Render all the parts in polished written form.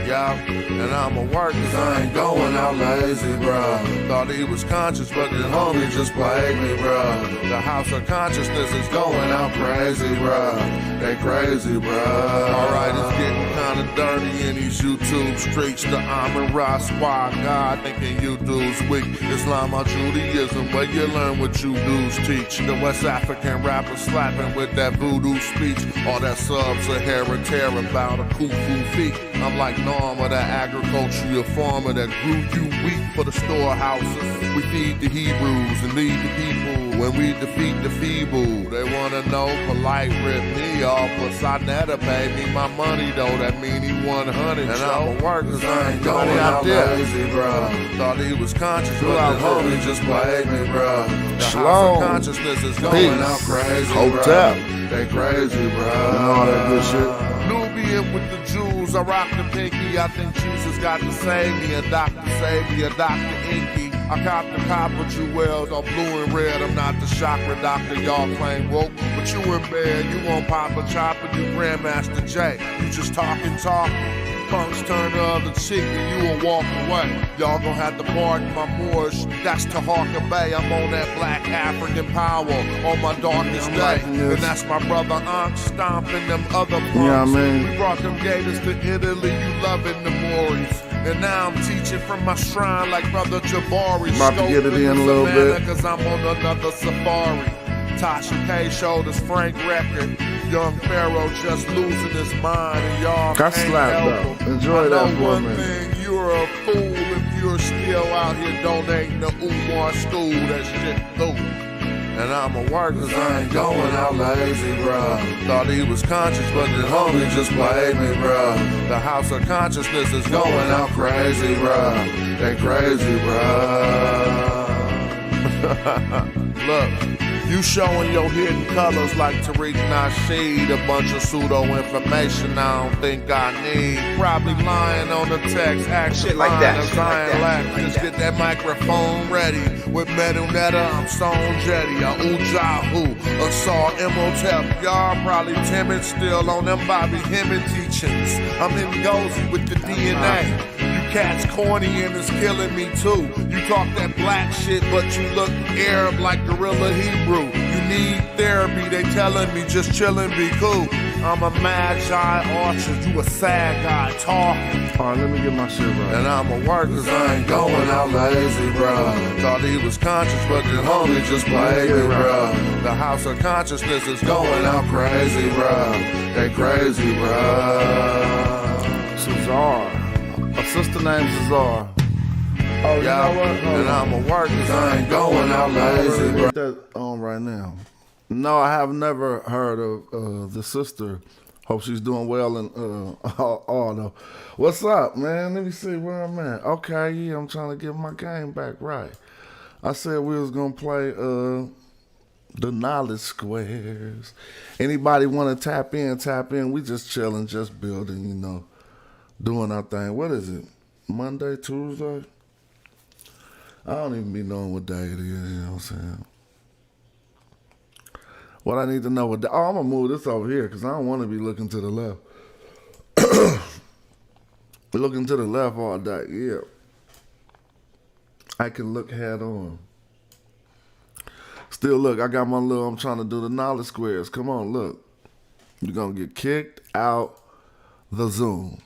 Yeah, and I'ma work cause I ain't going out lazy, bruh. Thought he was conscious, but his homie just played me, bruh. The house of consciousness is going out crazy, bruh. They crazy, bruh. Alright, it's getting kinda dirty in these YouTube streets. The Amira squad, God thinking you dudes weak. Islam or Judaism, where you learn what you dudes teach. The West African rappers slapping with that voodoo speech. All that sub-Saharan terror about a cuckoo feet. I'm like Norma, that agricultural farmer that grew you wheat for the storehouses. We feed the Hebrews and lead the people when we defeat the feeble. They wanna know polite rip me off, but Sonetta paid me my money though. That mean he 100. And I'ma work cause I ain't going out lazy, bruh. Thought he was conscious, but his homie just played me, bruh. The house of consciousness is going out crazy, bruh. They crazy, bruh. And all that good shit. Nubian with the Jews, I rock the pinky. I think Jesus got to save me. A doctor save me, a Dr. Inky. I cop the copper jewels on blue and red. I'm not the chakra doctor y'all claim woke, but you in bed. You won't pop a chopper, you Grandmaster J. You just talking. Punks turn the other cheek and you will walk away. Y'all gon' have to pardon my Moorish. That's to Harker Bay. I'm on that black African power on my darkest day. And that's my brother Ankh stomping them other punks. Yeah, I mean. We brought them gators to Italy. You loving the Moorish. And now I'm teaching from my shrine like Brother Jabari. About to get it in a little bit. Cause I'm on another safari. Tasha K showed us Frank record. Young Pharaoh just losing his mind, and y'all got can't slapped help though. him. Enjoy that for a one minute. thing, you're a fool if you're still out here donating to Umar school. That shit cool. And I'ma work cause I ain't going out lazy, bruh. Thought he was conscious, but his homie just played me, bruh. The house of consciousness is going out crazy, bruh. They crazy, bruh. Look. You showing your hidden colors like Tariq Nasheed. A bunch of pseudo-information I don't think I need. Probably lying on the text, action shit like that, shit like Zion that. Just get that microphone ready. With Metal Netta, I'm Stone Jetty. A Ujahu, a Saw Imhotep. Y'all probably timid still on them Bobby Hemming teachings. I'm in Gozy with the DNA. Cats corny and it's killing me too. You talk that black shit, but you look Arab like Gorilla Hebrew. You need therapy, they telling me just chillin', be cool. I'm a magi archer, you a sad guy talking. Alright, let me get my shit right. And I'ma work cause I ain't going out lazy, bruh. Thought he was conscious, but his homie just played me, bruh. The house of consciousness is going out crazy, bruh. They crazy, bruh. Cesar. A sister named Cesar. Oh, you know what? And I'ma work cause I ain't going out lazy, bro. Put that on right now. No, I have never heard of the sister. Hope she's doing well in Auto. What's up, man? Let me see where I'm at. Okay, yeah, I'm trying to get my game back right. I said we was gonna play the knowledge squares. Anybody wanna tap in, tap in. We just chilling, just building, you know. Doing our thing. What is it? Monday, Tuesday? I don't even be knowing what day it is, you know what I'm saying? What I need to know what day. Oh, I'm gonna move this over here because I don't want to be looking to the left. Looking to the left all day, yeah. I can look head on. Still look, I got my little, I'm trying to do the knowledge squares. Come on, look. You're gonna get kicked out the Zoom.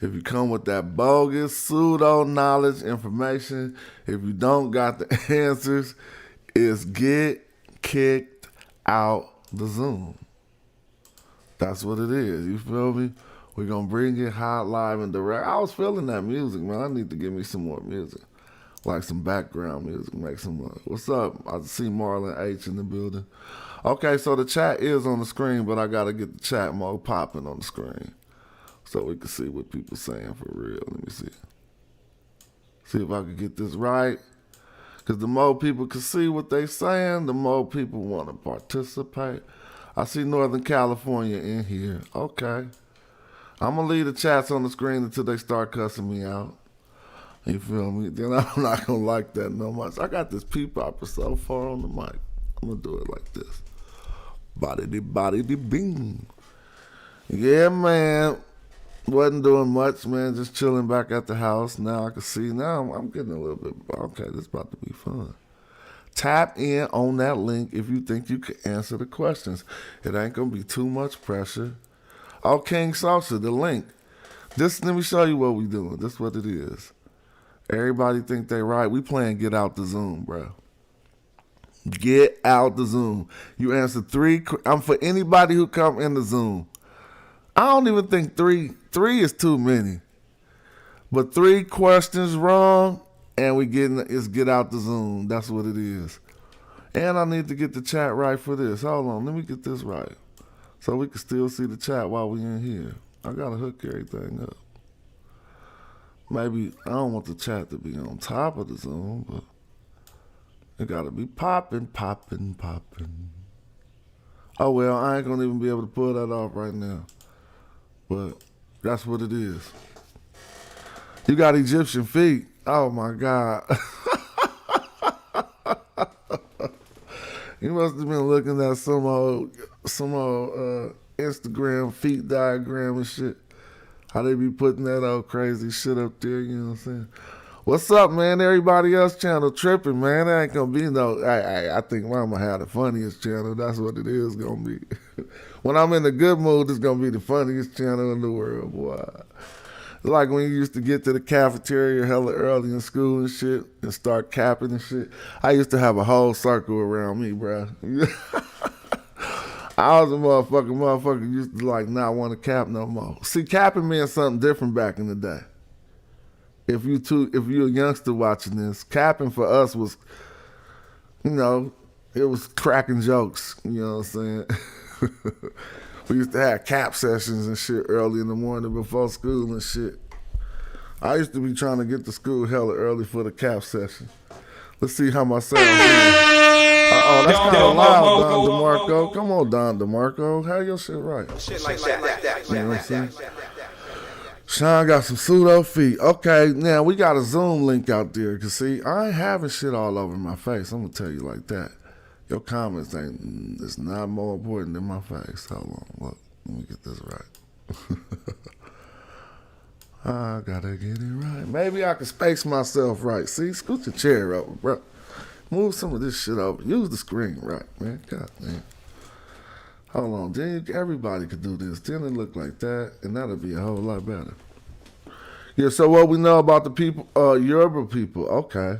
If you come with that bogus pseudo-knowledge information, if you don't got the answers, it's get kicked out the Zoom. That's what it is. You feel me? We're going to bring it hot, live, and direct. I was feeling that music, man. I need to give me some more music. Like some background music. Make some. What's up? I see Marlon H in the building. Okay, so the chat is on the screen, but I got to get the chat mode popping on the screen. So we can see what people saying for real. Let me see. See if I can get this right. Because the more people can see what they saying, the more people want to participate. I see Northern California in here. Okay. I'm going to leave the chats on the screen until they start cussing me out. You feel me? Then I'm not going to like that no much. I got this Peep-popper so far on the mic. I'm going to do it like this. Body-de-body-de-bing. Yeah, man. Wasn't doing much, man. Just chilling back at the house. Now I can see. Now I'm getting a little bit. Okay, this about to be fun. Tap in on that link if you think you can answer the questions. It ain't gonna be too much pressure. Oh, King Salsa, the link. Let me show you what we doing. This is what it is. Everybody think they right. We playing Get Out the Zoom, bro. Get out the Zoom. You answer 3. I'm for anybody who come in the Zoom. I don't even think 3 is too many. But 3 questions wrong, and it's Get Out the Zoom. That's what it is. And I need to get the chat right for this. Hold on, let me get this right. So we can still see the chat while we in here. I gotta hook everything up. Maybe, I don't want the chat to be on top of the Zoom, but it gotta be popping, popping, popping. Oh well, I ain't gonna even be able to pull that off right now. But that's what it is. You got Egyptian feet. Oh my God. You must have been looking at some old Instagram feet diagram and shit. How they be putting that old crazy shit up there, you know what I'm saying? What's up, man? Everybody else channel tripping, man. That ain't gonna be no. I think Mama had the funniest channel. That's what it is gonna be. When I'm in a good mood, it's gonna be the funniest channel in the world, boy. Like when you used to get to the cafeteria hella early in school and shit and start capping and shit. I used to have a whole circle around me, bro. I was a motherfucker used to like not want to cap no more. See, capping meant something different back in the day. If you're a youngster watching this, capping for us was, you know, it was cracking jokes. You know what I'm saying? We used to have cap sessions and shit early in the morning before school and shit. I used to be trying to get to school hella early for the cap session. Let's see how my sound is. Oh, that's kind of loud, Don DeMarco. Come on, Don DeMarco. Have your shit right. Shit like that. You know what I'm saying? Sean got some pseudo feet. Okay, now we got a Zoom link out there. Because, see, I ain't having shit all over my face. I'm going to tell you like that. Your comments it's not more important than my face. Hold on, look, let me get this right. I gotta get it right. Maybe I can space myself right. See, scoot your chair over, bro. Move some of this shit over. Use the screen right, man. God damn. Hold on, then everybody could do this. Then it look like that, and that'll be a whole lot better. Yeah, so what we know about the people, Yoruba people, okay.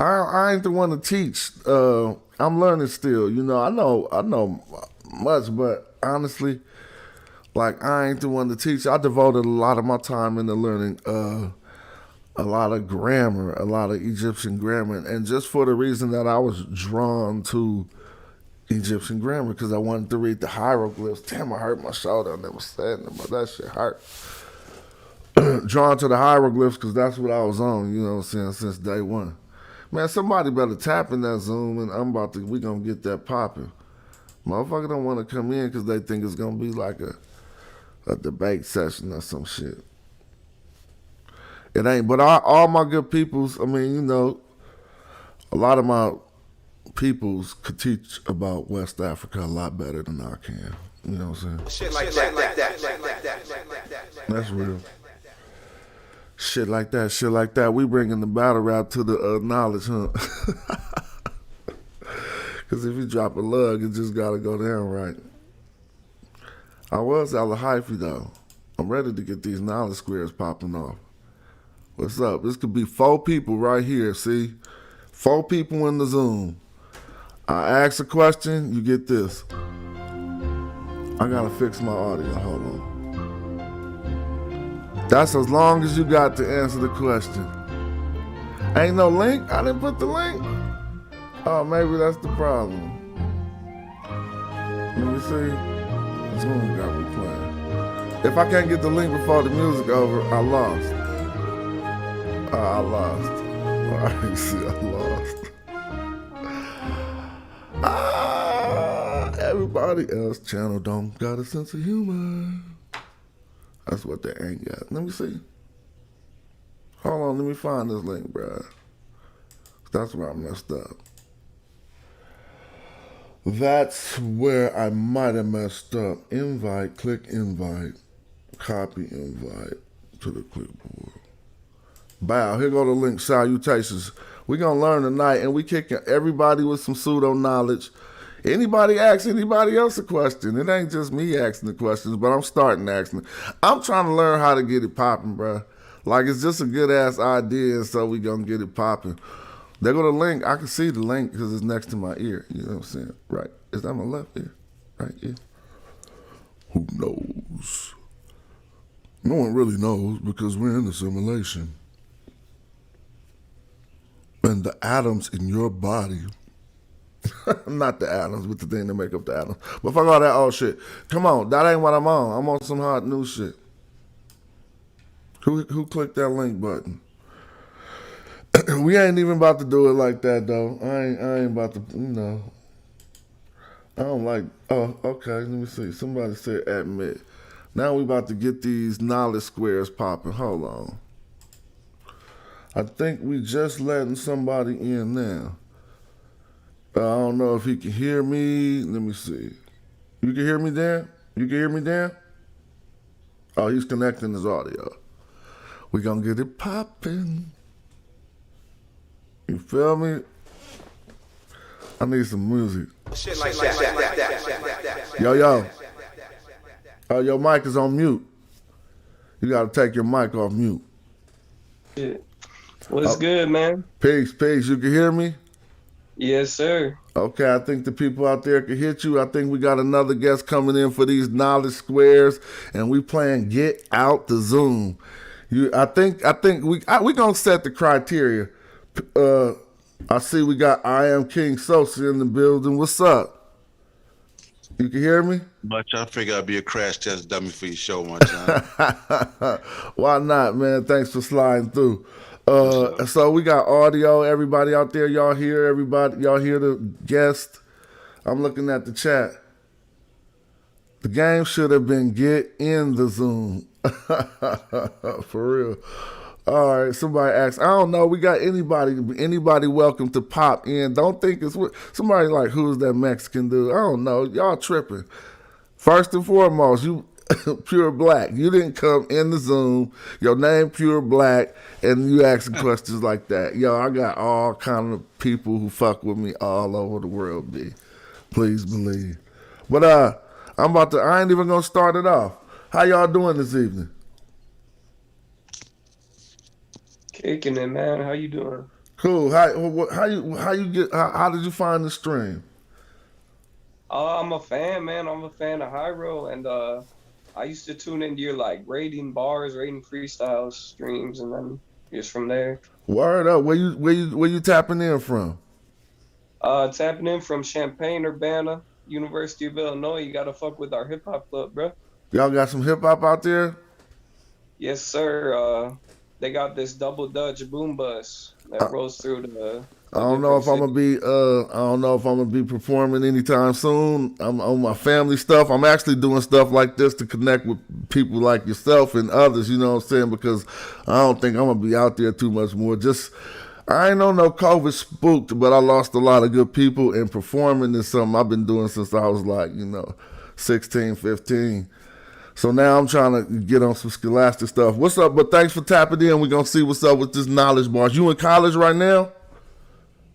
I ain't the one to teach. I'm learning still. You know, I know much, but honestly, like I ain't the one to teach. I devoted a lot of my time into learning a lot of grammar, a lot of Egyptian grammar, and just for the reason that I was drawn to Egyptian grammar because I wanted to read the hieroglyphs. Damn, I hurt my shoulder. I never said it, but that shit hurt. Drawn to the hieroglyphs because that's what I was on. You know what I'm saying, since day one. Man, somebody better tap in that Zoom, and we gonna get that popping. Motherfucker don't want to come in because they think it's gonna be like a debate session or some shit. It ain't. But all my good peoples, I mean, you know, a lot of my peoples could teach about West Africa a lot better than I can. You know what I'm saying? Shit like that. That's real. Shit like that. We bringing the battle rap to the knowledge, huh? Because if you drop a lug, it just got to go down right. I was Ala Hyphy, though. I'm ready to get these knowledge squares popping off. What's up? This could be 4 people right here, see? 4 people in the Zoom. I ask a question, you get this. I got to fix my audio. Hold on. That's as long as you got to answer the question. Ain't no link? I didn't put the link. Oh, maybe that's the problem. Let me see. Zoom got me playing. If I can't get the link before the music over, I lost. I lost. I see, I lost. Everybody else channel don't got a sense of humor. That's what they ain't got. Let me see. Hold on, let me find this link, bro. That's where I messed up. That's where I might have messed up. Invite, click invite, copy invite to the clipboard. Bow, here go the link, salutations. We're going to learn tonight, and we kicking everybody with some pseudo knowledge. Anybody ask anybody else a question. It ain't just me asking the questions, but I'm starting asking. I'm trying to learn how to get it popping, bro. Like, it's just a good-ass idea, and so we going to get it popping. There go the link. I can see the link because it's next to my ear. You know what I'm saying? Right. Is that my left ear? Right ear? Who knows? No one really knows because we're in the simulation. And the atoms in your body, not the atoms, but the thing that make up the atoms. But fuck all that old shit. Come on, that ain't what I'm on. I'm on some hot new shit. Who clicked that link button? We ain't even about to do it like that though. I ain't about to, I don't like, oh, okay, let me see. Somebody said admit. Now we about to get these knowledge squares popping. Hold on. I think we just letting somebody in now. I don't know if he can hear me. Let me see. You can hear me, Dan? You can hear me, Dan? Oh, he's connecting his audio. We gonna get it popping. You feel me? I need some music. Shit like that. Yo. Oh, your mic is on mute. You gotta take your mic off mute. Shit. What's good, man? Peace. You can hear me? Yes, sir. Okay, I think the people out there can hit you. I think we got another guest coming in for these knowledge squares, and we playing Get Out the Zoom. I think we gonna set the criteria. I see we got I Am King Sosa in the building. What's up? You can hear me? Much. I figure I'd be a crash test dummy for your show one time. Why not, man? Thanks for sliding through. So we got audio. Everybody out there, y'all hear everybody? Y'all hear the guest? I'm looking at the chat. The game should have been Get in the Zoom. For real. All right, somebody asked, I don't know, we got anybody welcome to pop in. Don't think it's somebody like, who's that Mexican dude? I don't know, y'all tripping. First and foremost, you Pure Black. You didn't come in the Zoom, your name Pure Black, and you asking questions like that. Yo, I got all kind of people who fuck with me all over the world, B. Please believe. But I ain't even gonna start it off. How y'all doing this evening? Kicking it, man. How you doing? Cool. How did you find the stream? I'm a fan, man. I'm a fan of Hyro, and I used to tune into your rating bars, rating freestyle streams, and then just from there. Word up. Where you tapping in from? Tapping in from Champaign, Urbana, University of Illinois. You gotta fuck with our hip hop club, bro. Y'all got some hip hop out there? Yes, sir. They got this double Dutch boom bus that rolls through the. I don't know if I'm gonna be performing anytime soon. I'm on my family stuff. I'm actually doing stuff like this to connect with people like yourself and others. You know what I'm saying? Because I don't think I'm gonna be out there too much more. I ain't on no COVID spooked, but I lost a lot of good people, and performing is something I've been doing since I was 16, 15. So now I'm trying to get on some scholastic stuff. What's up? But thanks for tapping in. We're going to see what's up with this knowledge bars. You in college right now?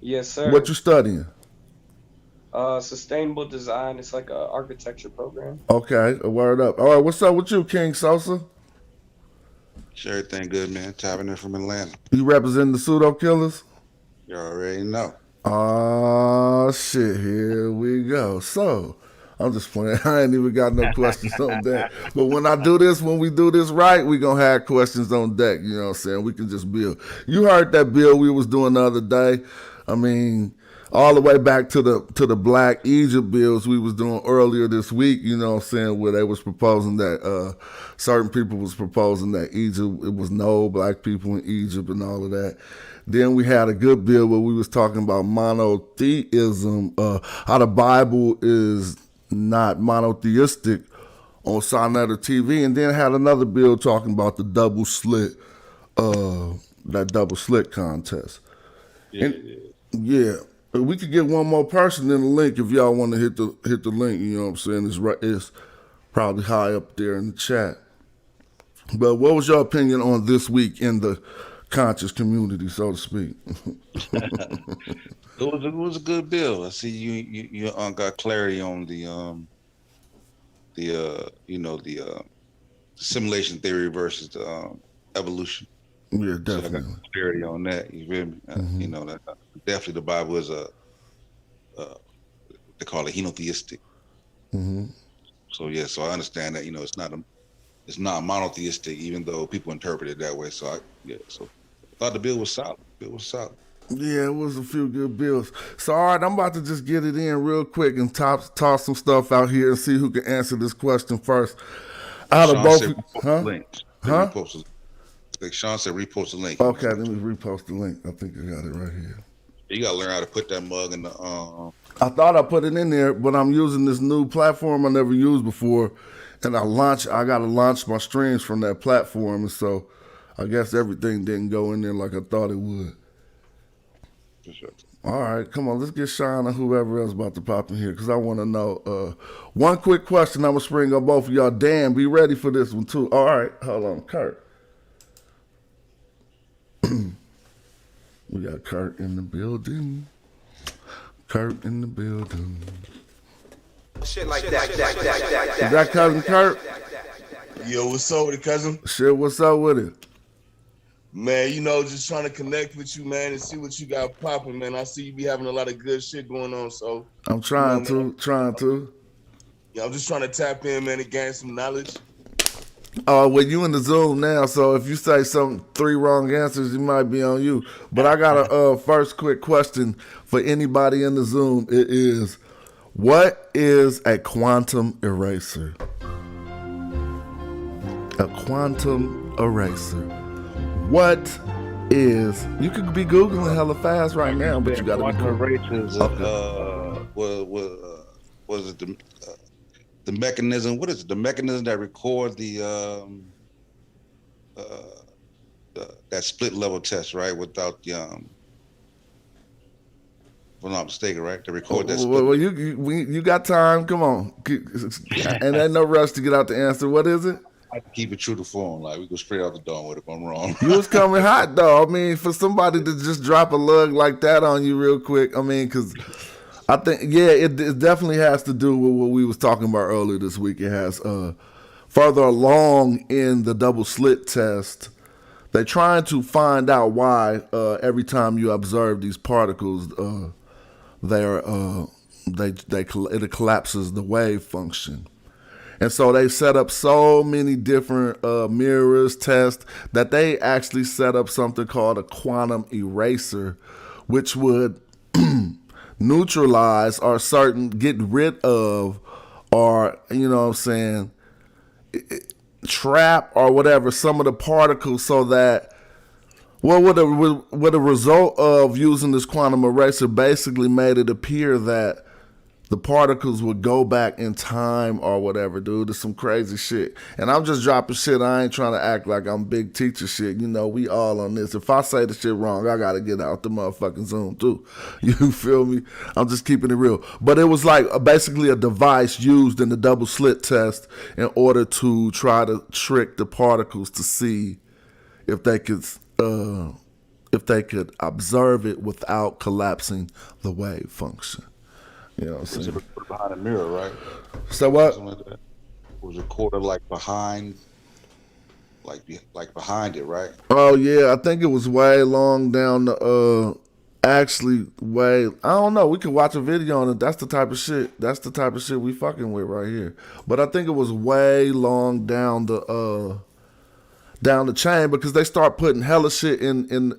Yes, sir. What you studying? Sustainable design. It's like a architecture program. Okay, a word up. All right, what's up with you, King Sosa? Sure, everything good, man. Tapping in from Atlanta. You representing the pseudo killers? You already know. Oh, shit, here we go. So, I'm just playing. I ain't even got no questions on deck. But when we do this right, we going to have questions on deck. You know what I'm saying? We can just build. You heard that build we was doing the other day. I mean, all the way back to the Black Egypt builds we was doing earlier this week, you know what I'm saying, where they was proposing that certain people was proposing that Egypt, it was no black people in Egypt and all of that. Then we had a good build where we was talking about monotheism, how the Bible is not monotheistic on Sonetter TV, and then had another bill talking about the double slit contest. Yeah. Yeah. We could get one more person in the link if y'all want to hit the link. You know what I'm saying? It's probably high up there in the chat. But what was your opinion on this week in the conscious community, so to speak? It was a good bill. I see you got clarity on the simulation theory versus the evolution. Yeah, So I definitely. got clarity on that. You feel me? You know, that definitely the Bible is they call it henotheistic. So yeah, so I understand that. You know, it's not monotheistic, even though people interpret it that way. So I thought the bill was solid. Yeah, it was a few good bills. So, all right, I'm about to just get it in real quick and toss some stuff out here and see who can answer this question first. Out of Sean both, said huh? links. Huh? Like Sean said, repost the link. Okay, let me repost the link. I think I got it right here. You gotta learn how to put that mug in the. I thought I put it in there, but I'm using this new platform I never used before, and I gotta launch my streams from that platform, and so I guess everything didn't go in there like I thought it would. For sure. All right, come on, let's get Sean and whoever else about to pop in here, because I want to know. One quick question I'm going to spring on both of y'all. Dan, be ready for this one, too. All right, hold on, Kurt. We got Kurt in the building. Kurt in the building. Shit like that. Is that cousin Kurt? Yo, what's up with it, cousin? Shit, what's up with it? Man, you know, just trying to connect with you, man, and see what you got popping, man. I see you be having a lot of good shit going on, so. I'm trying to. Yeah, I'm just trying to tap in, man, and gain some knowledge. Well, you in the Zoom now, so if you say some 3 wrong answers, it might be on you. But I got a first quick question for anybody in the Zoom. It is, what is a quantum eraser? A quantum eraser. What is, you could be Googling hella fast right now, but you got to be Googling. Was it the mechanism? What is it? The mechanism that records that split level test, right? Without the if I'm not mistaken, right? To record that split. Well, you got time. Come on, and ain't no rush to get out the answer. What is it? I keep it true to form. Like, we go straight out the door with it if I'm wrong. You was coming hot, though. I mean, for somebody to just drop a lug like that on you real quick, I mean, because I think, yeah, it definitely has to do with what we was talking about earlier this week. It has further along in the double slit test, they're trying to find out why every time you observe these particles, it collapses the wave function. And so they set up so many different mirrors, tests, that they actually set up something called a quantum eraser, which would neutralize or get rid of, or, you know what I'm saying, trap or whatever, some of the particles, so that, well, what a result of using this quantum eraser basically made it appear that the particles would go back in time or whatever, dude. It's some crazy shit. And I'm just dropping shit. I ain't trying to act like I'm big teacher shit. You know, we all on this. If I say the shit wrong, I got to get out the motherfucking Zoom too. You feel me? I'm just keeping it real. But it was like basically a device used in the double slit test in order to try to trick the particles to see if they could observe it without collapsing the wave function. You know what I'm saying? It was recorded behind a mirror, right? So what? It was recorded like behind it, right? Oh yeah, I think it was way long down the I don't know. We could watch a video on it. That's the type of shit. That's the type of shit we fucking with right here. But I think it was way long down the chain, because they start putting hella shit in.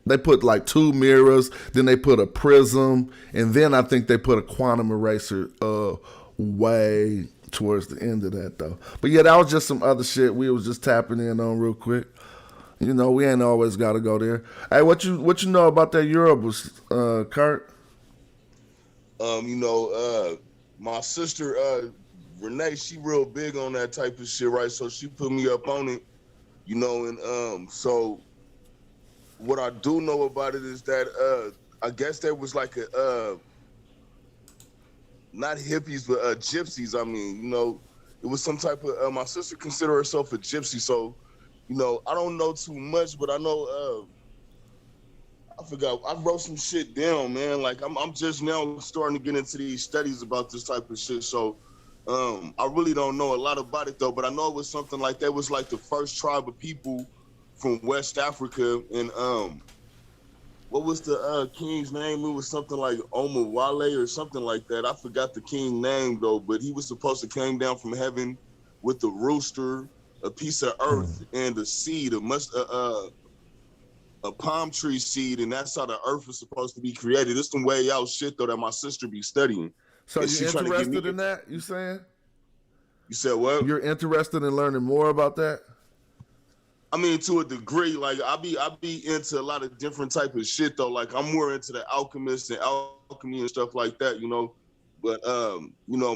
They put like 2 mirrors, then they put a prism, and then I think they put a quantum eraser way towards the end of that, though. But yeah, that was just some other shit we was just tapping in on real quick. You know, we ain't always got to go there. Hey, what you know about that Eurobus, Kurt? My sister Renee, she real big on that type of shit, right? So she put me up on it, you know, and so what I do know about it is that I guess there was like a not hippies, but gypsies. I mean, you know, it was some type of. My sister considered herself a gypsy, so you know, I don't know too much, but I know. I forgot. I wrote some shit down, man. Like I'm just now starting to get into these studies about this type of shit. So, I really don't know a lot about it though. But I know it was something like that was like the first tribe of people from West Africa, and what was the king's name? It was something like Omawale or something like that. I forgot the king name though, but he was supposed to came down from heaven with the rooster, a piece of earth, and a seed, a palm tree seed, and that's how the earth was supposed to be created. It's some way out shit though that my sister be studying. So And you're she trying to get interested me in that? You saying? You said what? You're interested in learning more about that? I mean, to a degree, like I be into a lot of different type of shit though. Like I'm more into the alchemists and alchemy and stuff like that, you know. But you know,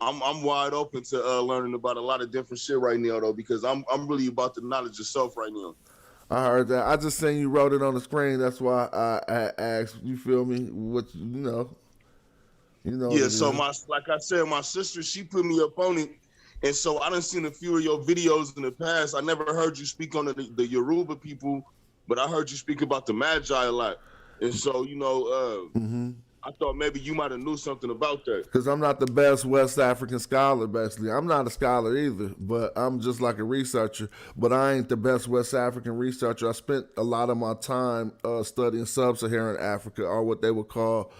I'm wide open to learning about a lot of different shit right now though, because I'm really about the knowledge of self right now. I heard that. I just seen you wrote it on the screen. That's why I asked. You feel me? What you know? You know. Yeah. So like I said, my sister, she put me up on it, and so I done seen a few of your videos in the past. I never heard you speak on the Yoruba people, but I heard you speak about the Magi a lot, and so you know, I thought maybe you might have knew something about that. Because I'm not the best West African scholar, basically. I'm not a scholar either, but I'm just like a researcher. But I ain't the best West African researcher. I spent a lot of my time studying sub-Saharan Africa, or what they would call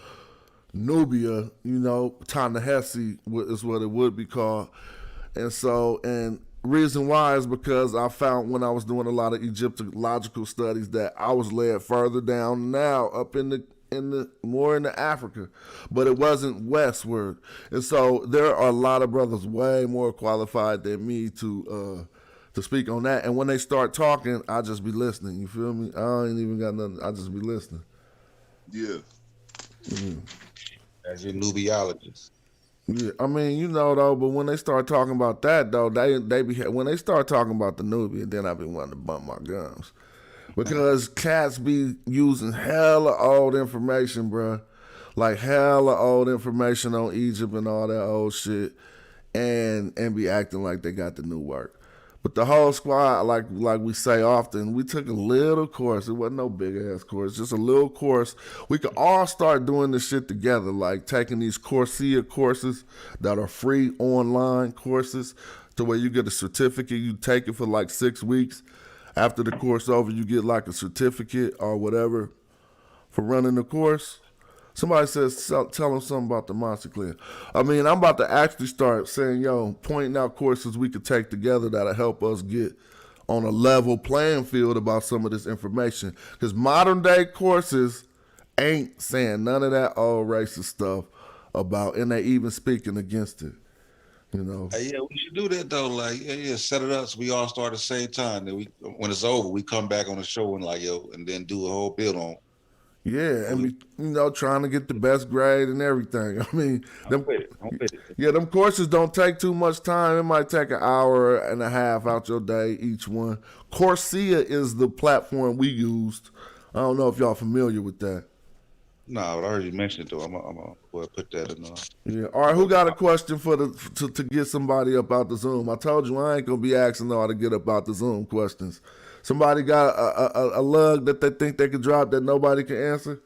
Nubia, you know, Ta-Nehisi is what it would be called. And so, and reason why is because I found when I was doing a lot of Egyptological studies that I was led further down now up in the more into Africa, but it wasn't westward. And so there are a lot of brothers way more qualified than me to speak on that. And when they start talking, I just be listening. You feel me? I ain't even got nothing. I just be listening. Yeah. As your nubiologist. Yeah, I mean, you know though, but when they start talking about that though, they be when they start talking about the Nubian, then I be wanting to bump my gums. Because cats be using hella old information, bruh. Like hella old information on Egypt and all that old shit, and be acting like they got the new work. But the whole squad, like we say often, we took a little course. It wasn't no big ass course, just a little course. We could all start doing this shit together, like taking these Coursera courses that are free online courses, to where you get a certificate. You take it for like 6 weeks. After the course over, you get like a certificate or whatever for running the course. Somebody says, tell them something about the Monster Clear. I mean, I'm about to actually start saying, pointing out courses we could take together that'll help us get on a level playing field about some of this information. Because modern day courses ain't saying none of that old racist stuff about, and they even speaking against it. You know. Yeah, we should do that though. Like, set it up so we all start at the same time. Then when it's over, we come back on the show and and then do a whole build on. Yeah, and we, trying to get the best grade and everything. I mean, them courses don't take too much time. It might take an hour and a half out your day each one. Coursera is the platform we used. I don't know if y'all familiar with that. No, I already mentioned it though. I'm gonna put that in. Yeah. All right. Who got a question for to get somebody up out the Zoom? I told you I ain't gonna be asking all to get up out the Zoom questions. Somebody got a lug that they think they could drop that nobody can answer?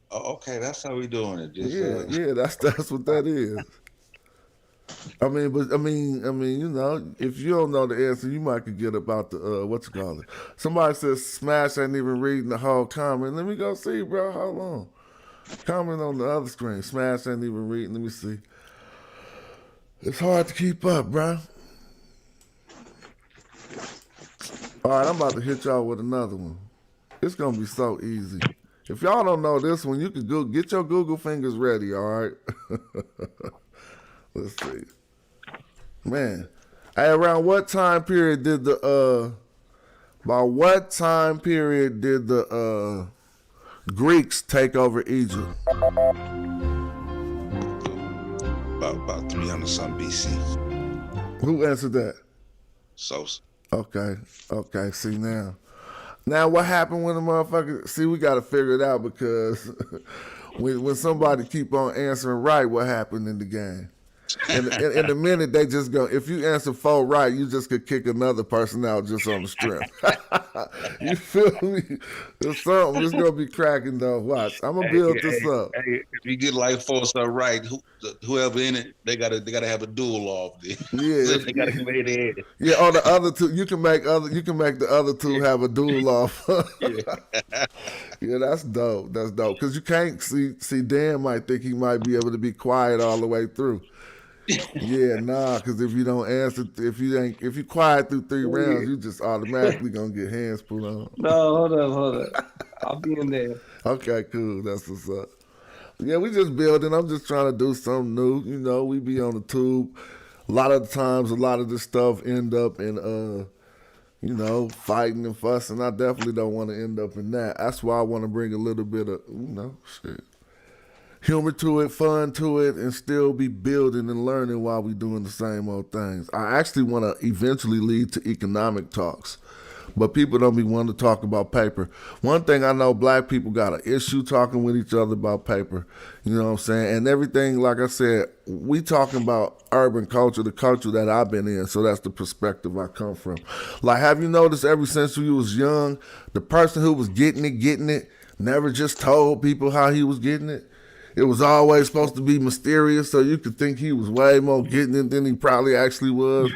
Oh, okay, that's how we doing it. Just, yeah, that's what that is. I mean, if you don't know the answer, you might could get about the Somebody says Smash ain't even reading the whole comment. Let me go see, bro. How long? Comment on the other screen. Smash ain't even reading. Let me see. It's hard to keep up, bro. All right, I'm about to hit y'all with another one. It's gonna be so easy. If y'all don't know this one, you can get your Google fingers ready. All right. Let's see. Man, hey, around what time period did the Greeks take over Egypt? About 300 something BC. Who answered that? Sosa. Okay. See now. Now, what happened when the motherfucker? See, we got to figure it out because when somebody keep on answering right, what happened in the game? In a minute, they just go. If you answer 4 right, you just could kick another person out just on the strength. You feel me? There's something. It's gonna be cracking though. Watch, I'm gonna build this up. Hey, if you get like 4 star right, whoever in it, they gotta have a duel off. Then. Yeah, They gotta come in there. yeah. On the other 2, you can make the other 2 have a duel off. Yeah, that's dope. That's dope. Cause you can't see. Dan might think he might be able to be quiet all the way through. Yeah, nah, because if you don't answer, if you quiet through 3 rounds, you just automatically gonna get hands pulled on. No, hold up. I'll be in there. Okay, cool. That's what's up. Yeah, we just building. I'm just trying to do something new. You know, we be on the tube. A lot of the times, a lot of this stuff end up in, fighting and fussing. I definitely don't want to end up in that. That's why I want to bring a little bit of, shit. Humor to it, fun to it, and still be building and learning while we doing the same old things. I actually want to eventually lead to economic talks, but people don't be wanting to talk about paper. One thing I know, black people got an issue talking with each other about paper. You know what I'm saying? And everything, like I said, we talking about urban culture, the culture that I've been in, so that's the perspective I come from. Like, have you noticed ever since we was young, the person who was getting it, never just told people how he was getting it? It was always supposed to be mysterious, so you could think he was way more getting it than he probably actually was.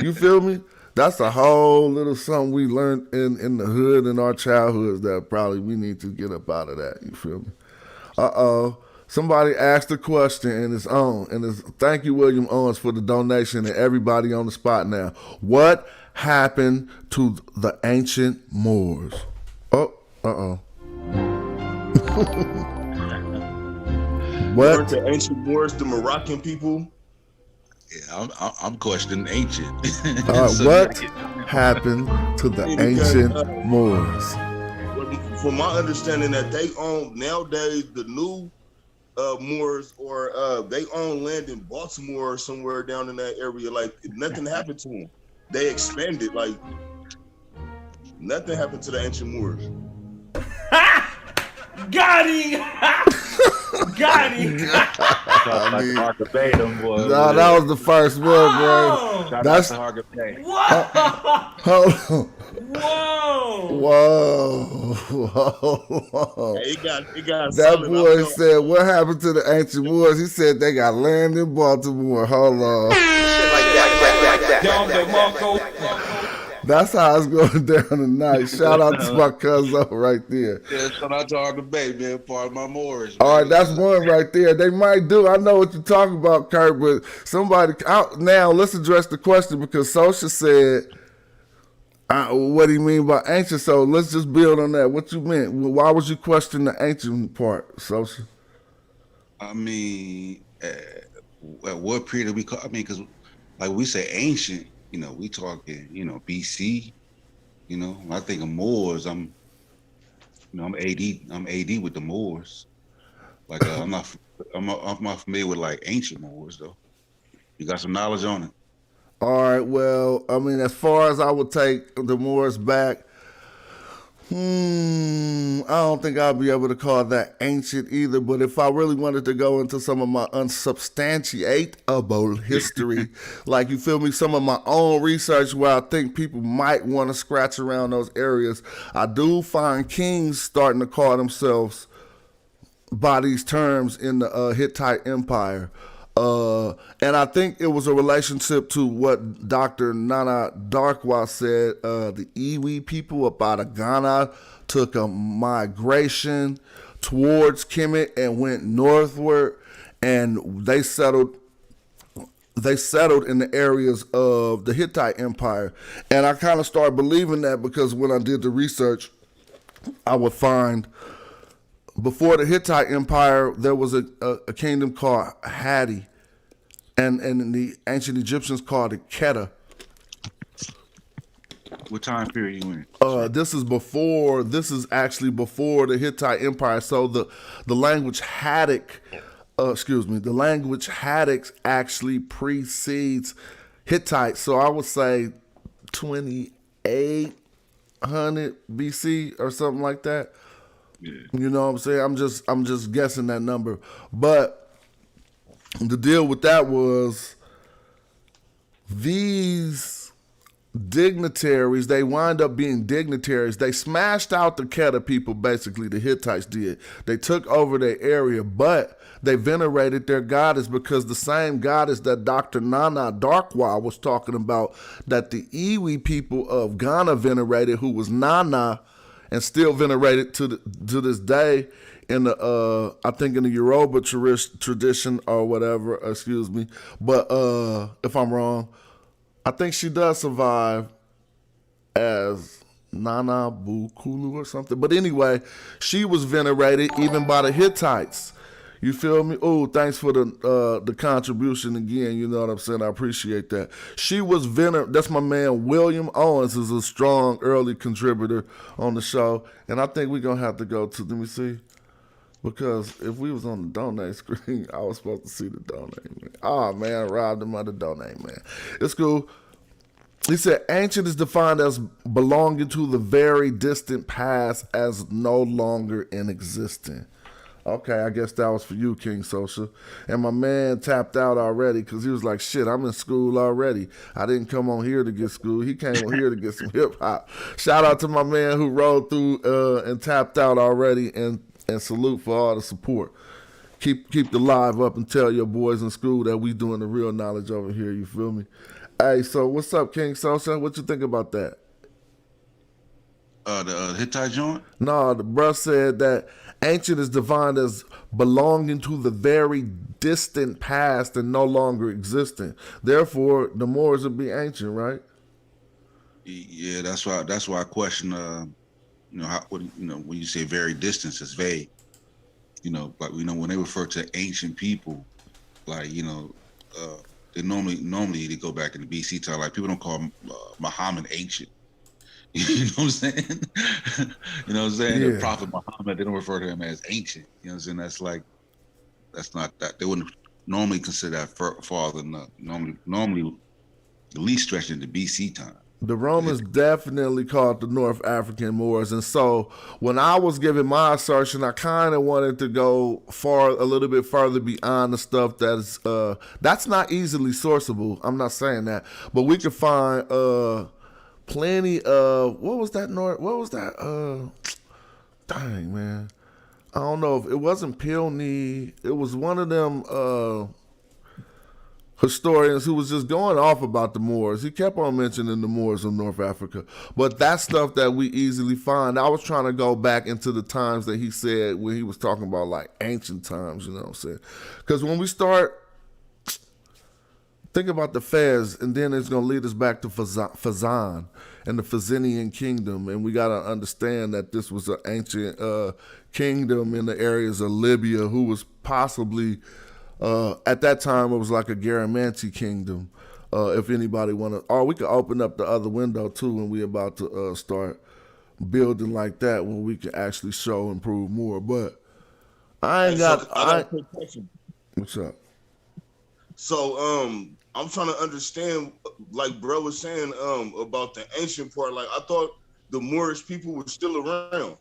You feel me? That's a whole little something we learned in the hood in our childhoods that probably we need to get up out of that. You feel me? Somebody asked a question and it's on. And it's thank you, William Owens, for the donation and everybody on the spot now. What happened to the ancient Moors? What? Weren't the ancient Moors the Moroccan people? Yeah, I'm questioning ancient. What happened to the ancient Moors? From my understanding, that they own nowadays the new Moors, or they own land in Baltimore or somewhere down in that area. Like nothing happened to them. They expanded. Like nothing happened to the ancient Moors. Got him! Got him! That was the first one, bro. That's Whoa! Whoa. Hey, it got that boy said, what happened to the ancient Moors? He said they got land in Baltimore. Hold on. That's how it's going down tonight. Shout out to my cousin right there. Yeah, shout out to our debate, man. Part of my Moorish. All right, that's one right there. They might do. I know what you're talking about, Kurt, but somebody out now. Let's address the question because Social said, "What do you mean by ancient?" So let's just build on that. What you meant? Why was you questioning the ancient part, Social? I mean, at what period do we call? I mean, because like we say ancient. We talking, BC. When I think of Moors, I'm AD. I'm AD with the Moors. Like I'm not familiar with like ancient Moors though. You got some knowledge on it? All right. Well, I mean, as far as I would take the Moors back, I don't think I'll be able to call that ancient either. But if I really wanted to go into some of my unsubstantiatable history, like you feel me, some of my own research where I think people might want to scratch around those areas, I do find kings starting to call themselves by these terms in the Hittite Empire. And I think it was a relationship to what Dr. Nana Darkwa said. The Iwi people up out of Ghana took a migration towards Kemet and went northward, and they settled in the areas of the Hittite Empire. And I kind of started believing that because when I did the research, I would find before the Hittite Empire, there was a kingdom called Hatti, and the ancient Egyptians called it Keter. What time period you in? This is actually before the Hittite Empire. So the language Hattic, the language Hattic actually precedes Hittite. So I would say 28. 800 BC or something like that. Yeah. You know what I'm saying? I'm just guessing that number. But the deal with that was these dignitaries, they wind up being dignitaries. They smashed out the Kedah people, basically, the Hittites did. They took over their area, but they venerated their goddess because the same goddess that Dr. Nana Darkwa was talking about, that the Iwi people of Ghana venerated, who was Nana, and still venerated to this day in the I think in the Yoruba tradition or whatever, excuse me. But if I'm wrong, I think she does survive as Nana Bukulu or something. But anyway, she was venerated even by the Hittites. You feel me? Oh, thanks for the contribution again. You know what I'm saying? I appreciate that. She was venerated. That's my man William Owens, is a strong early contributor on the show. And I think we're going to have to go to, let me see. Because if we was on the donate screen, I was supposed to see the donate, man. Oh, man, I robbed him of the donate, man. It's cool. He said, ancient is defined as belonging to the very distant past, as no longer in existence. Okay, I guess that was for you, King Social. And my man tapped out already because he was like, shit, I'm in school already. I didn't come on here to get school. He came on here to get some hip hop. Shout out to my man who rode through and tapped out already, and salute for all the support. Keep the live up and tell your boys in school that we doing the real knowledge over here, you feel me? Hey, so what's up, King Social? What you think about that? The Hittite joint? No, the bruh said that ancient is defined as belonging to the very distant past and no longer existing. Therefore, the Moors would be ancient, right? Yeah, that's why I question. When you say very distant, it's vague. Like when they refer to ancient people, like they normally they go back in the BC time. Like people don't call Muhammad ancient. You know what I'm saying? You know what I'm saying? Yeah. The Prophet Muhammad, they don't refer to him as ancient. You know what I'm saying? That's not that. They wouldn't normally consider that farther than normally the least stretching the BC time. The Romans definitely called the North African Moors. And so when I was giving my assertion, I kind of wanted to go a little bit further beyond the stuff that's not easily sourceable. I'm not saying that. But we could find plenty of, what was that? Dang, man. I don't know if it wasn't Pilney. It was one of them historians who was just going off about the Moors. He kept on mentioning the Moors of North Africa. But that's stuff that we easily find. I was trying to go back into the times that he said when he was talking about like ancient times, you know what I'm saying? Because when we start think about the Fez, and then it's going to lead us back to Fazan and the Fazinian kingdom. And we got to understand that this was an ancient kingdom in the areas of Libya, who was possibly, at that time, it was like a Garamanti kingdom. If anybody want to, or we could open up the other window too when we about to start building like that, when we can actually show and prove more. But I got a quick question. What's up? So I'm trying to understand, like bro was saying, about the ancient part. Like I thought the Moorish people were still around.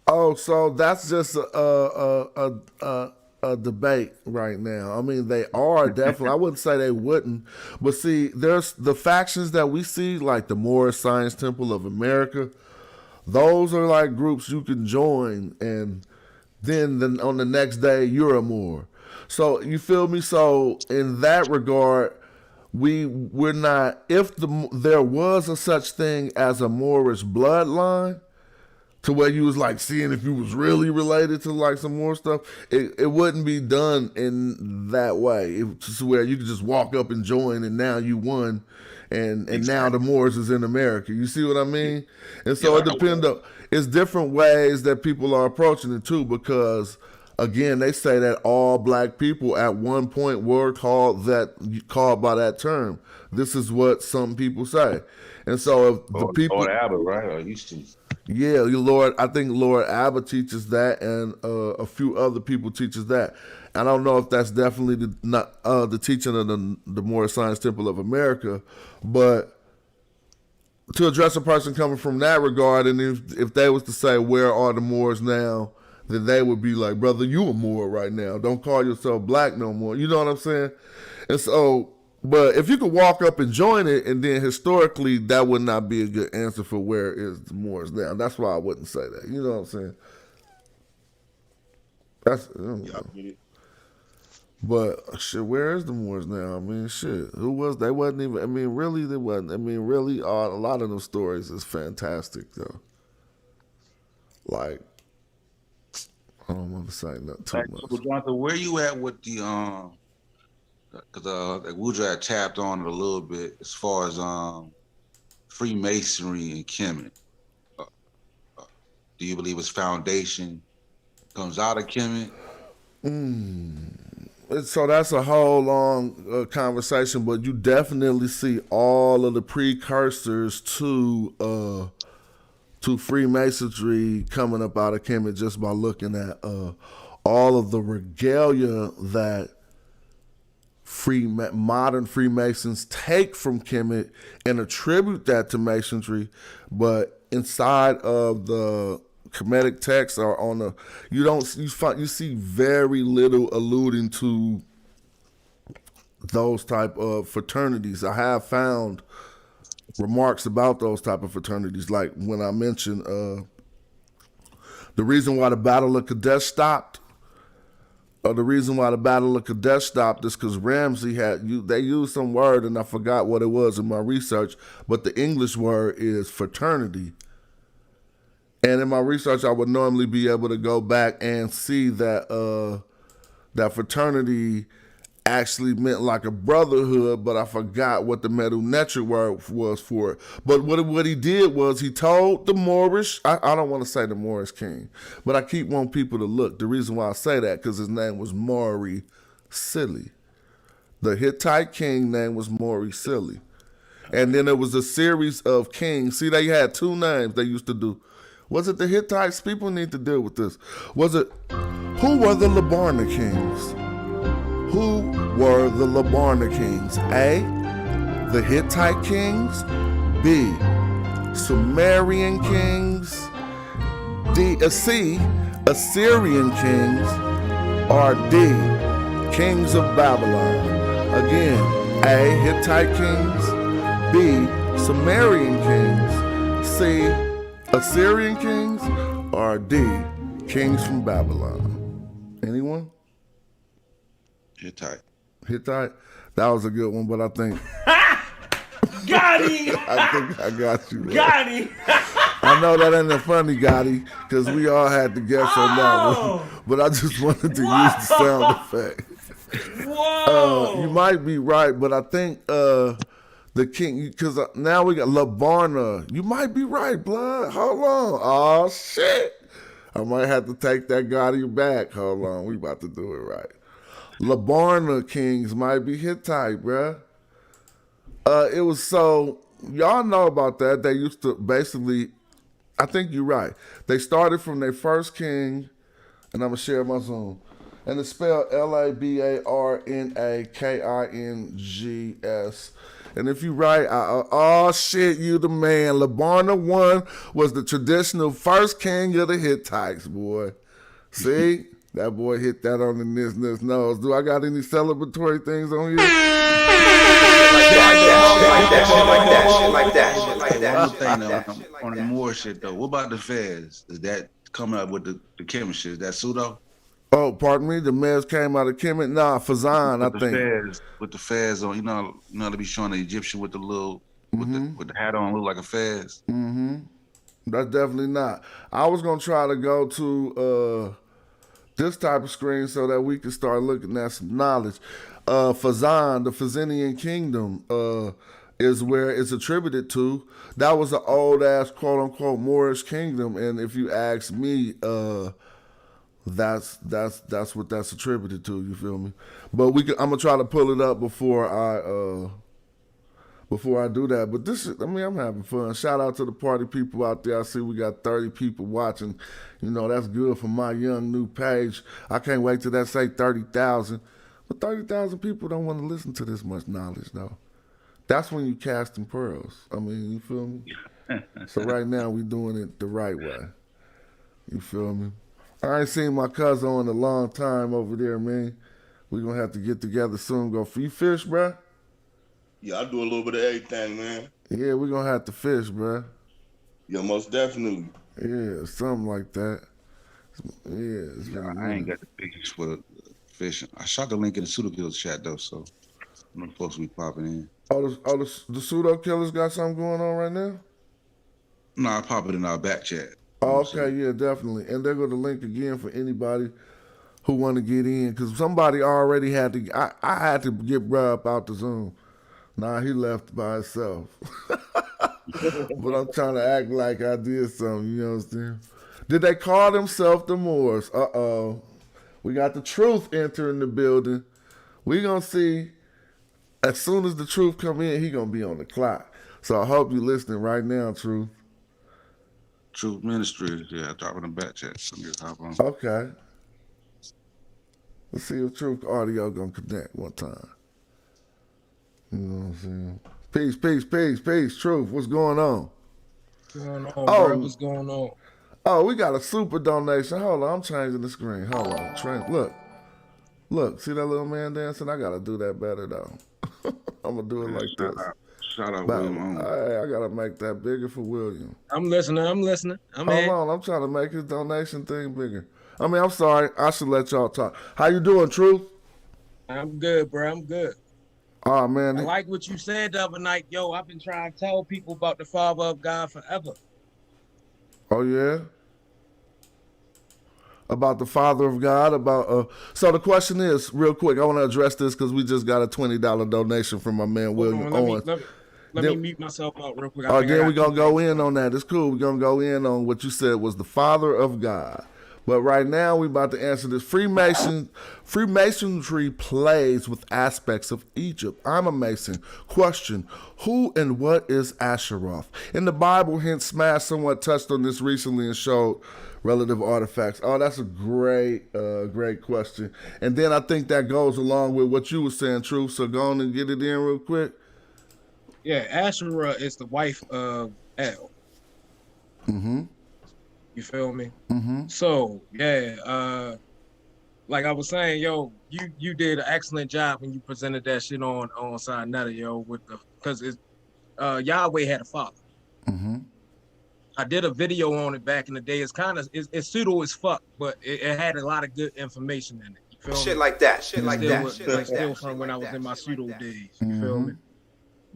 Oh, so that's just a debate right now. I mean, they are definitely. I wouldn't say they wouldn't, but see, there's the factions that we see, like the Moorish Science Temple of America. Those are like groups you can join, and then on the next day you're a Moor. So you feel me? So in that regard, we're not. If there was a such thing as a Moorish bloodline, to where you was like seeing if you was really related to like some more stuff, it wouldn't be done in that way. It's where you could just walk up and join, and now you won, and now the Moors is in America. You see what I mean? And so it depends. It's different ways that people are approaching it too, because again, they say that all black people at one point were called by that term. This is what some people say. And so if the people, Lord Abbott, right? Or used to. Yeah, I think Lord Abbott teaches that, and a few other people teaches that. I don't know if that's definitely the teaching of the Moorish Science Temple of America, but to address a person coming from that regard, and if they was to say, where are the Moors now, then they would be like, brother, you a Moor right now. Don't call yourself black no more. You know what I'm saying? And so, but if you could walk up and join it, and then historically, that would not be a good answer for where is the Moors now. That's why I wouldn't say that. You know what I'm saying? That's, Yeah, I get it. but shit, where is the Moors now? I mean, shit, who was they? Wasn't even. I mean, really, they wasn't. I mean, really, a lot of them stories is fantastic though. Like, I don't want to say nothing too Like, much. so, Jonathan, where you at with the because like Woodrow had tapped on it a little bit as far as Freemasonry and Kemet. Do you believe its foundation comes out of Kemet? So that's a whole long conversation, but you definitely see all of the precursors to Freemasonry coming up out of Kemet just by looking at all of the regalia that modern Freemasons take from Kemet and attribute that to Masonry, but inside of the Kemetic text or on the you see very little alluding to those type of fraternities. I have found remarks about those type of fraternities, like when I mentioned the reason why the Battle of Kadesh stopped. The reason why the Battle of Kadesh stopped is because Ramsey they used some word, and I forgot what it was in my research, but the English word is fraternity. And in my research, I would normally be able to go back and see that that fraternity actually meant like a brotherhood, but I forgot what the Medu-Netric word was for it. But what he did was he told the Moorish, I don't want to say the Moorish king, but I keep wanting people to look. The reason why I say that, because his name was Maury Silly. The Hittite king name was Maury Silly. And then there was a series of kings. See, they had two names they used to do. Was it the Hittites? People need to deal with this. Was it, who were the Labarna kings? Who were the Labarna kings? A, the Hittite kings. B, Sumerian kings. C, Assyrian kings. Or D, kings of Babylon. Again, A, Hittite kings. B, Sumerian kings. C, Assyrian kings. Or D, kings from Babylon. Anyone? Hittite. Hittite? That was a good one, but I think Got him! I think I got you. Got him! I know that ain't a funny Gotti, because we all had to guess on that one. But I just wanted to use the sound effect. Whoa! You might be right, but I think the king, because now we got Labarna. You might be right, blood. Hold on. Oh, shit. I might have to take that Gotti back. Hold on. We about to do it right. Labarna kings might be Hittite, bruh. It was so, y'all know about that. They used to basically, I think you're right. They started from their first king, and I'm going to share my Zoom. And it's spelled Labarnakings. And if you write, oh shit, you the man. Labarna 1 was the traditional first king of the Hittites, boy. See? That boy hit that on the nose. Do I got any celebratory things on here? Like that. On the more shit though. What about the Fez? Is that coming up with the chemistry? Is that pseudo? Oh, pardon me. The meds came out of Kemet. Nah, Fazan, I think. With the Fez on, you know, they be showing the Egyptian with the little with the hat on, look like a Fez. Mm-hmm. That's definitely not. I was gonna try to go to this type of screen so that we can start looking at some knowledge. Fazan, the Fazanian kingdom, is where it's attributed to. That was an old ass quote unquote Moorish kingdom, and if you ask me, that's what that's attributed to. You feel me? But I'm gonna try to pull it up before I do that. But I'm having fun. Shout out to the party people out there. I see we got 30 people watching. You know, that's good for my young new page. I can't wait till that say 30,000. But 30,000 people don't want to listen to this much knowledge, though. That's when you casting pearls. I mean, you feel me? So right now we doing it the right way. You feel me? I ain't seen my cousin in a long time over there, man. We gonna have to get together soon. Go for you fish, bruh? Yeah, I do a little bit of everything, man. Yeah, we gonna have to fish, bruh. Yeah, most definitely. Yeah, something like that. Yeah, it's been a I ain't minute. got the pictures for the fishing. I shot the link in the pseudo chat though, so I'm supposed to be popping in. The pseudo killers got something going on right now? No, I pop it in our back chat. Oh, okay, yeah, definitely. And they're going to link again for anybody who want to get in, because somebody already had to. I had to get bruh up out the Zoom. Nah, he left by himself. But I'm trying to act like I did something. You understand? Did they call themselves the Moors? Uh-oh. We got the truth entering the building. We gonna see. As soon as the truth come in, he gonna be on the clock. So I hope you listening right now, Truth. Truth Ministries, yeah, I drop in the back chat. So just hop on. Okay. Let's see if Truth audio gonna connect one time. You know what I'm saying? Peace. Truth, what's going on? What's going on, Oh. bro? What's going on? Oh, we got a super donation. Hold on, I'm changing the screen. Hold on. Look, see that little man dancing? I gotta do that better though. I'm gonna do it like this. Shout out But, William. I gotta make that bigger for William. I'm listening. I'm Hold on, I'm trying to make his donation thing bigger. I mean, I'm sorry. I should let y'all talk. How you doing, Truth? I'm good, bro. I'm good. Oh, man. I like what you said the other night. Yo, I've been trying to tell people about the Father of God forever. Oh, yeah? About the Father of God, so the question is, real quick, I want to address this because we just got a $20 donation from my man, William Owens. Let me mute myself out real quick. Then we're going to go in on that. It's cool. We're going to go in on what you said was the Father of God. But right now, we about to answer this. Freemasonry plays with aspects of Egypt. I'm a Mason. Question, who and what is Asherah? In the Bible, hence Smash somewhat touched on this recently and showed relative artifacts. Oh, that's a great question. And then I think that goes along with what you were saying, Truth. So go on and get it in real quick. Yeah, Asherah is the wife of El. Mm-hmm. You feel me? Mm-hmm. So yeah, like I was saying, yo, you did an excellent job when you presented that shit on Sinetta, yo, because it's Yahweh had a father. Mm-hmm. I did a video on it back in the day. It's pseudo as fuck, but it had a lot of good information in it. You feel Shit me? like that. Shit like that. Still from when I was in my pseudo days. You feel me?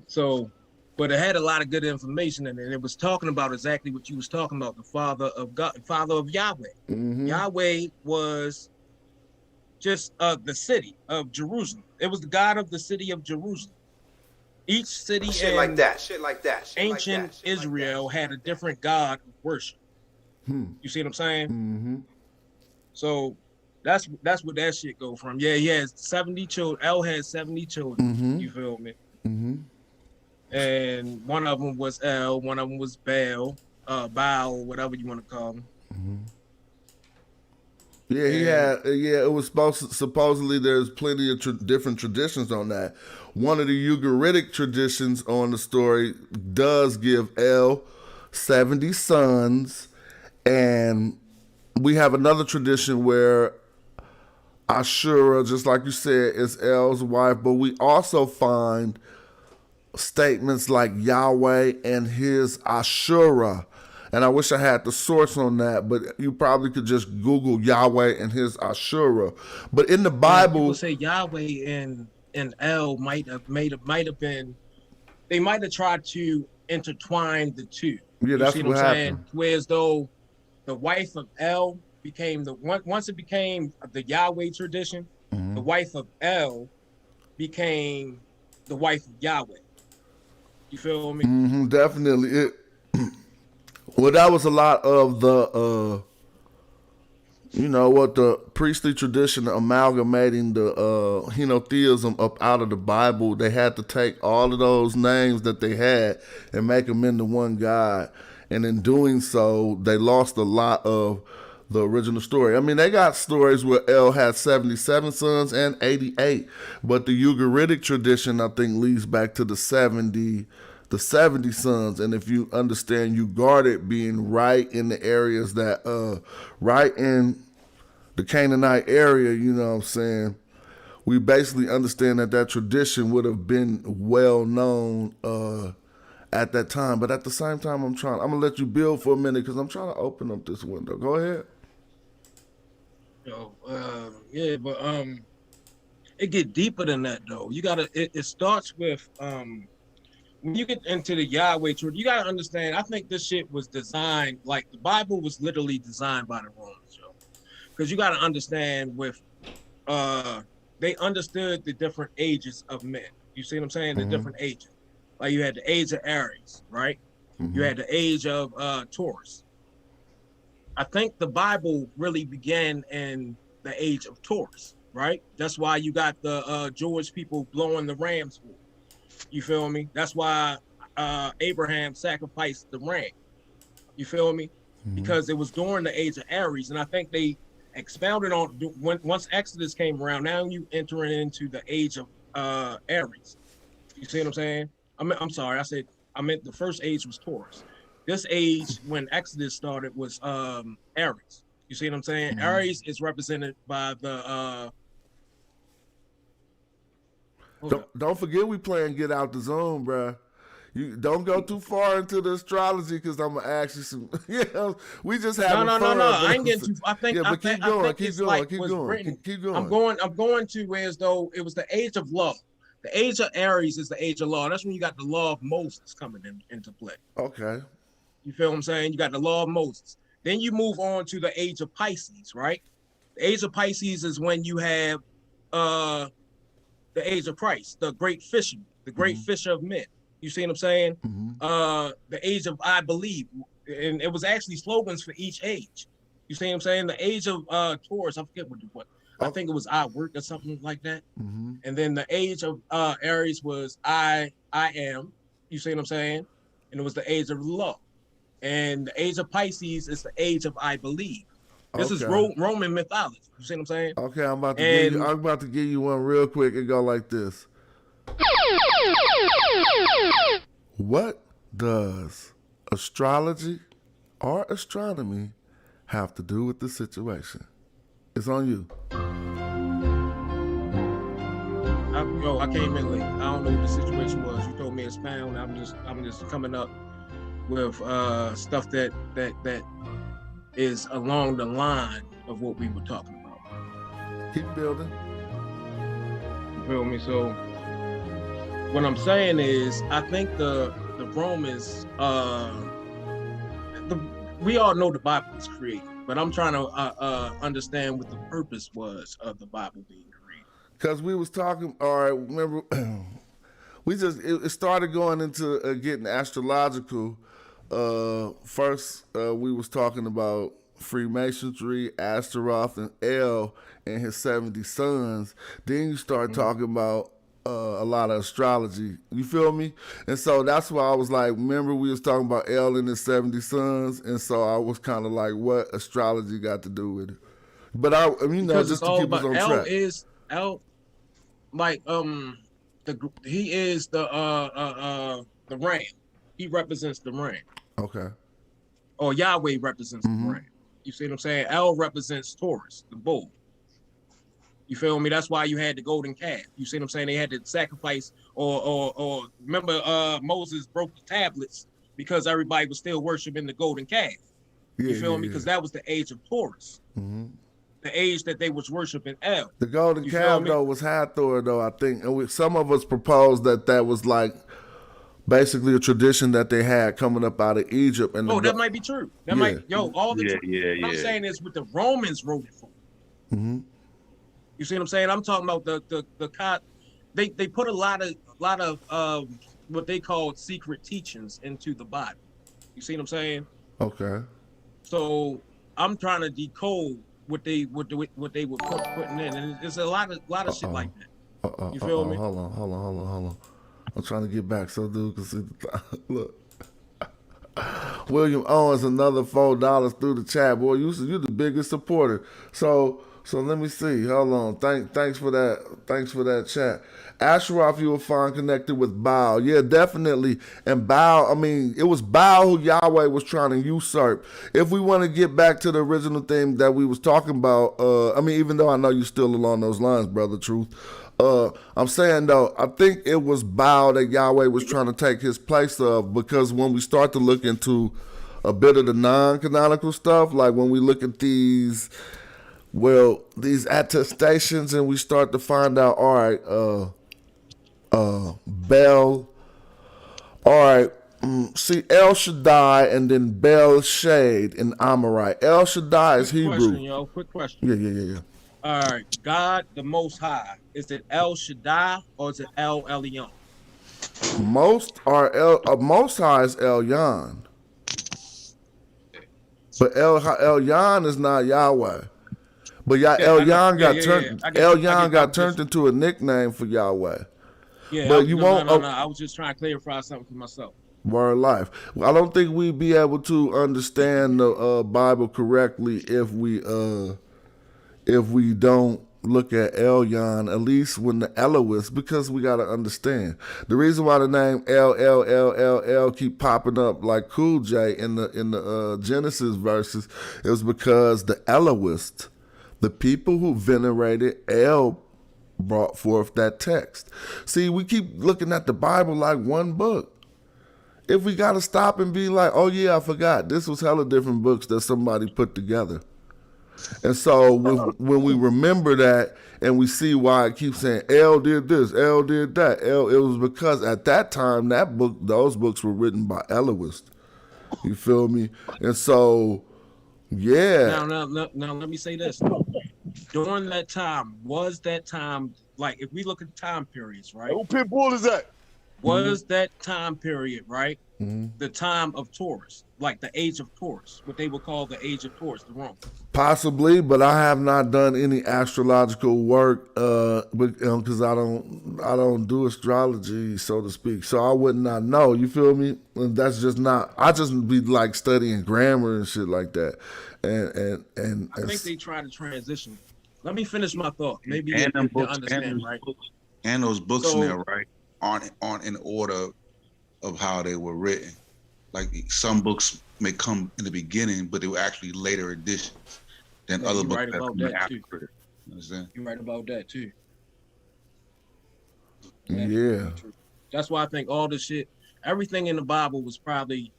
So, but it had a lot of good information in it. And it was talking about exactly what you was talking about, the Father of God, Father of Yahweh. Mm-hmm. Yahweh was just the city of Jerusalem. It was the God of the city of Jerusalem. Each city Shit like that. Shit like that. Ancient Israel had a different God of worship. You see what I'm saying? Mm-hmm. So that's what that shit go from. Yeah, he has 70 children. El had 70 children. Mm-hmm. You feel me? Mm-hmm. And one of them was El, one of them was Baal, Baal, whatever you want to call him. Mm-hmm. Yeah, he had. Yeah, it was supposedly there's plenty of different traditions on that. One of the Ugaritic traditions on the story does give El 70 sons, and we have another tradition where Asherah, just like you said, is El's wife, but we also find statements like Yahweh and his Asherah. And I wish I had the source on that, but you probably could just Google Yahweh and his Asherah. But in the Bible, people say Yahweh and El might have been. They might have tried to intertwine the two. Yeah, that's what happened. Whereas though the wife of El became once it became the Yahweh tradition, the wife of El became the wife of Yahweh. You feel me? Mm-hmm, definitely. Well, that was a lot of the, the priestly tradition amalgamating the henotheism up out of the Bible. They had to take all of those names that they had and make them into one God. And in doing so, they lost a lot of the original story. I mean, they got stories where El had 77 sons and 88, but the Ugaritic tradition, I think, leads back to the 70 sons. And if you understand Ugarit being right in the areas that, right in the Canaanite area, you know what I'm saying, we basically understand that tradition would have been well known at that time. But at the same time, I'm gonna let you build for a minute because I'm trying to open up this window. Go ahead. Yeah, but it get deeper than that though. You gotta. It starts with when you get into the Yahweh truth. You gotta understand. I think this shit was designed like the Bible was literally designed by the Romans, yo. Because you gotta understand with they understood the different ages of men. You see what I'm saying? The different ages. Like you had the age of Aries, right? You had the age of Taurus. I think the Bible really began in the age of Taurus, right? That's why you got the Jewish people blowing the ram's horn. You feel me? That's why Abraham sacrificed the ram. You feel me? Because it was during the age of Aries, and I think they expounded on once Exodus came around. Now you entering into the age of Aries. You see what I'm saying? I'm sorry, I meant the first age was Taurus. This age when Exodus started was Aries. You see what I'm saying? Aries is represented by the don't forget we playing Get Out the Zone, bruh. You don't go too far into the astrology because I'm gonna ask you some. We just having fun. No. I ain't getting too. I think. Yeah, but keep going. I'm going to where as though it was the age of law. The age of Aries is the age of law. That's when you got the law of Moses coming into play. Okay. You feel what I'm saying? You got the law of Moses. Then you move on to the age of Pisces, right? The age of Pisces is when you have the age of Christ, the great fisherman, the great fisher of men. You see what I'm saying? The age of I believe, and it was actually slogans for each age. You see what I'm saying? The age of Taurus, I forget what. I think it was I work or something like that. And then the age of Aries was I am. You see what I'm saying? And it was the age of the law. And the age of Pisces is the age of I believe. This is Roman mythology. You see what I'm saying? Okay, I'm about to give you one real quick and go like this. What does astrology or astronomy have to do with the situation? It's on you. I came in late. I don't know what the situation was. You told me expound. I'm just coming up with stuff that is along the line of what we were talking about. Keep building. You feel me? So what I'm saying is, I think the Romans, we all know the Bible was created, but I'm trying to understand what the purpose was of the Bible being created. Because we was talking, all right, remember, it started going into getting astrological. First, we was talking about Freemasonry, Asherah, and El and his 70 sons. Then you start talking about a lot of astrology. You feel me? And so that's why I was like, remember we was talking about El and his 70 sons, and so I was kind of like, what astrology got to do with it? But just to keep us on track. He is the ram. He represents the ram. Okay. Or Yahweh represents the ram. You see what I'm saying? El represents Taurus, the bull. You feel me? That's why you had the golden calf. You see what I'm saying? They had to sacrifice or remember Moses broke the tablets because everybody was still worshiping the golden calf. You feel me? Because that was the age of Taurus. The age that they was worshiping El. The golden calf though was Hathor though, I think. And some of us proposed that was like basically a tradition that they had coming up out of Egypt. And that might be true. What I'm saying is what the Romans wrote it for. You see what I'm saying? I'm talking about they put a lot of what they call secret teachings into the Bible. You see what I'm saying? Okay. So I'm trying to decode what they were putting in, and there's a lot of shit like that. You feel me? Hold on. I'm trying to get back. So, dude, cause look, William Owens, another $4 through the chat. Boy, you the biggest supporter. So let me see. Hold on. Thanks for that. Thanks for that chat. Asherah, you will find connected with Baal. Yeah, definitely. And Baal, I mean, it was Baal who Yahweh was trying to usurp. If we want to get back to the original thing that we was talking about, I mean, even though I know you still along those lines, brother, truth. I'm saying though, I think it was Baal that Yahweh was trying to take his place of, because when we start to look into a bit of the non-canonical stuff, like when we look at these attestations and we start to find out, all right, Bel, all right, see El Shaddai and then Bel Shade in Amorite. El Shaddai is Quick Hebrew. question, yo. Quick question. Yeah. All right, God the Most High. Is it El Shaddai or is it El Elyon? Most High is Elyon. But Elyon is not Yahweh. But Elyon got turned into a nickname for Yahweh. Yeah, but you won't. No. I was just trying to clarify something for myself. Word life. I don't think we'd be able to understand the Bible correctly if we don't look at Elyon, at least when the Elohist, because we got to understand the reason why the name L keep popping up like Cool J in the Genesis verses is because the Elohist, the people who venerated El, brought forth that text. See, we keep looking at the Bible like one book. If we got to stop and be like, oh yeah, I forgot, this was hella different books that somebody put together. And so when we remember that and we see why it keeps saying El did this, El did that, it was because at that time those books were written by Elohists. You feel me? And so, yeah. Now let me say this. During that time, like if we look at time periods, right? Who pit bull is that? Was that time period, right? The time of Taurus, like the age of Taurus, what they would call the age of Taurus, the Rome. Possibly, but I have not done any astrological work because I don't do astrology, so to speak. So I would not know. You feel me? And that's just not. I just be like studying grammar and shit like that. And I think they try to transition. Let me finish my thought. Maybe and they books, understand, right? And those books in there, right, aren't in order of how they were written. Like some books may come in the beginning, but they were actually later editions than other books that come after it. You understand? You're right about that too. Yeah. That's why I think all the shit, everything in the Bible was probably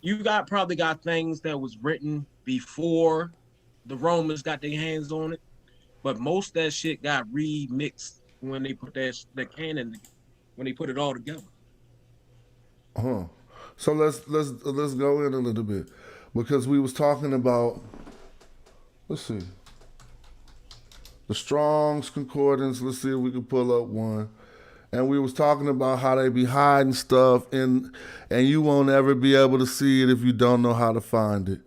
got things that was written before the Romans got their hands on it, but most of that shit got remixed when they put the canon, when they put it all together. So let's go in a little bit, because we was talking about, let's see, the Strong's Concordance. Let's see if we can pull up one. And we was talking about how they be hiding stuff and you won't ever be able to see it if you don't know how to find it.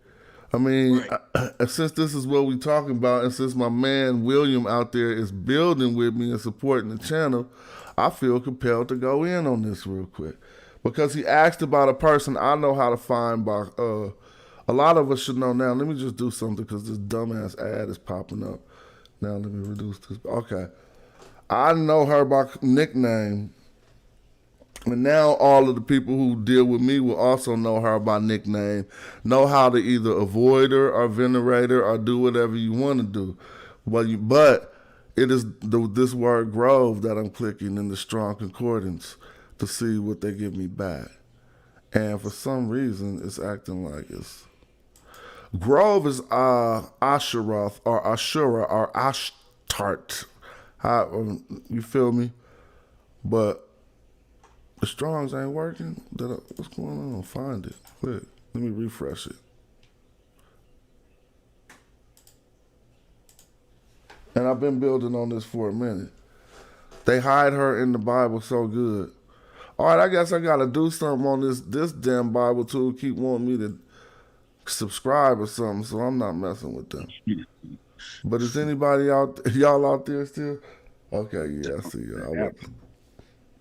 I mean, right. Since this is what we talking about, and since my man William out there is building with me and supporting the channel, I feel compelled to go in on this real quick. Because he asked about a person I know how to find by, a lot of us should know now. Let me just do something because this dumbass ad is popping up. Now let me reduce this. Okay. I know her by nickname. And now all of the people who deal with me will also know her by nickname, know how to either avoid her or venerate her or do whatever you want to do. But it is this word Grove that I'm clicking in the Strong Concordance to see what they give me back. And for some reason, it's acting like it's... Grove is Asherah or Asherah or Ashtart. You feel me? But the Strongs ain't working. What's going on? Find it. Quick. Let me refresh it. And I've been building on this for a minute. They hide her in the Bible so good. All right, I guess I got to do something on this damn Bible too. Keep wanting me to subscribe or something, so I'm not messing with them. But is anybody y'all out there still? Okay, yeah, I see y'all. Yep.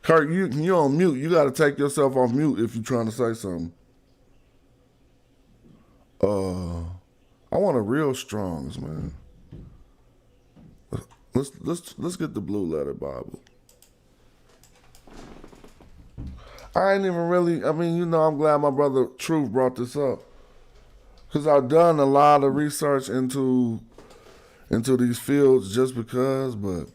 Kurt, you on mute. You got to take yourself off mute if you're trying to say something. I want a real Strong's, man. Let's get the Blue Letter Bible. I ain't even really. I mean, you know, I'm glad my brother Truth brought this up, because I've done a lot of research into these fields just because, but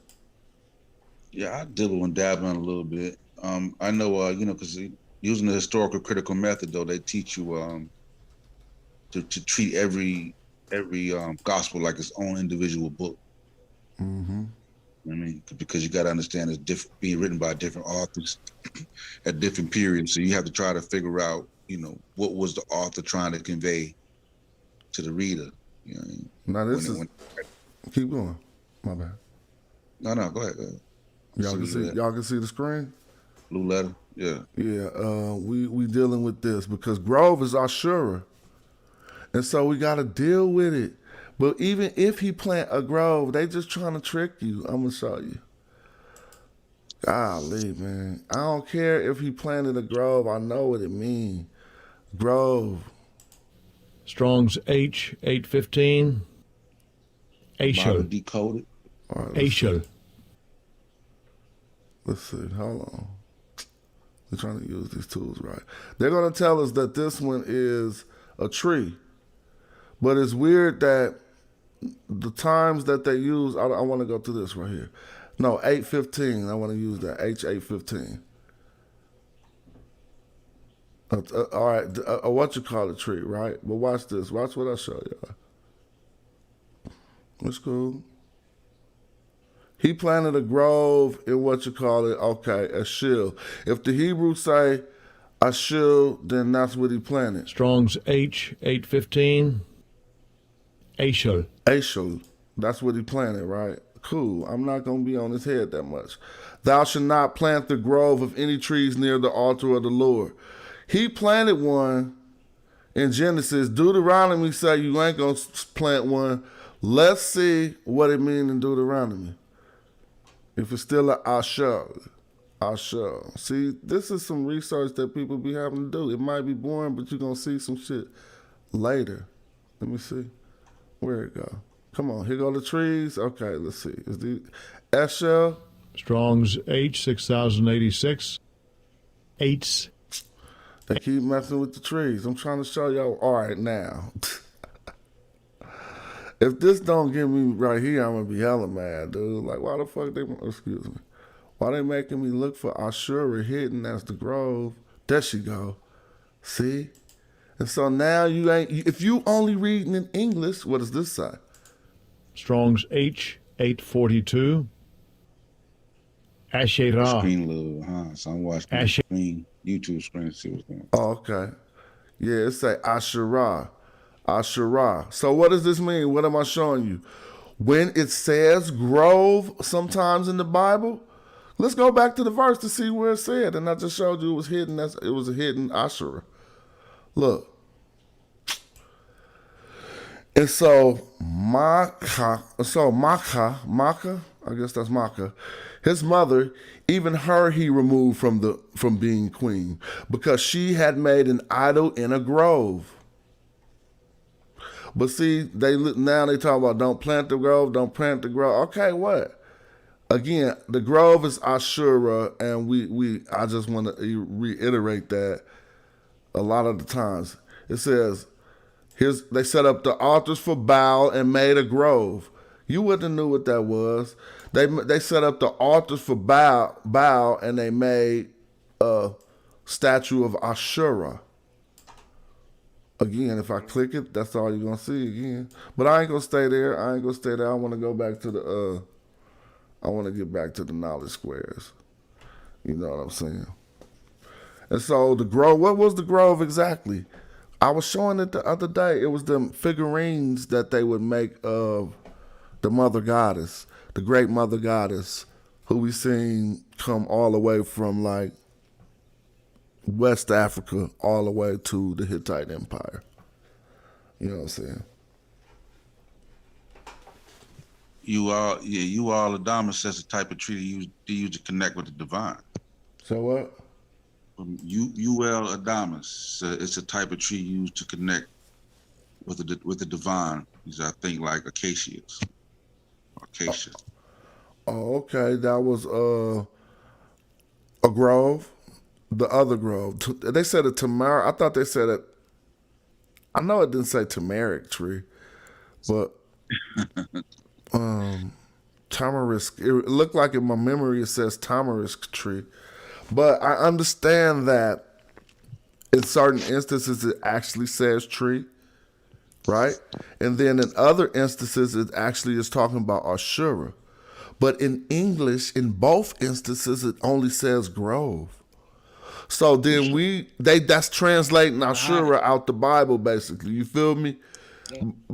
Yeah, I dibble and dabble in a little bit. I know, you know, because using the historical critical method, though, they teach you to treat every gospel like its own individual book. mm-hmm. I mean, because you got to understand it's being written by different authors at different periods, so you have to try to figure out, you know, what was the author trying to convey to the reader. You know, Now this keep going. My bad. No, go ahead. Y'all can see the screen. Blue Letter, yeah. Yeah, we dealing with this because Grove is Asherah, and so we got to deal with it. But even if he plant a grove, they just trying to trick you. I'm gonna show you. Golly, man, I don't care if he planted a grove. I know what it means. Grove. Strong's H815. Asherah. Decoded. All right, Asherah. let's see. Hold on. We're trying to use these tools right. They're gonna tell us that this one is a tree, but it's weird that the times that they use, I want to go to this right here. No, 815. I want to use that H815. All right, what you call a tree, right? But watch this. Watch what I show y'all. It's cool. He planted a grove in what you call it. Okay, a shield. If the Hebrews say a shield, then that's what he planted. Strong's H815. Asherah. Ashel, that's what he planted, right? Cool. I'm not going to be on his head that much. Thou shalt not plant the grove of any trees near the altar of the Lord. He planted one in Genesis. Deuteronomy say you ain't going to plant one. Let's see what it means in Deuteronomy. If it's still an Asherah. Asherah. See, this is some research that people be having to do. It might be boring, but you're going to see some shit later. Let me see. Where it go? Come on, here go the trees. Okay, let's see. Is the Asherah? Strong's H6086. Eights. They keep messing with the trees. I'm trying to show y'all. All right, now. If this don't get me right here, I'm gonna be hella mad, dude. Like, why the fuck excuse me. Why they making me look for Asherah hidden as the grove? There she go. See? And so now you ain't, if you only reading in English, what does this say? Strong's H842. Asherah. Screen little, huh? So I'm watching the screen, YouTube screen to see what's going on. Oh, okay. Yeah, it say Asherah. Asherah. So what does this mean? What am I showing you? When it says grove sometimes in the Bible, let's go back to the verse to see where it said. And I just showed you it was hidden. It was a hidden Asherah. Look. And so Makkah, I guess that's Makkah, his mother, even her he removed from being queen because she had made an idol in a grove. But see, now they talk about don't plant the grove, don't plant the grove. Okay, what? Again, the grove is Asherah, and I just want to reiterate that a lot of the times. It says, they set up the altars for Baal and made a grove. You wouldn't have knew what that was. They set up the altars for Baal and they made a statue of Asherah. Again, if I click it, that's all you're going to see again. But I ain't going to stay there. I want to go back to I want to get back to the knowledge squares. You know what I'm saying? And so the grove, what was the grove exactly? I was showing it the other day. It was the figurines that they would make of the mother goddess, the great mother goddess, who we seen come all the way from like West Africa all the way to the Hittite Empire. You know what I'm saying? You all Adamus says the type of tree to use to connect with the divine. So what? UL Adamus, it's a type of tree used to connect with the divine. These I think like acacias, acacia. Oh, okay. That was a grove. The other grove. They said a tamar. I thought they said it. I know it didn't say turmeric tree, but tamarisk. It looked like in my memory it says tamarisk tree, but I understand that in certain instances it actually says tree, right? And then in other instances it actually is talking about Asherah. But in English, in both instances, it only says grove. So then that's translating Asherah out the Bible, basically. You feel me?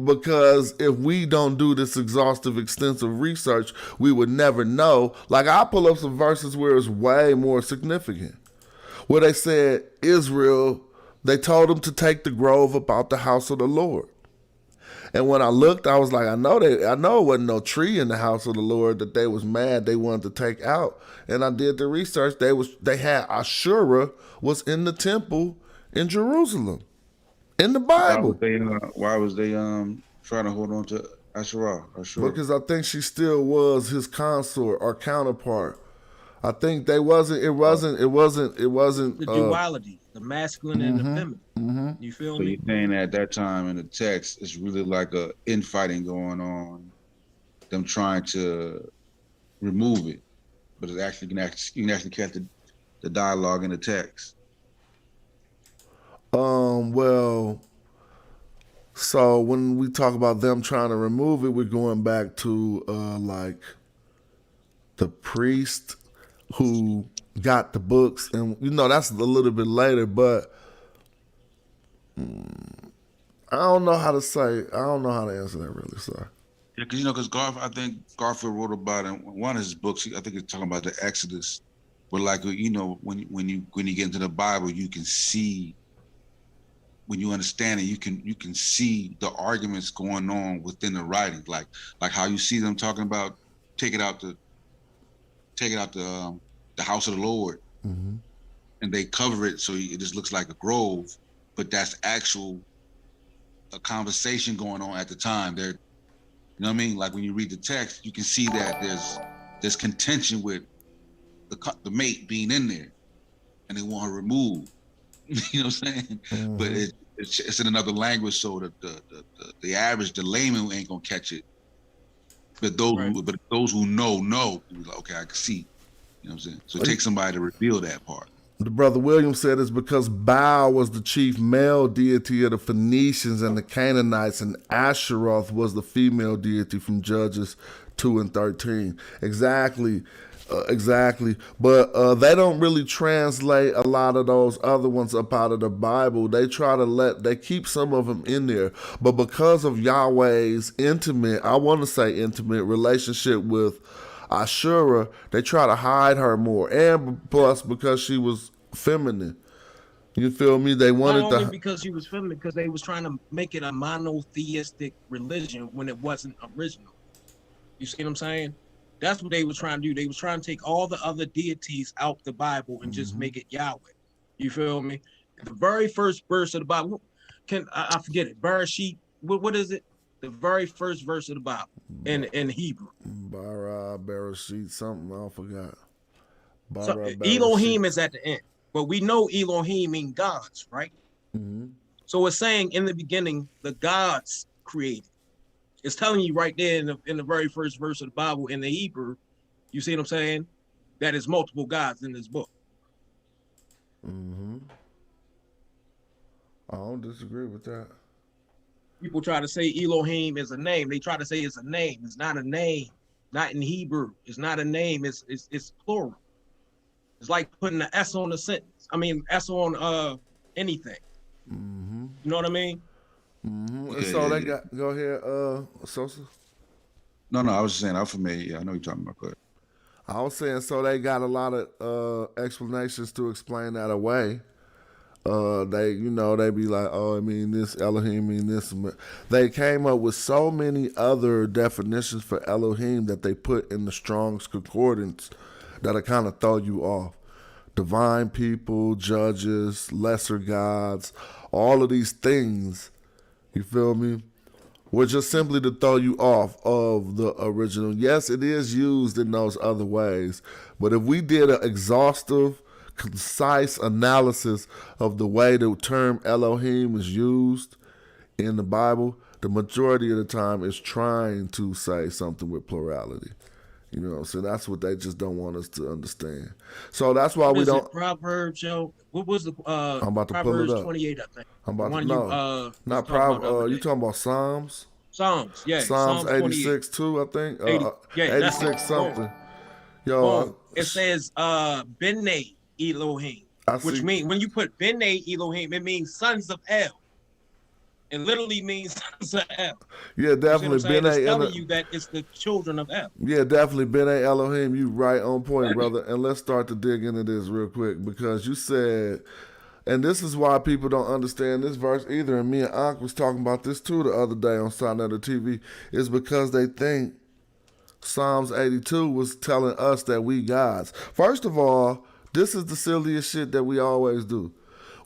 Because if we don't do this exhaustive, extensive research, we would never know. Like, I pull up some verses where it's way more significant. Where they said Israel, they told them to take the grove about the house of the Lord. And when I looked, I was like, I know it wasn't no tree in the house of the Lord that they was mad they wanted to take out. And I did the research. They had Asherah was in the temple in Jerusalem, in the Bible. Why was they trying to hold on to Asherah? Because I think she still was his consort or counterpart. I think it wasn't The duality, the masculine and the feminine. You feel So me? you're saying at that time in the text, it's really like a infighting going on, them trying to remove it, but it's actually you can actually catch the dialogue in the text. Well, so when we talk about them trying to remove it, we're going back to like the priest who got the books, and that's a little bit later, but I don't know how to answer that really, sir. Yeah, because I think Garfield wrote about it in one of his books. I think he's talking about the Exodus, where like when you get into the Bible, you can see, when you understand it, you can see the arguments going on within the writings, like how you see them talking about take it out the house of the Lord, and they cover it so it just looks like a grove, but that's a conversation going on at the time. There, you know what I mean? Like when you read the text, you can see that there's contention with the mate being in there, and they want her removed. You know what I'm saying? But it's in another language, so that the average, the layman ain't gonna catch it. But those who know, be like, okay, I can see. You know what I'm saying? So it takes somebody to reveal that part. The brother William said it's because Baal was the chief male deity of the Phoenicians and the Canaanites, and Asheroth was the female deity from Judges 2 and 13. Exactly. But they don't really translate a lot of those other ones up out of the Bible. They they keep some of them in there. But because of Yahweh's intimate relationship with Asherah, they try to hide her more. And plus, because she was feminine. You feel me? They wanted Not only because she was feminine, because they was trying to make it a monotheistic religion when it wasn't original. You see what I'm saying? That's what they were trying to do. They was trying to take all the other deities out the Bible and just make it Yahweh. You feel me? The very first verse of the Bible, I forget it? Bereshit, what is it? The very first verse of the Bible in Hebrew. Bereshit, something, I forgot. So Elohim is at the end, but we know Elohim means gods, right? So it's saying in the beginning, the gods created. It's telling you right there in the very first verse of the Bible in the Hebrew, you see what I'm saying? That is multiple gods in this book. I don't disagree with that. People try to say Elohim is a name. They try to say it's a name. It's not a name. Not in Hebrew. It's not a name. It's plural. It's like putting an S on a sentence. I mean, S on anything. You know what I mean? And so they got, go ahead, Sosa. No, I was just saying, I'm familiar. Yeah, I know what you're talking about. Go ahead. I was saying, so they got a lot of explanations to explain that away. They be like, oh, I mean this, Elohim mean this. They came up with so many other definitions for Elohim that they put in the Strong's Concordance that'll kind of throw you off. Divine people, judges, lesser gods, all of these things You feel me? Which just simply to throw you off of the original. Yes, it is used in those other ways, but if we did an exhaustive, concise analysis of the way the term Elohim is used in the Bible, the majority of the time is trying to say something with plurality. You know what I'm saying? That's what they just don't want us to understand. So that's why What we is it? don't. Proverbs, yo. What was the I'm about to pull it Proverbs up. 28, I think. I'm The about one to you know. was Not talking about the other You day. talking about Psalms? Psalms, yeah. Psalms Psalms 28. 86 too, I think. 80. Yeah, that's 86 it. something. Boom. Yo, Boom. It says Bene Elohim, I which see. means when you put Bene Elohim, it means sons of El. It literally means sons of El. Yeah, You see what I'm definitely saying? It's telling Bene. you that it's the children of El. Yeah, definitely Bene Elohim. You right on point, brother. And let's start to dig into this real quick because you said, and this is why people don't understand this verse either. And me and Ankh was talking about this too the other day on Sign of the TV. Is because they think Psalms 82 was telling us that we gods. First of all, this is the silliest shit that we always do.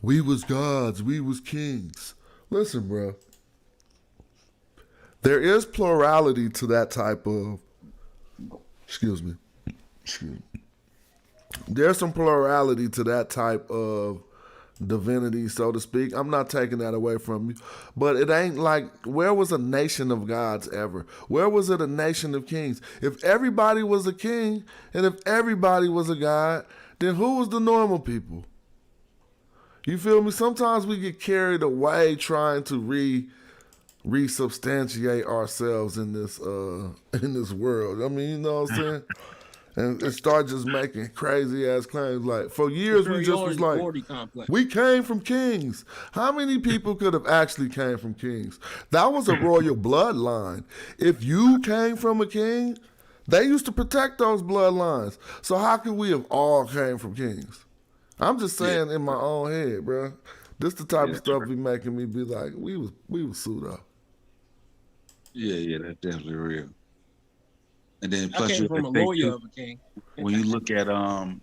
We was gods. We was kings. Listen, bro. There is plurality to that type of. Excuse me. There's some plurality to that type of divinity, so to speak. I'm not taking that away from you. But it ain't like, where was a nation of gods ever? Where was it a nation of kings? If everybody was a king and if everybody was a god, then who was the normal people? You feel me? Sometimes we get carried away trying to resubstantiate ourselves in this world. I mean, you know what I'm saying? And it started just making crazy ass claims. Like for years we just was like, we came from kings. How many people could have actually came from kings? That was a royal bloodline. If you came from a king, they used to protect those bloodlines. So how could we have all came from kings? I'm just saying in my own head, bro. This the type of stuff be making me be like, we was pseudo. Yeah, that's definitely real. And then I plus came you from a lawyer of a king. when you look at Homo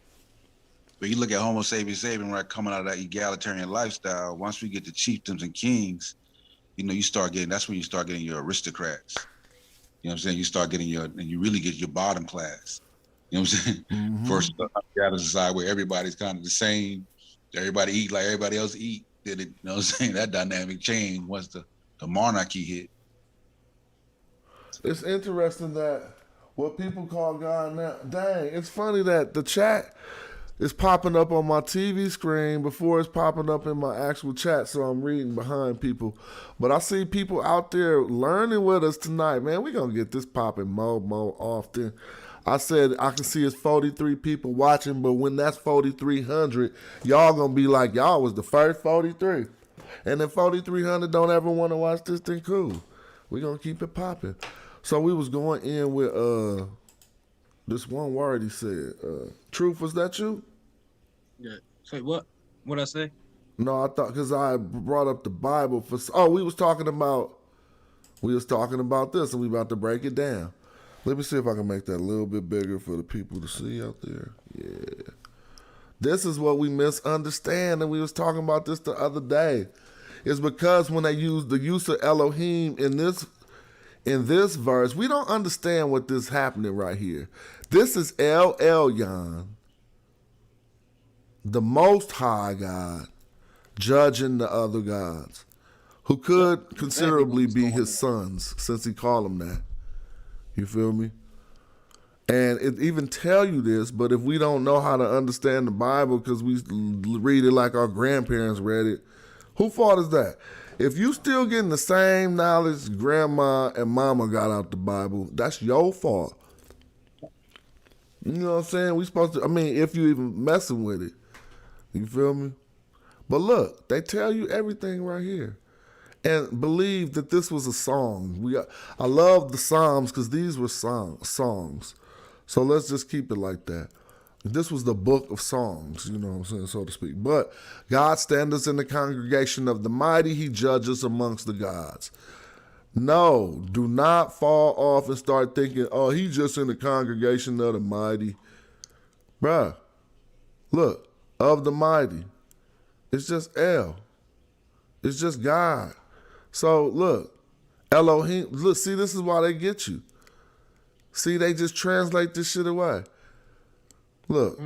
sapiens right, coming out of that egalitarian lifestyle, once we get to chieftains and kings, you know, that's when you start getting your aristocrats. You know what I'm saying? You start getting and you really get your bottom class. You know what I'm saying? Mm-hmm. First, got a society where everybody's kind of the same. Everybody eat like everybody else eat. Did it? You know what I'm saying? That dynamic changed once the monarchy hit. It's interesting that what people call God now, dang, it's funny that the chat is popping up on my TV screen before it's popping up in my actual chat, so I'm reading behind people. But I see people out there learning with us tonight. Man, we're going to get this popping more often. I said I can see it's 43 people watching, but when that's 4,300, y'all going to be like, y'all was the first 43. And if 4,300 don't ever want to watch this, then cool. We're going to keep it popping. So we was going in with this one word he said. Truth, was that you? Yeah. Say what? What'd I say? No, I thought because I brought up the Bible for. Oh, we was talking about this, and we about to break it down. Let me see if I can make that a little bit bigger for the people to see out there. Yeah, this is what we misunderstand, and we was talking about this the other day. It's because when they use the use of Elohim in this verse, we don't understand what this happening right here. This is El Elyon, the Most High God, judging the other gods, who could considerably be his sons, since he called them that. You feel me? And it even tell you this, but if we don't know how to understand the Bible because we read it like our grandparents read it, whose fault is that? If you still getting the same knowledge grandma and mama got out the Bible, that's your fault. You know what I'm saying? We supposed to, if you even messing with it. You feel me? But look, they tell you everything right here. And believe that this was a song. I love the Psalms because these were songs. So let's just keep it like that. This was the book of songs, you know what I'm saying, so to speak. But God standeth in the congregation of the mighty. He judges amongst the gods. No, do not fall off and start thinking, oh, he's just in the congregation of the mighty. Bruh, look, of the mighty. It's just El. It's just God. So look, Elohim, look, see, this is why they get you. See, they just translate this shit away. Look,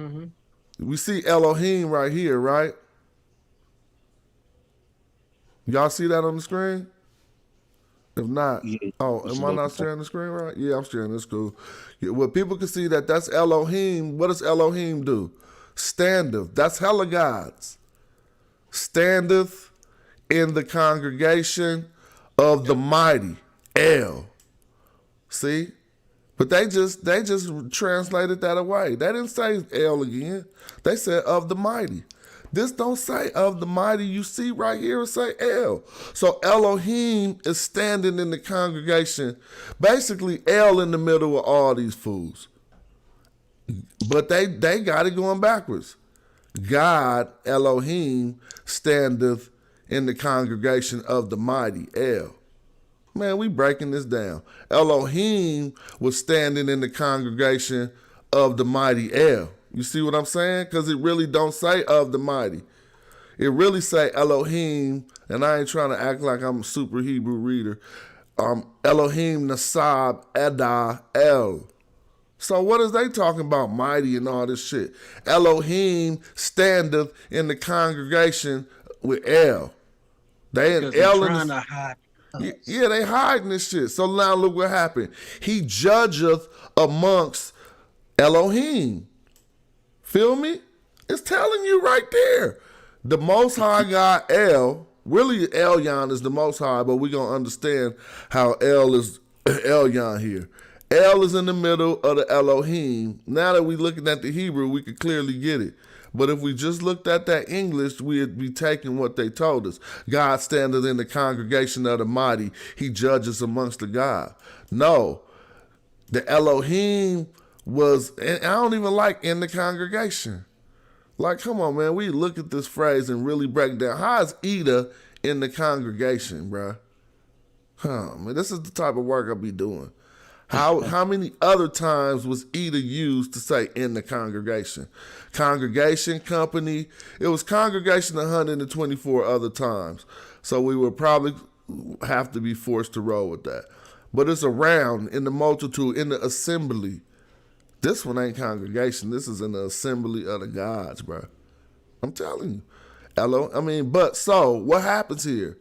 we see Elohim right here, right? Y'all see that on the screen? If not, Yeah. am I not sharing the screen right? Yeah, I'm sharing this. Cool. Yeah, well, people can see that's Elohim. What does Elohim do? Standeth. That's hella gods. Standeth in the congregation of the mighty. El. See? But they just translated that away. They didn't say El again. They said of the mighty. This don't say of the mighty. You see right here it say El. So Elohim is standing in the congregation. Basically El in the middle of all these fools. But they got it going backwards. God, Elohim, standeth in the congregation of the mighty. El. Man, we breaking this down. Elohim was standing in the congregation of the mighty El. You see what I'm saying? Because it really don't say of the mighty. It really say Elohim, and I ain't trying to act like I'm a super Hebrew reader. Elohim Nasab Edah El. So what is they talking about, mighty and all this shit? Elohim standeth in the congregation with El. They and El trying to hide. Yeah, they hiding this shit. So now look what happened. He judgeth amongst Elohim. Feel me? It's telling you right there. The Most High God, El, really Elyon is the Most High, but we're going to understand how El is Elyon here. El is in the middle of the Elohim. Now that we're looking at the Hebrew, we can clearly get it. But if we just looked at that English, we'd be taking what they told us. God standeth in the congregation of the mighty. He judges amongst the God. No, the Elohim was, and I don't even like in the congregation. Like, come on, man. We look at this phrase and really break down. How is Eda in the congregation, bruh? Man, this is the type of work I'll be doing. How many other times was Eda used to say in the congregation? Congregation, company. It was congregation 124 other times. So we would probably have to be forced to roll with that. But it's around, in the multitude, in the assembly. This one ain't congregation. This is in the assembly of the gods, bro. I'm telling you. But so what happens here?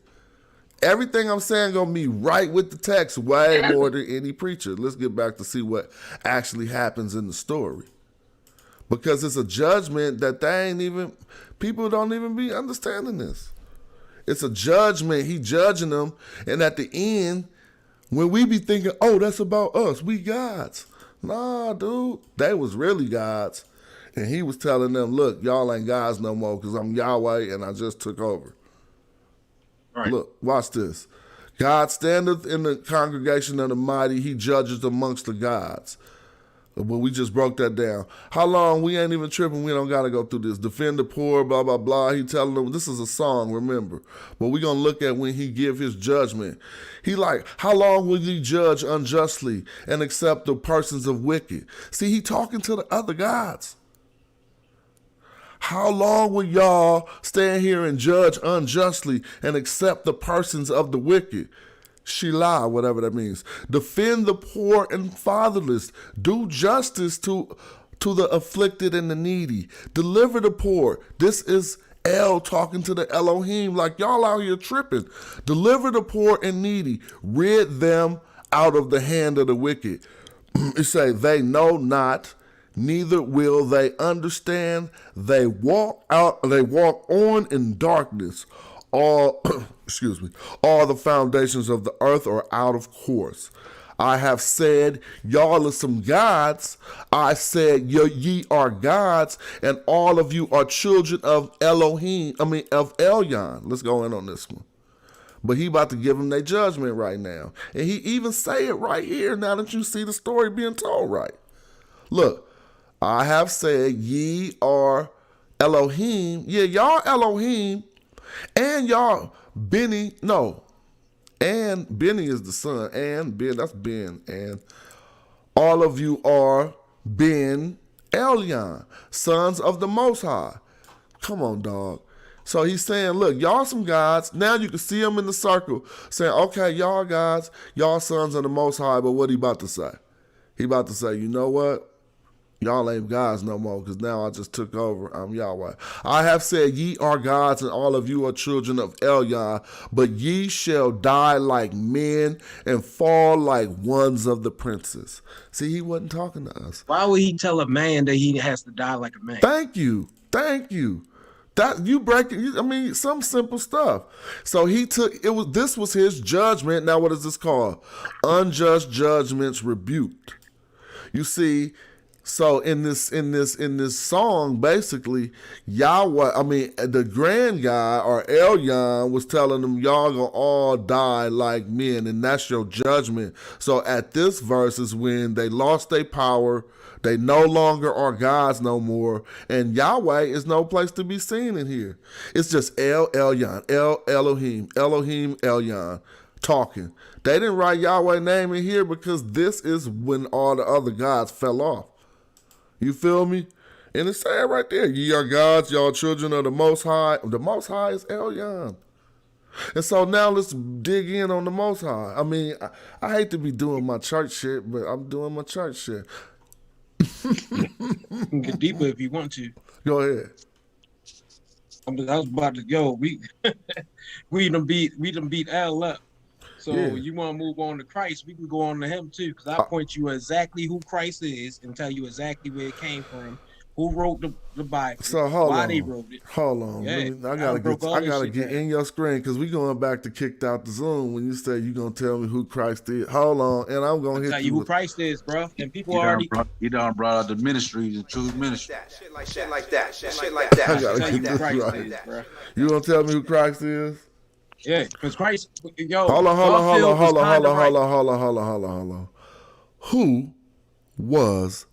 Everything I'm saying gonna be right with the text way more than any preacher. Let's get back to see what actually happens in the story. Because it's a judgment that people don't even be understanding this. It's a judgment. He judging them. And at the end, when we be thinking, oh, that's about us, we gods. Nah, dude, they was really gods. And he was telling them, look, y'all ain't gods no more because I'm Yahweh and I just took over. Right. Look, watch this. God standeth in the congregation of the mighty. He judges amongst the gods. But we just broke that down. How long? We ain't even tripping. We don't got to go through this. Defend the poor, blah, blah, blah. He telling them, this is a song, remember. But we going to look at when he give his judgment. He like, how long will ye judge unjustly and accept the persons of wicked? See, he talking to the other gods. How long will y'all stand here and judge unjustly and accept the persons of the wicked? Shelah, whatever that means. Defend the poor and fatherless. Do justice to the afflicted and the needy. Deliver the poor. This is El talking to the Elohim like y'all out here tripping. Deliver the poor and needy. Rid them out of the hand of the wicked. It say, they know not, neither will they understand. They walk on in darkness. All all the foundations of the earth are out of course. I have said, y'all are some gods. I said, ye are gods, and all of you are children of Elohim, of Elyon. Let's go in on this one. But he about to give them their judgment right now. And he even say it right here now that you see the story being told right. Look, I have said, ye are Elohim. Yeah, y'all Elohim. And y'all Benny, no. And Benny is the son. And Ben, that's Ben. And all of you are Ben Elyon, sons of the Most High. Come on, dog. So he's saying, look, y'all some gods. Now you can see them in the circle saying, okay, y'all gods, y'all sons of the Most High. But what he about to say? He about to say, you know what? Y'all ain't gods no more because now I just took over. I'm Yahweh. I have said ye are gods and all of you are children of Elyon, but ye shall die like men and fall like ones of the princes. See, he wasn't talking to us. Why would he tell a man that he has to die like a man? Thank you. Thank you. That you break it. I mean, some simple stuff. So he took it was this was his judgment. Now what is this called? Unjust judgments rebuked. You see, so in this song, basically, Yahweh, I mean the grand guy or Elyon was telling them y'all gonna all die like men, and that's your judgment. So at this verse is when they lost their power. They no longer are gods no more, and Yahweh is no place to be seen in here. It's just Elyon, Elohim, Elyon talking. They didn't write Yahweh's name in here because this is when all the other gods fell off. You feel me? And it's saying right there, ye are gods, y'all children of the Most High. The Most High is Elyon. And so now let's dig in on the Most High. I mean, I hate to be doing my church shit, but I'm doing my church shit. You can get deeper if you want to. Go ahead. I was about to go. We done beat Al up. So you want to move on to Christ? We can go on to him too, because I'll point you exactly who Christ is and tell you exactly where it came from, who wrote the Bible, so why they wrote it. Hold on. Yeah, I gotta get in your screen because we going back to kicked out the Zoom when you say you gonna tell me who Christ is. Hold on, and I'm gonna tell you who Christ is, bro. And people already you done brought out the ministry, the truth ministry. Shit like that. I gotta get this right. You gonna tell me who Christ is? Yeah, because Christ, yo. Hold on. Who was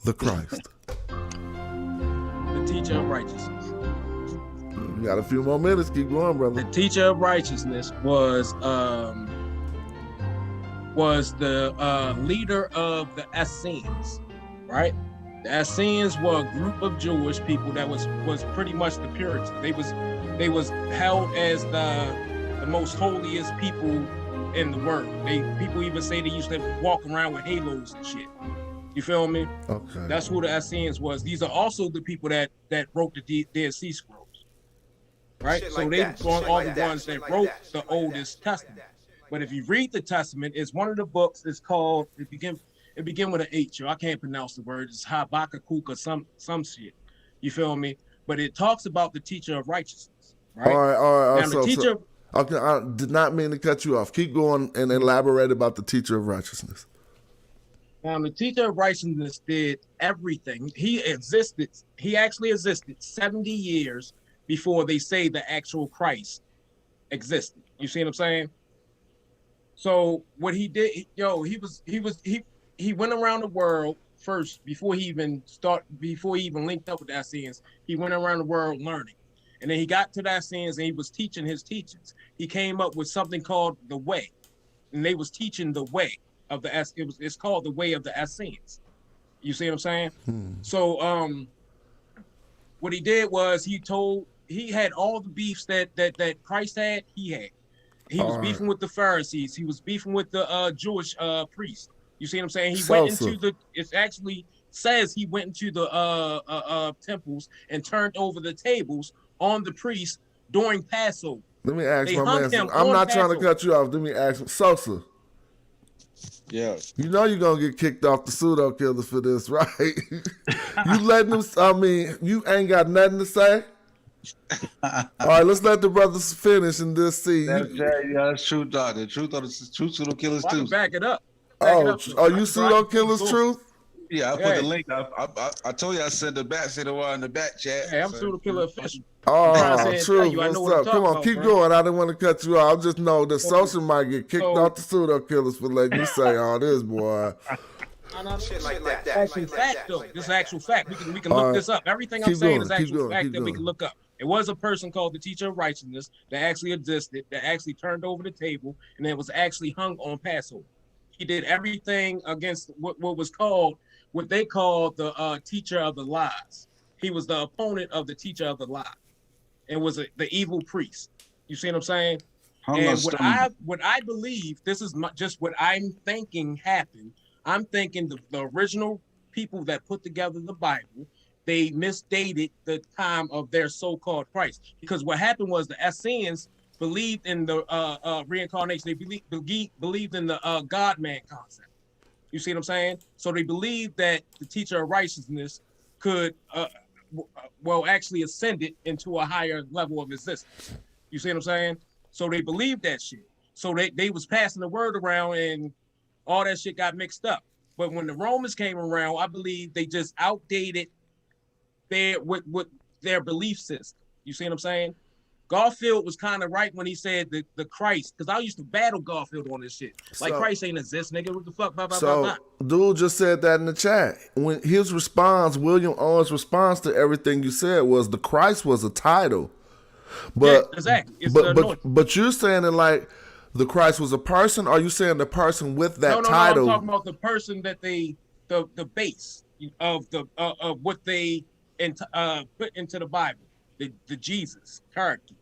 the Christ? The teacher of righteousness. You got a few more minutes. Keep going, brother. The teacher of righteousness was the leader of the Essenes, right? The Essenes were a group of Jewish people that was pretty much the Puritans. They was held as the most holiest people in the world. People even say they used to walk around with halos and shit. You feel me? Okay. That's who the Essenes was. These are also the people that wrote the Dead Sea Scrolls, right? So they were all the ones that wrote the oldest Testament. But if you read the Testament, it's one of the books. It's called. It begin with an H. I can't pronounce the word. It's Habakkuk or some shit. You feel me? But it talks about the teacher of righteousness, right? All right. Now, the teacher. Okay, I did not mean to cut you off. Keep going and elaborate about the teacher of righteousness. Now, the teacher of righteousness did everything. He actually existed 70 years before they say the actual Christ existed. You see what I'm saying? So what he did, he went around the world first before he even linked up with the Essenes. He went around the world learning. And then he got to the Essenes and he was teaching his teachings. He came up with something called the Way. And they was teaching the way of the it's called the Way of the Essenes. You see what I'm saying? So what he did was he had all the beefs that Christ had, he was beefing with the Pharisees, he was beefing with the Jewish priests. You see what I'm saying? It actually says he went into the temples and turned over the tables on the priests during Passover. Let me ask my man. I'm not trying to cut you off. Let me ask him. Sosa. Yeah. You know you're going to get kicked off the pseudo killers for this, right? You letting them, I mean, you ain't got nothing to say? All right, let's let the brothers finish and just see. That's true, dog. The truth pseudo killers too. Back it up. Are you pseudo killers truth? Yeah, I put the link. I told you I sent the back. Sent the one in the back chat. Hey, I'm pseudo killer official. Oh, true. What's up? Come on, keep going. I didn't want to cut you off. I just know that Social might get kicked off the pseudo killers for letting you say all this, boy. Shit like that. Actual fact, though. This is actual fact. We can look this up. Everything I'm saying is actual fact that we can look up. It was a person called the teacher of righteousness that actually existed, that actually turned over the table, and that was actually hung on Passover. He did everything against what they called the teacher of the lies. He was the opponent of the teacher of the lie. and was the evil priest. You see what I'm saying? Hung And on what I believe, this is just what I'm thinking happened. I'm thinking the original people that put together the Bible, they misdated the time of their so-called Christ. Because what happened was the Essenes believed in the reincarnation. They believed in the God-man concept. You see what I'm saying? So they believed that the teacher of righteousness could, actually ascended into a higher level of existence. You see what I'm saying? So they believed that shit. So they was passing the word around and all that shit got mixed up. But when the Romans came around, I believe they just outdated with their belief system. You see what I'm saying? Garfield was kind of right when he said the Christ, because I used to battle Garfield on this shit. Like, Christ ain't exist, nigga. What the fuck? Blah, blah, blah, blah. Dude just said that in the chat. When his response, William Owen's response to everything you said was the Christ was a title. But yeah, exactly. It's but you're saying that like the Christ was a person, or are you saying the person with that title? No, I'm talking about the person that the base of what they put into the Bible, the Jesus character.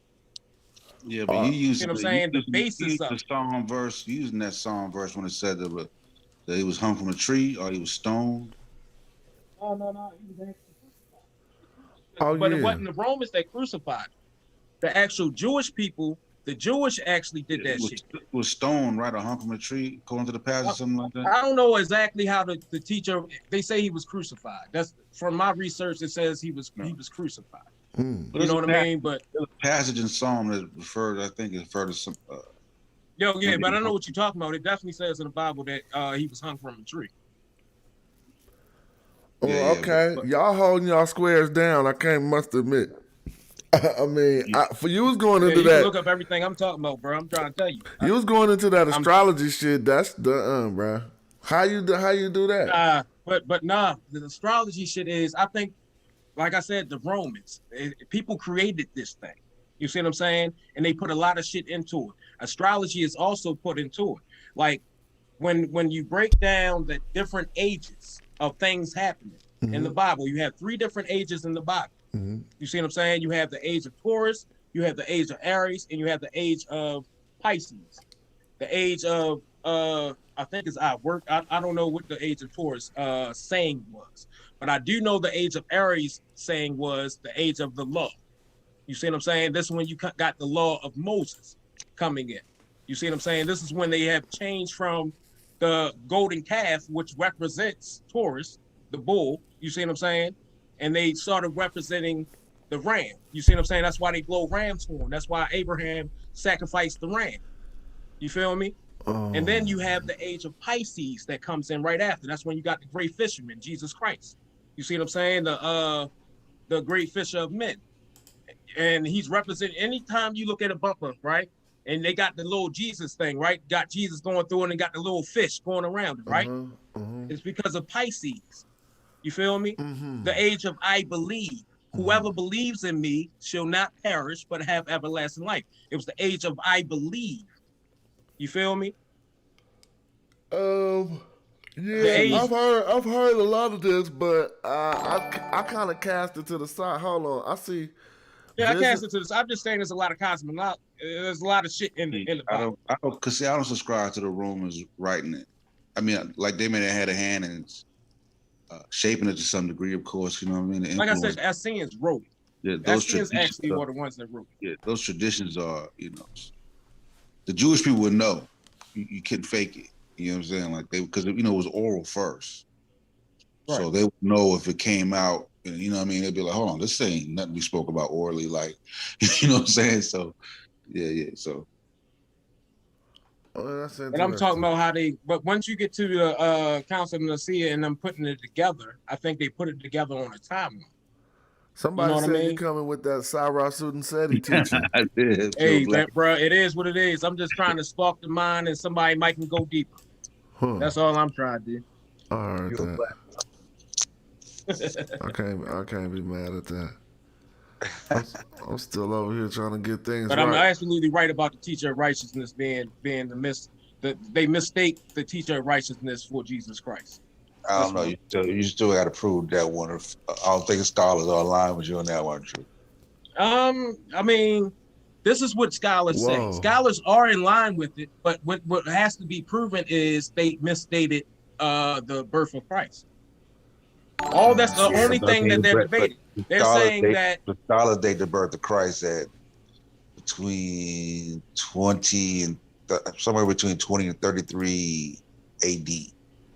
Yeah, but you use what I'm saying, the basis of the Psalm verse, using that Psalm verse when it said that he was hung from a tree or he was stoned. No, he was actually crucified. But it wasn't the Romans that crucified him. The actual Jewish people, the Jewish actually did that shit. Was stoned, right, or hung from a tree, according to the passage, something like that? I don't know exactly how the teacher, they say he was crucified. That's from my research, it says he was crucified. You know what I mean? But there's a passage in Psalm that referred to some. But I know what you're talking about. It definitely says in the Bible that he was hung from a tree. Okay. Y'all holding y'all squares down. I must admit. I mean, for you was going into you that. Can look up everything I'm talking about, bro. I'm trying to tell you. You was going into that astrology shit. That's the bro. How you do that? But the astrology shit is, I think, like I said, the Romans, people created this thing. You see what I'm saying? And they put a lot of shit into it. Astrology is also put into it. Like when you break down the different ages of things happening in the Bible, you have 3 different ages in the Bible. You see what I'm saying? You have the age of Taurus, you have the age of Aries, and you have the age of Pisces. The age of I think it's I don't know what the age of Taurus saying was, but I do know the age of Aries saying was the age of the law. You see what I'm saying? This is when you got the law of Moses coming in. You see what I'm saying? This is when they have changed from the golden calf, which represents Taurus, the bull. You see what I'm saying? And they started representing the ram. You see what I'm saying? That's why they blow ram's horn. That's why Abraham sacrificed the ram. You feel me? And then you have the age of Pisces that comes in right after. That's when you got the great fisherman, Jesus Christ. You see what I'm saying? The great fisher of men. And he's representing, anytime you look at a bumper, right? And they got the little Jesus thing, right? Got Jesus going through it and got the little fish going around it, right? It's because of Pisces. You feel me? The age of I believe. Whoever believes in me shall not perish, but have everlasting life. It was the age of I believe. You feel me? Yeah, I've heard a lot of this, but I kind of cast it to the side. Hold on, I see. Yeah, I cast it to the side. I'm just saying there's a lot of cosmology. There's a lot of shit in the Bible. I don't subscribe to the Romans writing it. I mean, like they may have had a hand in shaping it to some degree, of course. You know what I mean? Like I said, the Essenes wrote it. Yeah, those Essenes actually were the ones that wrote it. Yeah, those traditions are, the Jewish people would know. You couldn't fake it. You know what I'm saying? Like because it was oral first. Right. So they would know if it came out, you know what I mean? They'd be like, hold on, this ain't nothing we spoke about orally, like, you know what I'm saying? So, yeah, so. Oh, that's and I'm talking about how but once you get to the Council of Nicaea and them putting it together, I think they put it together on a timeline. Somebody said you coming with that Cyrus Student Seti teaching. I did. Hey, bro, it is what it is. I'm just trying to spark the mind and somebody might can go deeper. That's all I'm trying to do. All right, I can't be mad at that. I'm still over here trying to get things but right. I'm absolutely right about the teacher of righteousness being they mistake the teacher of righteousness for Jesus Christ. I don't know. You still got to prove that one. I don't think scholars are aligned with you on that one, Drew. I mean, this is what scholars say. Whoa. Scholars are in line with it, but what has to be proven is they misstated the birth of Christ. All that's the only thing that they're debating. They're saying that the scholars date the birth of Christ at between 20 and somewhere between 20 and 33 AD.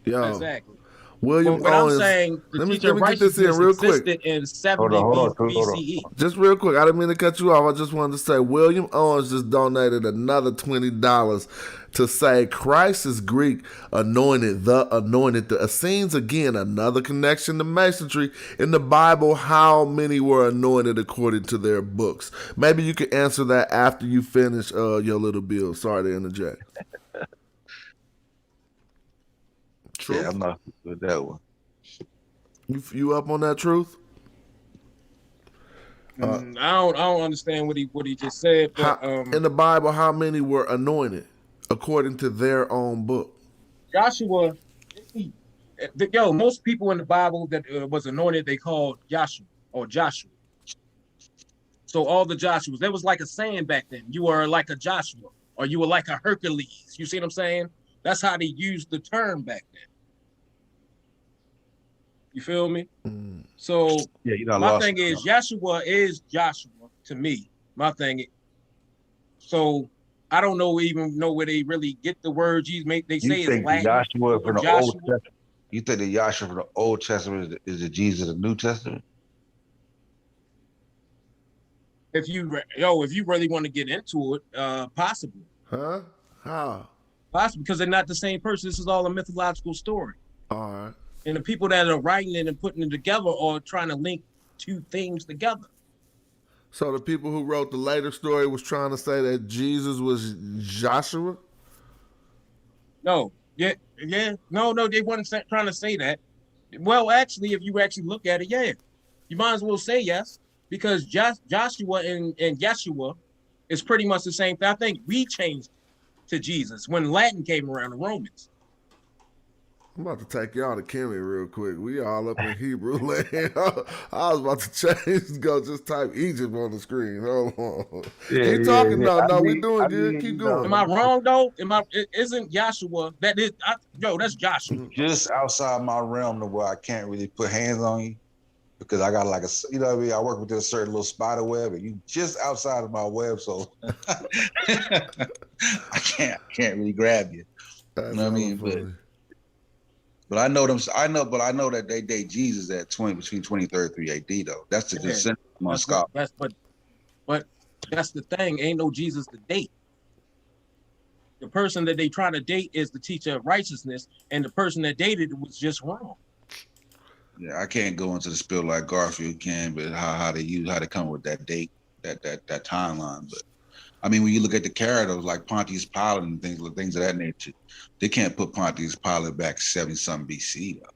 Yo, exactly. William What Owens. I'm saying, the let me teacher get this in righteousness real quick. existed in 70 BCE. Just real quick, I didn't mean to cut you off. I just wanted to say William Owens just donated another $20 to say Christ is Greek, anointed, the Essenes. Again, another connection to masonry. In the Bible, how many were anointed according to their books? Maybe you could answer that after you finish your little bill. Sorry to interject. Truth? Yeah, I'm not with that one. You up on that, Truth? I don't understand what he just said. But, in the Bible, how many were anointed according to their own book? Joshua, most people in the Bible that was anointed, they called Joshua or Joshua. So all the Joshuas, there was like a saying back then. You were like a Joshua, or you were like a Hercules. You see what I'm saying? That's how they used the term back then. You feel me? So yeah, my thing is, Joshua is Joshua to me. My thing. So I don't even know where they really get the word Jesus. They say it's Latin. Joshua from the Old Testament. You think the Joshua from the Old Testament is the Jesus of the New Testament? If you really want to get into it, possibly. Huh? How? Possibly because they're not the same person. This is all a mythological story. All right. And the people that are writing it and putting it together are trying to link two things together. So the people who wrote the later story was trying to say that Jesus was Joshua? No. No, they weren't trying to say that. Well, actually, if you actually look at it, yeah. You might as well say yes, because Joshua and Yeshua is pretty much the same thing. I think we changed to Jesus when Latin came around, the Romans. I'm about to take y'all to Kimmy real quick. We all up in Hebrew land. I was about to change, just type Egypt on the screen. Hold on. Keep talking though. No, we doing good. Keep going. Am I wrong though? Isn't Joshua that's Joshua. Just outside my realm to where I can't really put hands on you because I got like I work with this certain little spider web and you just outside of my web, so I can't really grab you. That's you know what I mean? But I know that they date Jesus at between 20 and 33 AD though. That's the descent among scholars. But that's the thing. Ain't no Jesus to date. The person that they try to date is the teacher of righteousness, and the person that dated it was just wrong. Yeah, I can't go into the spill like Garfield can, but how they come with that date, that timeline. But I mean, when you look at the characters like Pontius Pilate and things of that nature, they can't put Pontius Pilate back 70-something BC though.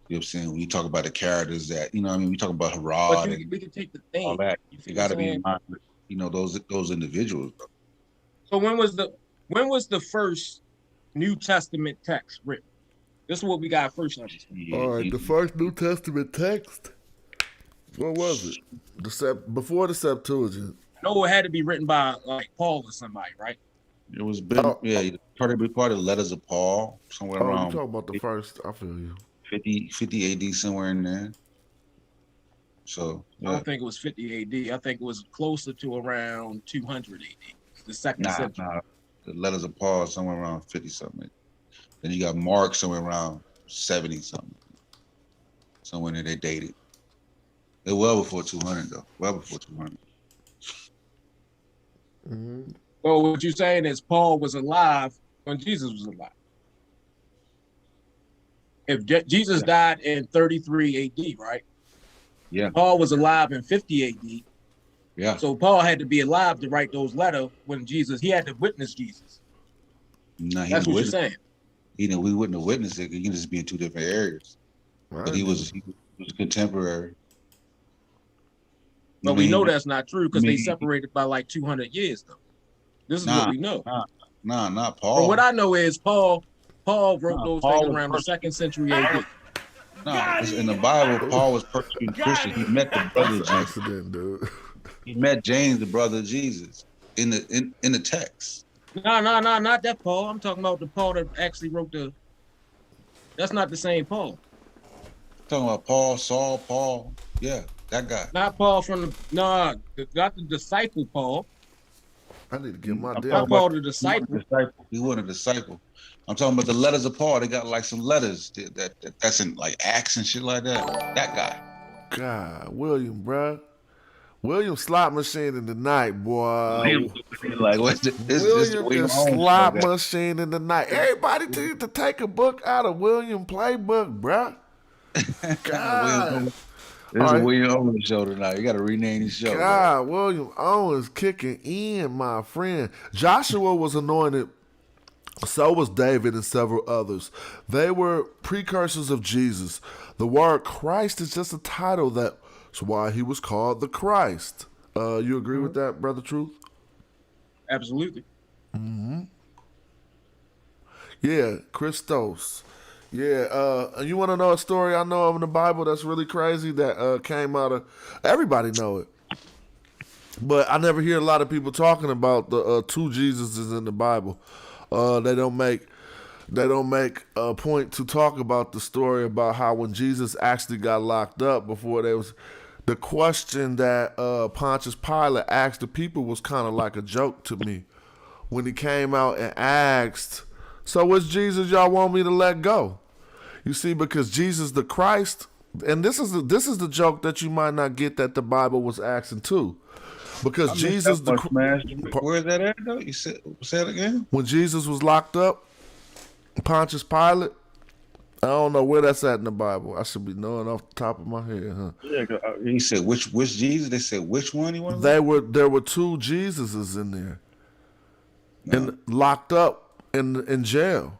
You know what I'm saying? When you talk about the characters that, you know what I mean, we talk about Herod we can take the thing. all that. You gotta be in mind with, those individuals though. So when was the first New Testament text written? This is what we got first understand. All right, the first New Testament text. What was it? Before the Septuagint. No, it had to be written by like Paul or somebody, right? It was probably part of the letters of Paul, somewhere around. You talking about the first? I feel you. 50 AD, somewhere in there. So I don't think it was 50 AD. I think it was closer to around 200 AD. The second century. Nah. The letters of Paul somewhere around 50 something. Then you got Mark somewhere around 70 something. Somewhere there they dated. They're well before 200 though. Well before 200. Mm-hmm. Well, what you're saying is Paul was alive when Jesus was alive. If Jesus died in 33 AD, right? Yeah. Paul was alive in 50 AD. Yeah. So Paul had to be alive to write those letters when he had to witness Jesus. No, that's what you're saying. We wouldn't have witnessed it. He could just be in two different areas. Right. But he was contemporary. But we know that's not true because they separated by like 200 years, though. This is what we know. Not Paul. But what I know is Paul wrote those things around the 2nd century AD. No, in the Bible, Paul was persecuting Christians. He met the brothers. Accident, dude. He met James, the brother of Jesus, in the text. No, not that Paul. I'm talking about the Paul that actually wrote the. That's not the same Paul. Talking about Paul, Saul, Paul. Yeah, that guy. Not Paul from the not the disciple Paul. I need to get my I'm damn. talking Not Paul about- the disciple. He wasn't a disciple. I'm talking about the letters of Paul. They got like some letters that's in like Acts and shit like that. That guy. God, William, bruh. William slot machine in the night, boy. Like what's this? William is slot machine in the night. Everybody need to take a book out of William playbook, bruh. God. This All is right. a William Owens show tonight. You got to rename the show. God, William Owens kicking in, my friend. Joshua was anointed. So was David and several others. They were precursors of Jesus. The word Christ is just a title. That's why he was called the Christ. You agree with that, Brother Truth? Absolutely. Yeah, Christos. Yeah, you want to know a story I know of in the Bible that's really crazy that came out of, everybody know it. But I never hear a lot of people talking about the two Jesuses in the Bible. They don't make a point to talk about the story about how when Jesus actually got locked up before there was the question that Pontius Pilate asked the people was kind of like a joke to me when he came out and asked, so which Jesus y'all want me to let go? You see, because Jesus the Christ, and this is the joke that you might not get that the Bible was asking too. Because Jesus the Where is that at though? You say it again? When Jesus was locked up, Pontius Pilate, I don't know where that's at in the Bible. I should be knowing off the top of my head, huh? Yeah, he said which Jesus? They said which one he wanted? There were two Jesuses in there. And locked up in jail.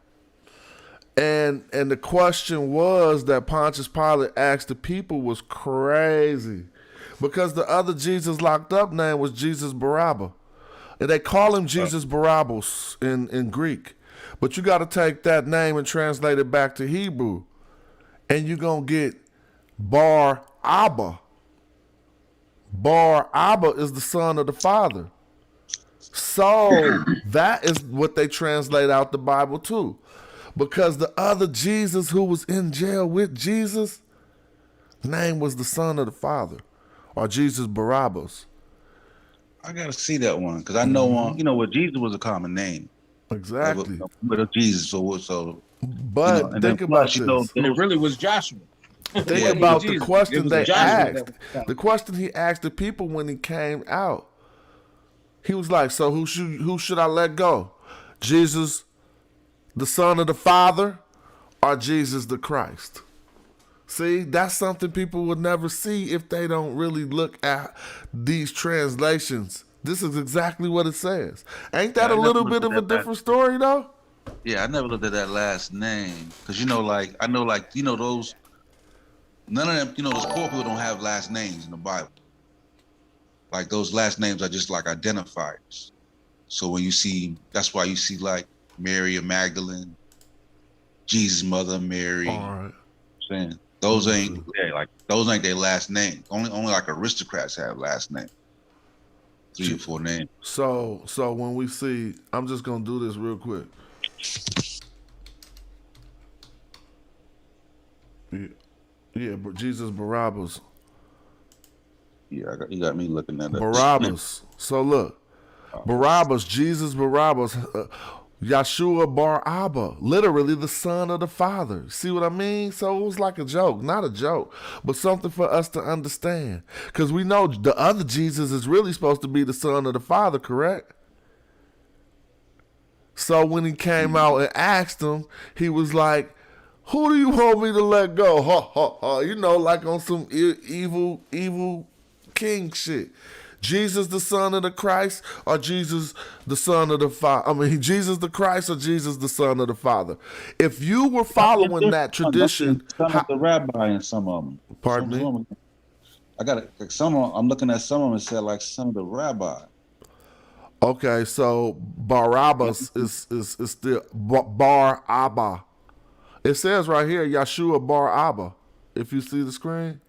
And the question was that Pontius Pilate asked the people was crazy. Because the other Jesus locked up name was Jesus Barabbas. And they call him Jesus Barabbas in Greek. But you got to take that name and translate it back to Hebrew. And you're going to get Bar Abba. Bar Abba is the son of the Father. So that is what they translate out the Bible too. Because the other Jesus who was in jail with Jesus, name was the son of the Father. Or Jesus Barabbas. I gotta see that one because I know you know what Jesus was a common name. Exactly. But Jesus, so. But think about this. And it really was Joshua. Think about the Jesus. question It was they Joshua asked. that- The question he asked the people when he came out. He was like, so who should I let go? Jesus, the Son of the Father, or Jesus the Christ? See, that's something people would never see if they don't really look at these translations. This is exactly what it says. Ain't that a little bit of a different story, though? Yeah, I never looked at that last name because I know those. None of them, those poor people don't have last names in the Bible. Like those last names are just like identifiers. So when you see, that's why you see like Mary of Magdalene, Jesus' mother Mary. All right. Saying those ain't those ain't their last name. Only like aristocrats have last name. 3 or 4 names. So when we see, I'm just gonna do this real quick. Yeah, but Jesus Barabbas. Yeah, you got me looking at that. Barabbas. So look, Barabbas, Jesus Barabbas, Yeshua Bar Abba, literally the son of the Father. See what I mean? So it was like a joke, not a joke, but something for us to understand. Because we know the other Jesus is really supposed to be the son of the Father, correct? So when he came out and asked him, he was like, who do you want me to let go? Ha, ha, ha. Like on some evil king shit. Jesus the son of the Christ or Jesus the son of the Father? I mean, Jesus the Christ or Jesus the son of the Father? If you were following that tradition... Some of the rabbi and some of them. Pardon me? I'm looking at some of them and said like some of the rabbi. Okay, so Barabbas is still Bar Abba. It says right here, Yeshua Bar Abba. If you see the screen.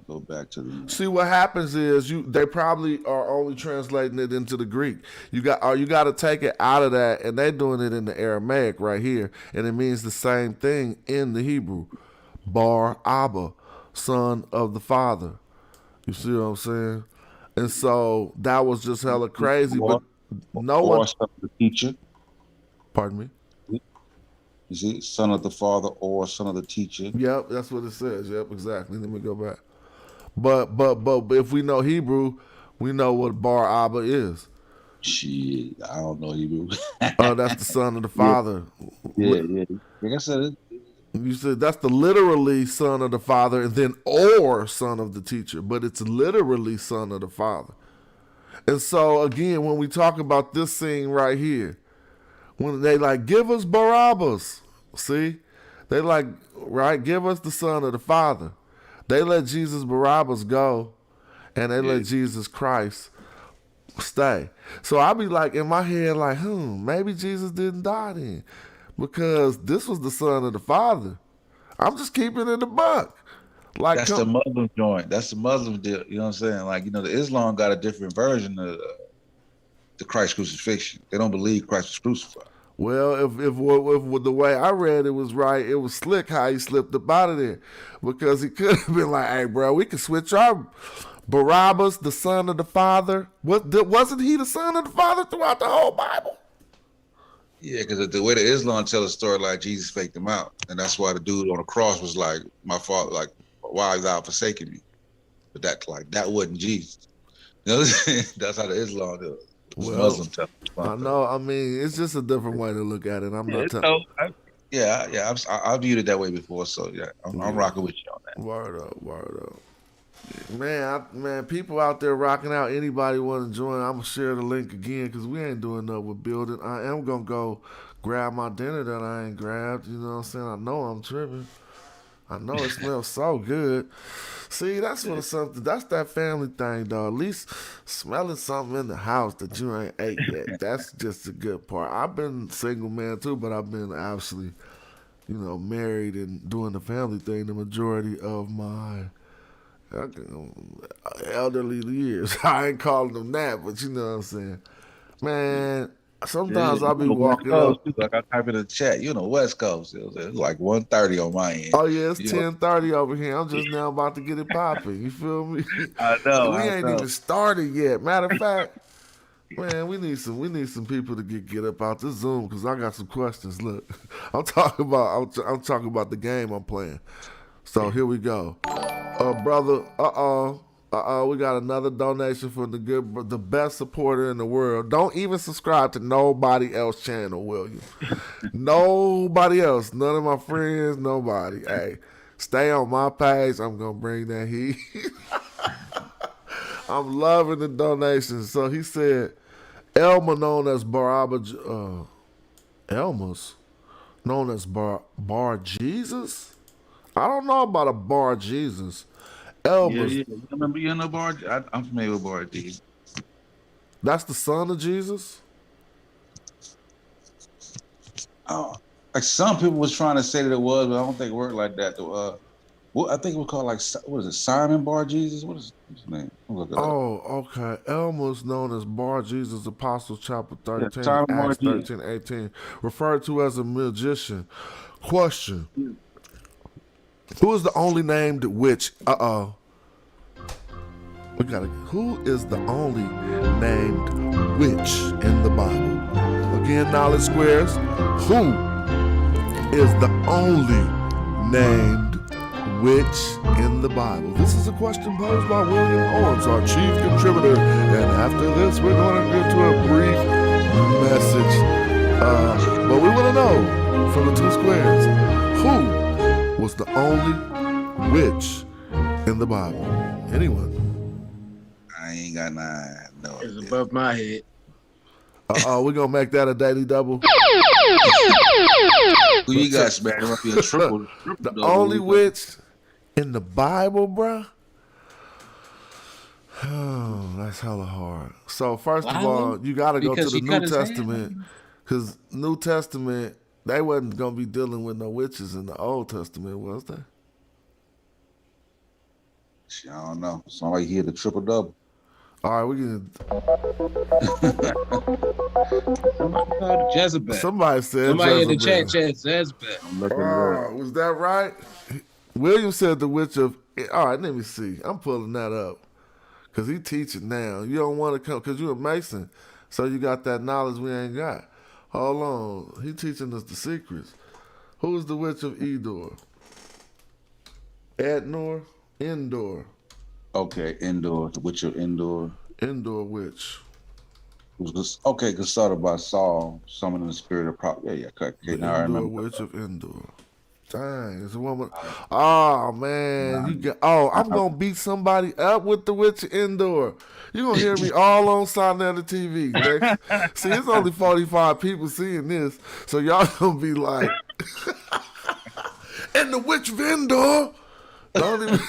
Go back to the. See, what happens is they probably are only translating it into the Greek. You got to take it out of that, and they're doing it in the Aramaic right here, and it means the same thing in the Hebrew. Bar Abba, son of the father. You see what I'm saying? And so that was just hella crazy, but no one. Or son of the teacher. Pardon me. You see, son of the father or son of the teacher. Yep, that's what it says. Yep, exactly. Let me go back. But if we know Hebrew, we know what Bar Abba is. Shit, I don't know Hebrew. Oh, that's the son of the father. Yeah. Like I said, You said that's the literally son of the father, and then or son of the teacher, but it's literally son of the father. And so again, when we talk about this scene right here, when they like give us Barabbas, see, they like right give us the son of the father. They let Jesus Barabbas go, and they let Jesus Christ stay. So I be like in my head like, maybe Jesus didn't die then, because this was the son of the father. I'm just keeping it a buck. Like that's the Muslim joint. That's the Muslim deal. You know what I'm saying? Like, the Islam got a different version of the Christ crucifixion. They don't believe Christ was crucified. Well, if the way I read it was right, it was slick how he slipped up out of there, because he could have been like, "Hey, bro, we can switch our Barabbas, the son of the father. Wasn't he the son of the father throughout the whole Bible?" Yeah, because the way the Islam tell a story, like Jesus faked him out, and that's why the dude on the cross was like, "My father, like, why have thou forsaken me?" But that wasn't Jesus. You know what I'm saying? That's how the Islam does. Well, Muslim tell. I know. I mean, it's just a different way to look at it. I'm not telling. I viewed it that way before, so yeah, I'm rocking with you on that. Word up. Man, people out there rocking out. Anybody want to join? I'm gonna share the link again, because we ain't doing nothing with building. I am gonna go grab my dinner that I ain't grabbed. You know what I'm saying? I know I'm tripping. I know it smells so good. See, that's that family thing, though. At least smelling something in the house that you ain't ate yet. That's just a good part. I've been single man too, but I've been actually, married and doing the family thing the majority of my elderly years. I ain't calling them that, but you know what I'm saying. Man, sometimes I'll be walking up. Like I type in the chat, West Coast. It's like 1:30 on my end. Oh yeah, it's 10:30 over here. I'm just now about to get it popping. You feel me? I know. We ain't even started yet. Matter of fact, man, we need some people to get up out this Zoom, because I got some questions. Look, I'm talking about the game I'm playing. So here we go. Brother, we got another donation from the best supporter in the world. Don't even subscribe to nobody else's channel, will you? Nobody else. None of my friends, nobody. Hey, stay on my page. I'm going to bring that heat. I'm loving the donations. So he said, Elma known as Elma's known as Bar Jesus? I don't know about a Bar Jesus. Elma's. Yeah. You know Bar? I'm familiar with Bar Jesus. That's the son of Jesus? Like some people was trying to say that it was, but I don't think it worked like that. I think it was called what is it, Simon Bar Jesus? What is his name? Oh, okay. Elma's known as Bar Jesus, Apostles chapter 13, yeah, Acts 13, 18, referred to as a magician. Question. Who is the only named witch? Who is the only named witch in the Bible? Again, knowledge squares. Who is the only named witch in the Bible? This is a question posed by William Owens, our chief contributor. And after this, we're going to get to a brief message. But we want to know from the two squares, who was the only witch in the Bible? Anyone? I ain't got no. It's above my head. We're going to make that a daily double. Who you got, man? It might be a triple. The only witch in the Bible, bruh? Oh, that's hella hard. So first of all, you got to go to the New Testament, because New Testament, they wasn't going to be dealing with no witches in the Old Testament, was they? Shit, I don't know. Sound like he hit a triple double. All right, we can. Jezebel. Somebody said Somebody in the Jezebel. chat Jezebel. I'm looking it up. Was that right? William said the witch of. All right, let me see. I'm pulling that up because he teaching now. You don't want to come because you're a Mason, so you got that knowledge we ain't got. Hold on, he teaching us the secrets. Who is the witch of Endor? Endor. Okay, Endor, the witch of Endor. Endor witch. Okay, because started by Saul, summoning the spirit of prophet. Yeah, okay, now I Endor remember. witch of Endor. Dang, it's a woman. Oh man, you got. Oh, I'm gonna beat somebody up with the witch of Endor. You gonna hear me all on side of the TV. See, it's only 45 people seeing this, so y'all gonna be like, and the witch of Endor. Don't even.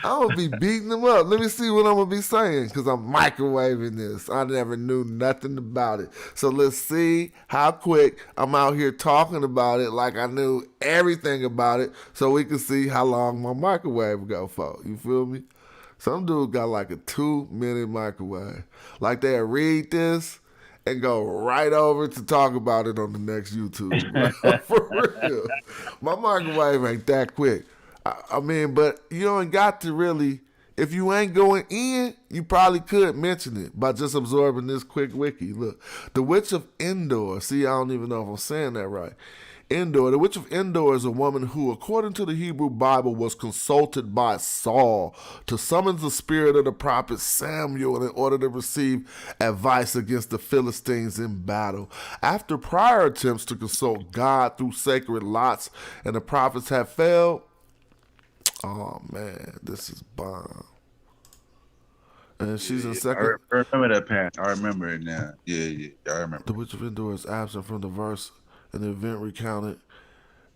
I'm gonna be beating them up. Let me see what I'm gonna be saying because I'm microwaving this. I never knew nothing about it. So let's see how quick I'm out here talking about it like I knew everything about it so we can see how long my microwave go for. You feel me? Some dude got like a 2-minute microwave. Like they'll read this and go right over to talk about it on the next YouTube. For real. My microwave ain't that quick. I mean, but you don't got to really, if you ain't going in, you probably could mention it by just absorbing this quick wiki. Look, the witch of Endor, see, I don't even know if I'm saying that right. Endor, the witch of Endor is a woman who, according to the Hebrew Bible, was consulted by Saul to summon the spirit of the prophet Samuel in order to receive advice against the Philistines in battle. After prior attempts to consult God through sacred lots and the prophets had failed, oh man, this is bomb. And she's in second. I remember that part. I remember it now. Yeah, I remember. The witch of Endor is absent from the verse and the event recounted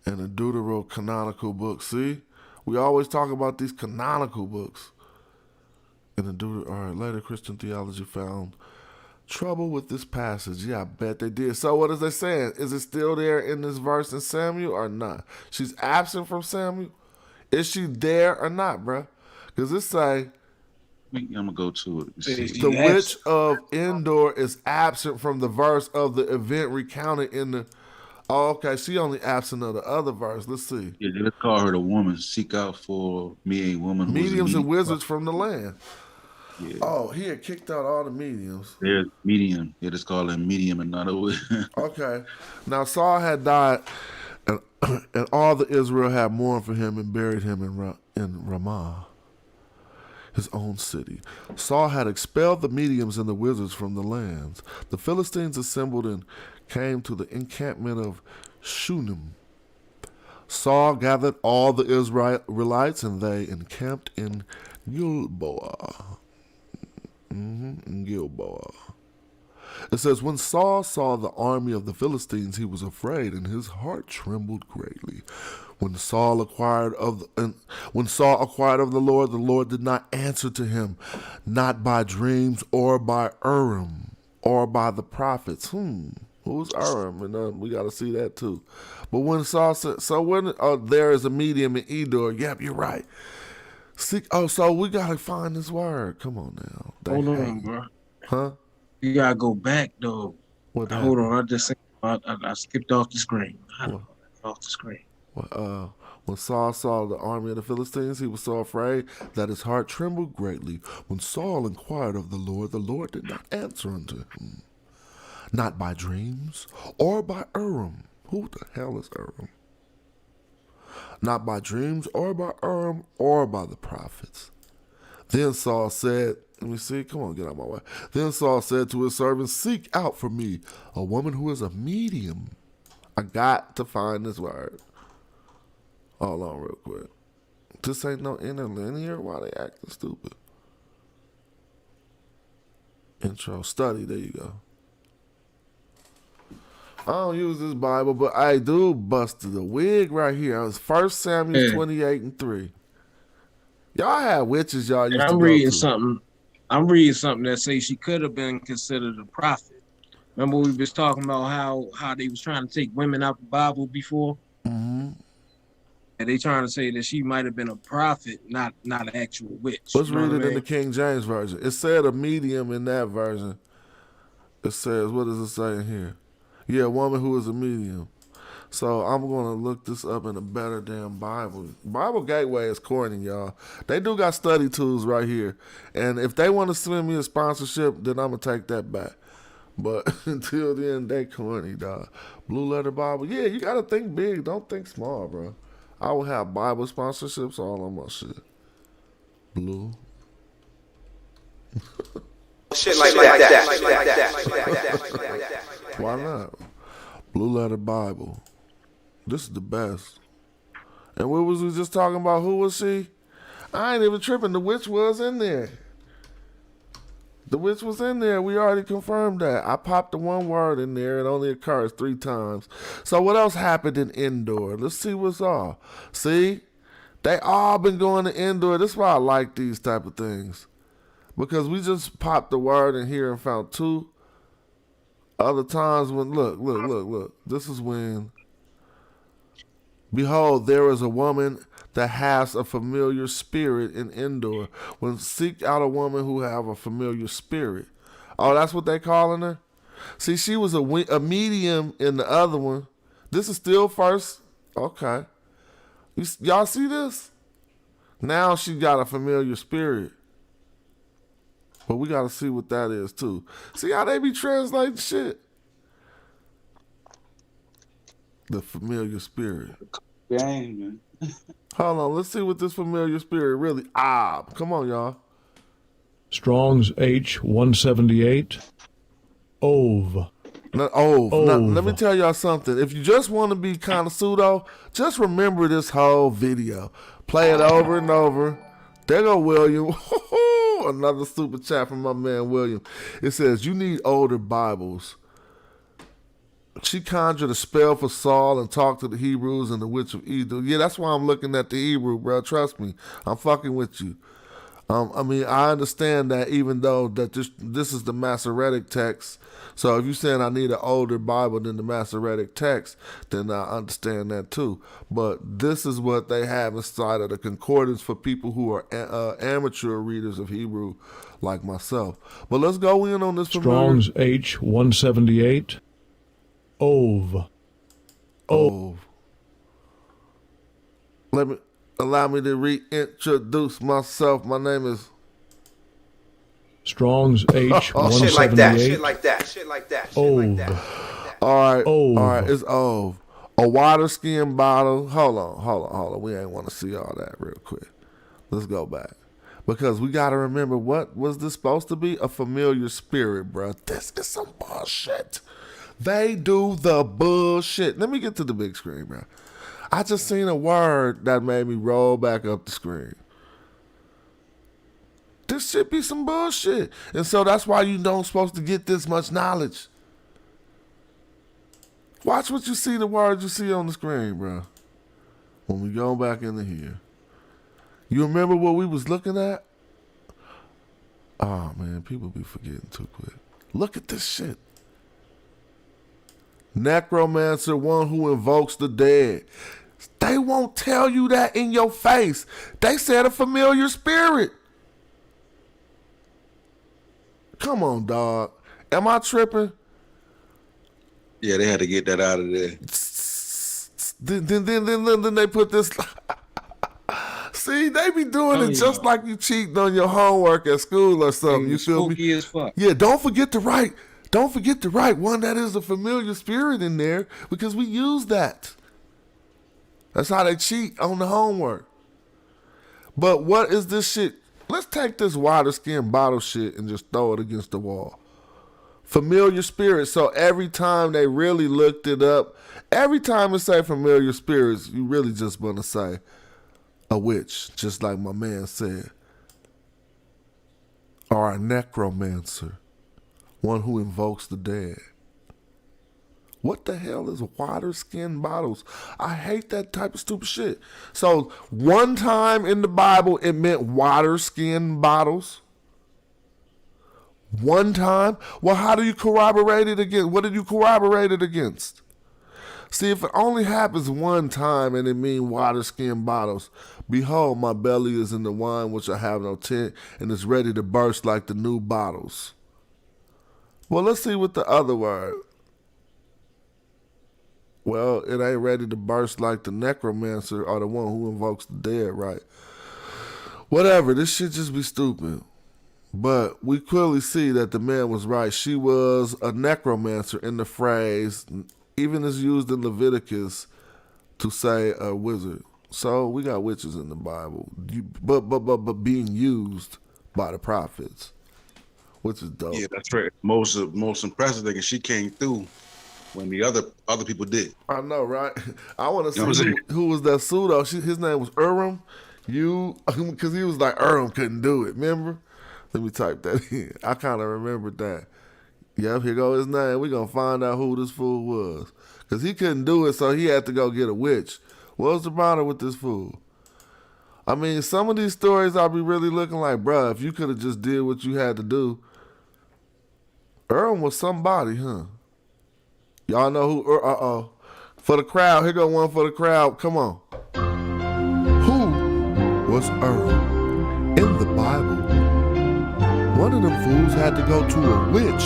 in the Deuterocanonical book. See, we always talk about these canonical books. In the all right, later Christian theology found trouble with this passage. Yeah, I bet they did. So what is they saying? Is it still there in this verse in Samuel or not? She's absent from Samuel. Is she there or not, bruh? Because it say I'm gonna go to it. the witch of Endor is absent from the verse of the event recounted in the. Oh, okay. She only absent of the other verse. Let's see. Yeah, let's call her the woman. Seek out for me a woman. Mediums and wizards from the land. Yeah. Oh, he had kicked out all the mediums. There's medium. Yeah, let's call him medium and not a witch. Okay. Now Saul had died, and all the Israel had mourned for him and buried him in Ramah, his own city. Saul had expelled the mediums and the wizards from the lands. The Philistines assembled and came to the encampment of Shunem. Saul gathered all the Israelites, and they encamped in Gilboa. Gilboa. It says, when Saul saw the army of the Philistines, he was afraid, and his heart trembled greatly. When Saul acquired of the Lord did not answer to him, not by dreams or by Urim or by the prophets. Who's Urim? And we got to see that too. But when Saul said, so when there is a medium in Endor, yep, you're right. So we got to find this word. Come on now. Hold on, bro. Huh? You gotta go back though. What Hold on, I skipped off the screen. Off the screen. When Saul saw the army of the Philistines, he was so afraid that his heart trembled greatly. When Saul inquired of the Lord did not answer unto him. Not by dreams or by Urim. Who the hell is Urim? Not by dreams or by Urim or by the prophets. Then Saul said, let me see, come on, get out of my way. Then Saul said to his servants, seek out for me a woman who is a medium. I got to find this word. Hold on real quick. This ain't no interlinear. Why they acting stupid? Intro study, there you go. I don't use this Bible, but I do busted the wig right here. It's 1 Samuel 28:3. Y'all had witches y'all used to I'm go reading to. something. I'm reading something that says she could have been considered a prophet. Remember we was talking about how they was trying to take women out the Bible before? Mm-hmm. And they trying to say that she might have been a prophet, not an actual witch. Let's You know read what it I in the mean? King James Version. It said a medium in that version. It says, what does it say in here? Yeah, a woman who is a medium. So I'm going to look this up in a better damn Bible. Bible Gateway is corny, y'all. They do got study tools right here. And if they want to send me a sponsorship, then I'm going to take that back. But until then, they corny, dog. Blue Letter Bible. Yeah, you got to think big. Don't think small, bro. I will have Bible sponsorships all on my shit. Blue. Shit like that. Why not? Blue Letter Bible. This is the best. And what was we just talking about? Who was she? I ain't even tripping. The witch was in there. The witch was in there. We already confirmed that. I popped the one word in there. It only occurs 3 times. So what else happened in Endor? Let's see what's all. See? They all been going to Endor. That's why I like these type of things. Because we just popped the word in here and found 2 other times when, look. This is when, behold, there is a woman that has a familiar spirit in Endor. When seek out a woman who have a familiar spirit. Oh, that's what they calling her? See, she was a medium in the other one. This is still first. Okay. Y'all see this? Now she got a familiar spirit. But we got to see what that is, too. See how they be translating shit? The familiar spirit. Gang, man. Hold on, let's see what this familiar spirit really. Come on, y'all. Strong's H178. Ove. Now, let me tell y'all something. If you just want to be kind of pseudo, just remember this whole video. Play it over and over. There go William. Another super chat from my man William. It says, you need older Bibles. She conjured a spell for Saul and talked to the Hebrews and the witch of Endor. Yeah, that's why I'm looking at the Hebrew, bro. Trust me. I'm fucking with you. I mean, I understand that even though that this is the Masoretic text. So if you're saying I need an older Bible than the Masoretic text, then I understand that too. But this is what they have inside of the concordance for people who are amateur readers of Hebrew like myself. But let's go in on this. Strong's H178. Ove. Allow me to reintroduce myself. My name is Strong's H178. Shit like that. Ove. All right, it's Ove. A water skin bottle. Hold on. We ain't want to see all that real quick. Let's go back. Because we got to remember, what was this supposed to be? A familiar spirit, bro. This is some bullshit. They do the bullshit. Let me get to the big screen, bro. I just seen a word that made me roll back up the screen. This should be some bullshit. And so that's why you don't supposed to get this much knowledge. Watch what you see, the words you see on the screen, bro. When we go back into here. You remember what we was looking at? Oh, man, people be forgetting too quick. Look at this shit. Necromancer, one who invokes the dead. They won't tell you that in your face. They said a familiar spirit. Come on, dog. Am I tripping? Yeah, they had to get that out of there. Then they put this. See, they be doing it just like you cheating on your homework at school or something. You feel me? As fuck. Yeah, don't forget to write one that is a familiar spirit in there, because we use that. That's how they cheat on the homework. But what is this shit? Let's take this water skin bottle shit and just throw it against the wall. Familiar spirits. So every time they really looked it up, every time it say familiar spirits, you really just want to say a witch, just like my man said. Or a necromancer. One who invokes the dead. What the hell is water skin bottles? I hate that type of stupid shit. So one time in the Bible, it meant water skin bottles. One time? Well, how do you corroborate it against? What did you corroborate it against? See, if it only happens one time and it mean water skin bottles, behold, my belly is in the wine which I have no tint, and is ready to burst like the new bottles. Well, let's see what the other word. Well, it ain't ready to burst like the necromancer or the one who invokes the dead, right? Whatever, this shit just be stupid. But we clearly see that the man was right. She was a necromancer in the phrase, even as used in Leviticus to say a wizard. So we got witches in the Bible, but being used by the prophets, which is dope. Yeah, that's right. Most impressive thing is she came through when the other people did. I know, right? I want to You know what see I'm who was that pseudo. His name was Urim. Because he was like, Urim couldn't do it, remember? Let me type that in. I kind of remembered that. Yep, here go his name. We're going to find out who this fool was. Because he couldn't do it, so he had to go get a witch. What's the matter with this fool? I mean, some of these stories I'll be really looking like, bruh, if you could have just did what you had to do. Urim was somebody, huh? Y'all know who? Uh-oh. For the crowd, here go one for the crowd. Come on. Who was Urim? In the Bible, one of them fools had to go to a witch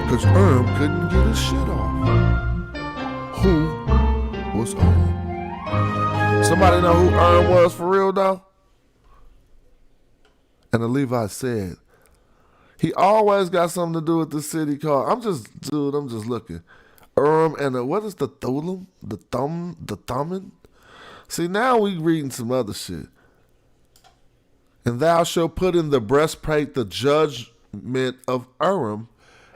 because Urim couldn't get his shit off. Who was Urim? Somebody know who Urim was for real, though? And the Levite said, he always got something to do with the city called, I'm just looking. Urim and what is the Thummim? The Thummim? See, now we reading some other shit. And thou shalt put in the breastplate the judgment of Urim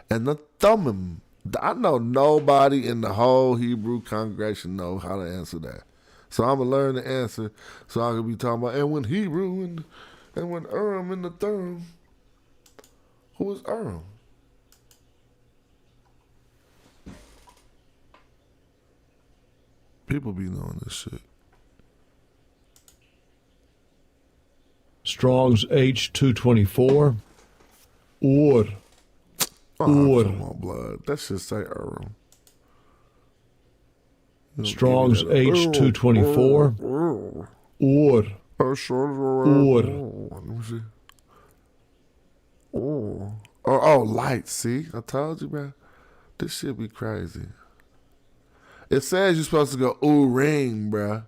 and the Thummim. I know nobody in the whole Hebrew congregation know how to answer that. So I'm going to learn the answer so I can be talking about, and when Hebrew and when Urim and the Thummim. Who is Urim? People be knowing this shit. Strong's H224. Or. Come on, blood. That should say Urim. Strong's H224. Or. Let me see. Oh, light. See? I told you, man. This shit be crazy. It says you're supposed to go ring, bruh.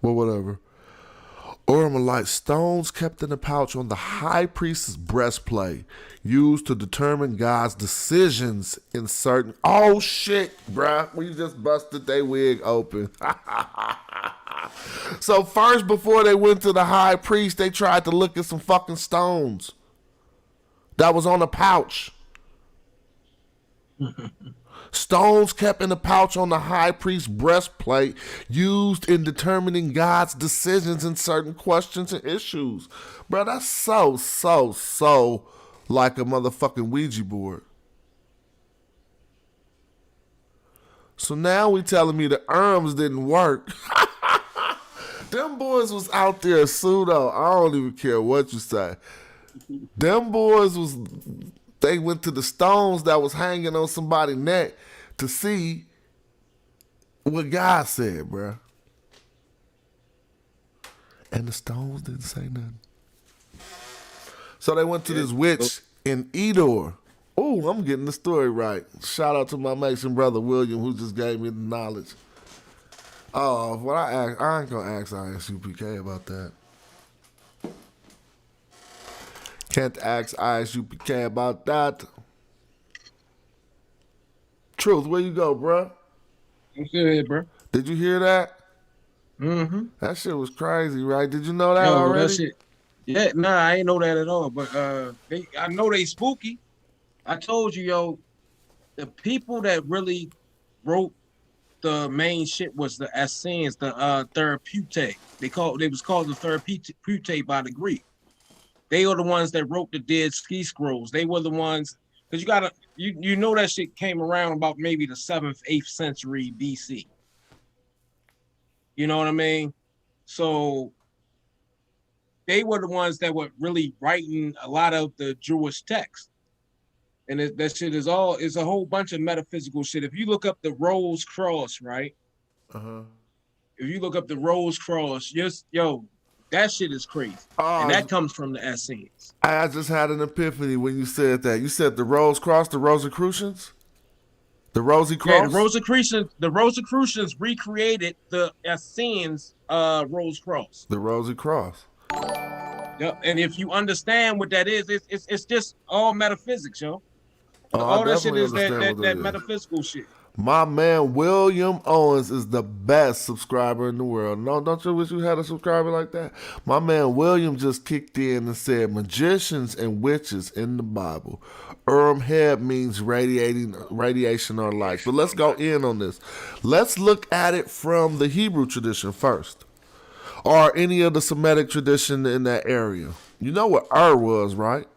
But whatever. Urim stones kept in a pouch on the high priest's breastplate, used to determine God's decisions in certain. Oh shit, bruh. We just busted their wig open. So first, before they went to the high priest, they tried to look at some fucking stones that was on a pouch. Stones kept in a pouch on the high priest's breastplate, used in determining God's decisions in certain questions and issues. Bro, that's so like a motherfucking Ouija board. So now we telling me the Urims didn't work. Them boys was out there pseudo. I don't even care what you say. Them boys was... They went to the stones that was hanging on somebody's neck to see what God said, bruh. And the stones didn't say nothing. So they went to this witch in Endor. Oh, I'm getting the story right. Shout out to my Mason brother William, who just gave me the knowledge. Oh, what I ain't gonna ask ISUPK about that. Can't ask ISUPK about that. Truth, where you go, bro? I'm good, bro. Did you hear that? Mm-hmm. That shit was crazy, right? Did you know that Yo, already? that shit. Yeah, nah, I ain't know that at all. But I know they spooky. I told you, yo, the people that really wrote the main shit was the Essenes, the therapeutic. They was called the therapeutic by the Greek. They are the ones that wrote the Dead Sea Scrolls. They were the ones, because you know that shit came around about maybe the 7th, 8th century BC. You know what I mean? So they were the ones that were really writing a lot of the Jewish texts. And that shit is all, it's a whole bunch of metaphysical shit. If you look up the Rose Cross, right? If you look up the Rose Cross, just, yo, that shit is crazy. And that comes from the Essenes. I just had an epiphany when you said that. You said the Rose Cross, the Rosicrucians? The Rosy Cross? Yeah, the Rosicrucians recreated the Essenes Rose Cross. The Rosy Cross. Yep. And if you understand what that is, it's just all metaphysics, yo. All that shit is that metaphysical shit. My man William Owens is the best subscriber in the world. No, don't you wish you had a subscriber like that? My man William just kicked in and said magicians and witches in the Bible. Head means radiation or light. But let's go in on this. Let's look at it from the Hebrew tradition first. Or any of the Semitic tradition in that area. You know what was, right?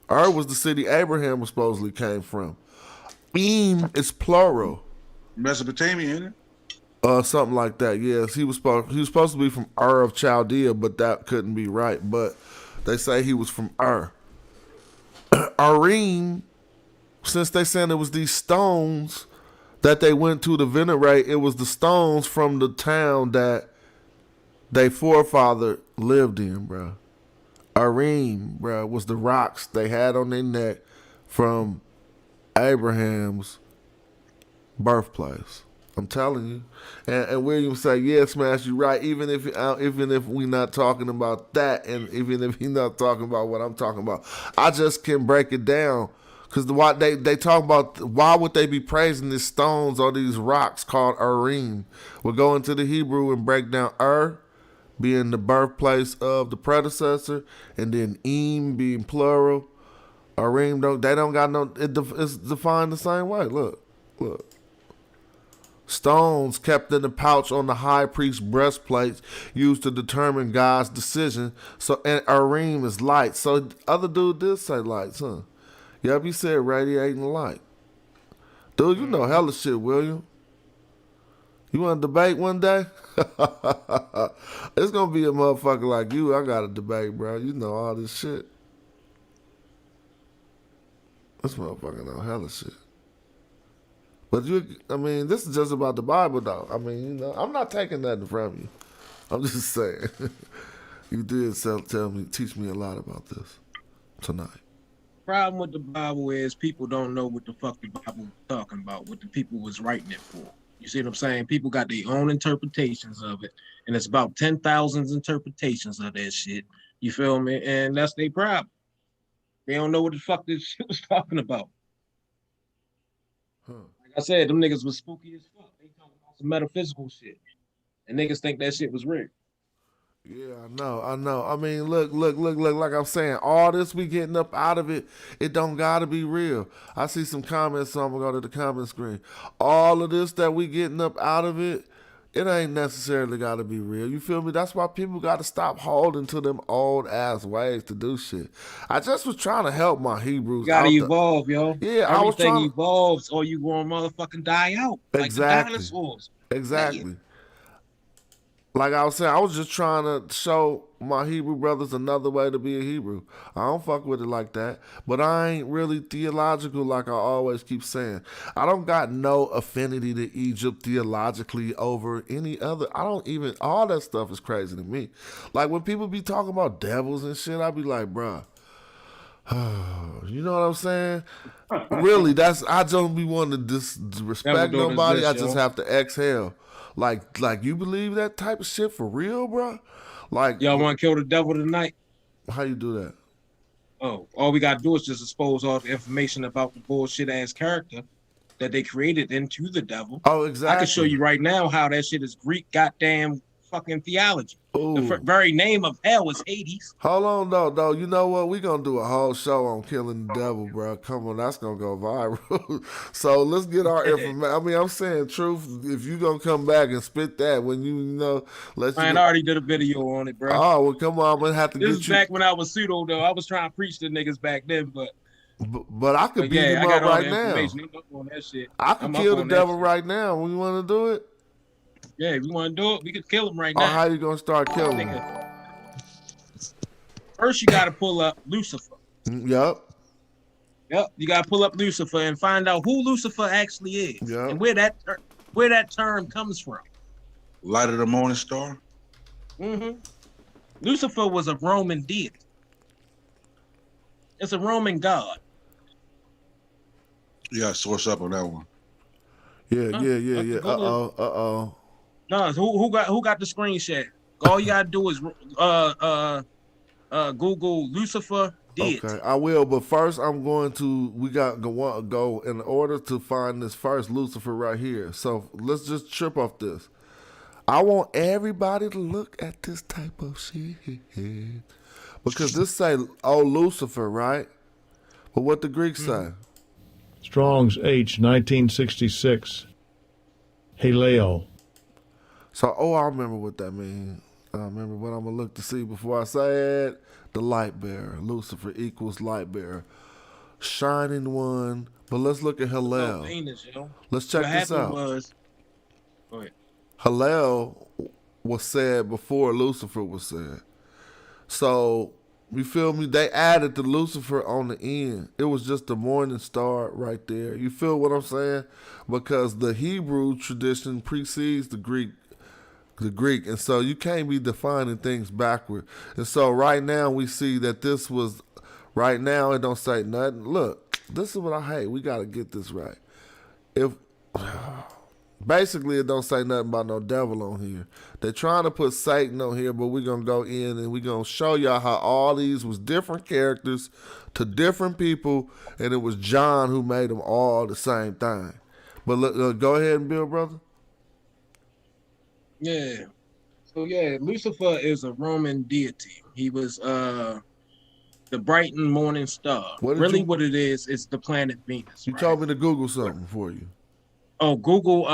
Was the city Abraham supposedly came from. Is plural. Mesopotamia, isn't it? Something like that. Yes, he was supposed to be from of Chaldea, but that couldn't be right. But they say he was from Arim, since they said it was these stones that they went to venerate, it was the stones from the town that they forefather lived in, bro. Arim, bro, was the rocks they had on their neck from Abraham's birthplace. I'm telling you. And William say, yeah, Smash, you're right. Even if we're not talking about that, and even if he's not talking about what I'm talking about, I just can break it down. Because they talk about why would they be praising these stones or these rocks called Urim. We'll go into the Hebrew and break down being the birthplace of the predecessor, and then being plural. Urim they don't got no. It's defined the same way. Look. Stones kept in the pouch on the high priest's breastplates used to determine God's decision. So and Urim is light. So other dude did say lights, huh? Yep, he said radiating light. Dude, you know hella shit, William. You want to debate one day? It's gonna be a motherfucker like you. I got to debate, bro. You know all this shit. This motherfucker know hella shit. But this is just about the Bible, though. I'm not taking nothing from you. I'm just saying. You did teach me a lot about this tonight. Problem with the Bible is people don't know what the fuck the Bible was talking about, what the people was writing it for. You see what I'm saying? People got their own interpretations of it, and it's about 10,000 interpretations of that shit. You feel me? And that's their problem. They don't know what the fuck this shit was talking about. Like I said, them niggas was spooky as fuck. They talking about some metaphysical shit, and niggas think that shit was real. Yeah, I know. Look, like I'm saying, all this we getting up out of it, it don't gotta be real. I see some comments, so I'm gonna go to the comment screen. All of this that we getting up out of it, it ain't necessarily gotta be real. You feel me? That's why people gotta stop holding to them old ass ways to do shit. I just was trying to help my Hebrews. You gotta evolve, yo. Yeah, everything evolves, or you gonna motherfucking die out. Exactly. Like the dinosaurs. Exactly. Man. Like I was saying, I was just trying to show my Hebrew brothers another way to be a Hebrew. I don't fuck with it like that. But I ain't really theological like I always keep saying. I don't got no affinity to Egypt theologically over any other. All that stuff is crazy to me. Like when people be talking about devils and shit, I be like, bruh, you know what I'm saying? Really, I don't be wanting to disrespect nobody. I just have to exhale. Like you believe that type of shit for real, bro? Like y'all want to kill the devil tonight? How you do that? Oh, all we gotta do is just expose all the information about the bullshit ass character that they created into the devil. Oh, exactly. I can show you right now how that shit is Greek goddamn fucking theology. Ooh. The very name of hell is Hades. Hold on, though. You know what? We gonna do a whole show on killing the devil, bro. Come on, that's gonna go viral. So let's get our information. I'm saying truth. If you gonna come back and spit that when I already did a video on it, bro. Oh well, come on. I'm gonna have to this get is you. Back when I was pseudo though. I was trying to preach to niggas back then, but I could beat him up right now. I could kill the devil right now. When you want to do it? Yeah, if you want to do it, we could kill him right now. now. How you gonna start killing him? First, you got to pull up Lucifer. Yup. Yep, you gotta pull up Lucifer and find out who Lucifer actually is, and where that term comes from. Light of the morning star. Mm-hmm. Lucifer was a Roman deity. It's a Roman god. You gotta source up on that one. Yeah. Uh-oh. No, who got the screen share? All you gotta do is Google Lucifer deity. Okay, I will, but first we got to go in order to find this first Lucifer right here. So let's just trip off this. I want everybody to look at this type of shit because this say, "Oh, Lucifer," right? But what the Greeks say? Strong's H 1966. Haleo. So, I remember what that means. I remember what I'm gonna look to see before I say it. The light bearer, Lucifer equals light bearer, shining one. But let's look at Hillel. Let's check this out. Go ahead. Hillel was said before Lucifer was said. So, you feel me? They added the Lucifer on the end. It was just the morning star right there. You feel what I'm saying? Because the Hebrew tradition precedes the Greek, and so you can't be defining things backward. And so right now we see that this was, right now it don't say nothing. Look, this is what I hate. We got to get this right. Basically, it don't say nothing about no devil on here. They're trying to put Satan on here, but we're going to go in and we're going to show y'all how all these was different characters to different people, and it was John who made them all the same thing. But look, go ahead and build, brother. Yeah. So, Lucifer is a Roman deity. He was the bright and morning star. What it is, it's the planet Venus. You told me to Google something for you. Oh, Google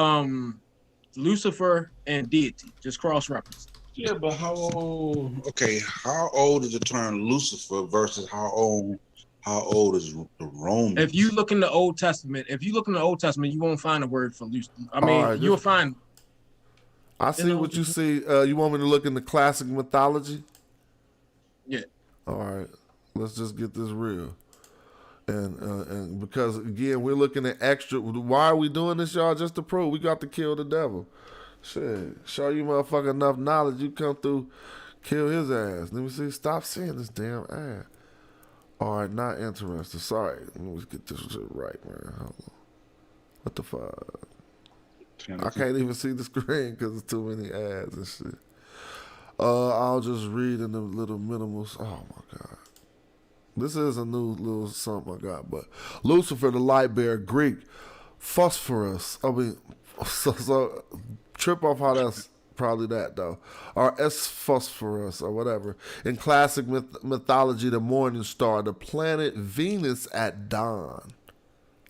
Lucifer and deity. Just cross-reference. Yeah, but how old? Okay, how old is the term Lucifer versus how old is the Roman? If you look in the Old Testament, you won't find a word for Lucifer. I mean, you'll find. I see what you see. You want me to look in the classic mythology? Yeah. All right. Let's just get this real. And because again, we're looking at extra. Why are we doing this, y'all? Just to prove we got to kill the devil. Shit, show you motherfucker enough knowledge, you come through, kill his ass. Let me see. Stop seeing this damn ad. All right, not interested. Sorry. Let me get this shit right, man. Hold on. What the fuck? I can't even see the screen because there's too many ads and shit. I'll just read in the little minimals. Oh my god. This is a new little something I got, but Lucifer, the light bearer, Greek, phosphorus. I mean, so trip off how that's probably that though, or S phosphorus or whatever. In classic mythology, the morning star, the planet Venus at dawn.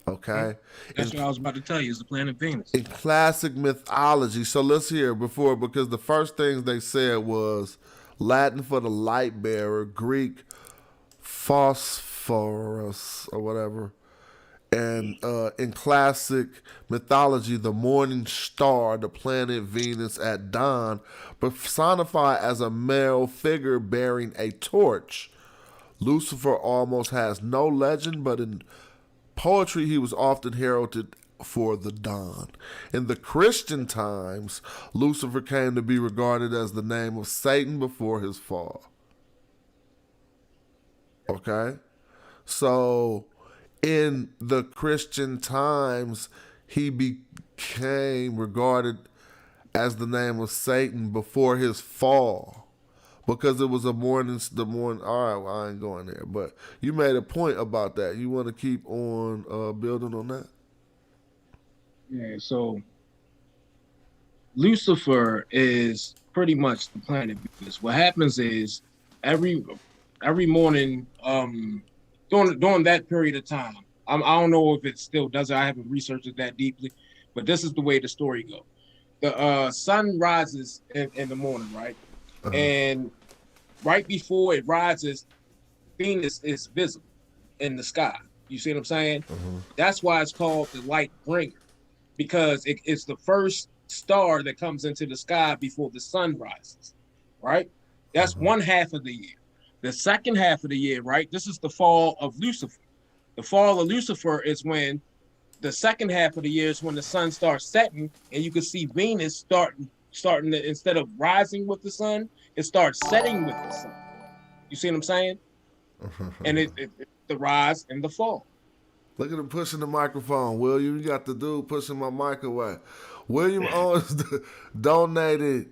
Okay, that's what I was about to tell you. Is the planet Venus in classic mythology? So let's hear before, because the first things they said was Latin for the light bearer, Greek phosphorus or whatever, and in classic mythology, the morning star, the planet Venus at dawn, personified as a male figure bearing a torch. Lucifer almost has no legend, but in poetry he was often heralded for the dawn. In the Christian times, Lucifer came to be regarded as the name of Satan before his fall. Okay, so in the Christian times, he became regarded as the name of Satan before his fall, because it was the morning. All right, well, I ain't going there, but you made a point about that. You want to keep on building on that? Yeah. So Lucifer is pretty much the planet Venus. What happens is every morning, during that period of time, I don't know if it still does it. I haven't researched it that deeply, but this is the way the story goes. The sun rises in the morning, right? Uh-huh. And right before it rises, Venus is visible in the sky. You see what I'm saying? Uh-huh. That's why it's called the light bringer, because it's the first star that comes into the sky before the sun rises, right? That's one half of the year. The second half of the year, right? This is the fall of Lucifer. The fall of Lucifer is when the second half of the year is when the sun starts setting, and you can see Venus starting to, instead of rising with the sun, it starts setting with the sun. You see what I'm saying? And it the rise and the fall. Look at him pushing the microphone, William. You got the dude pushing my mic away. William Owens donated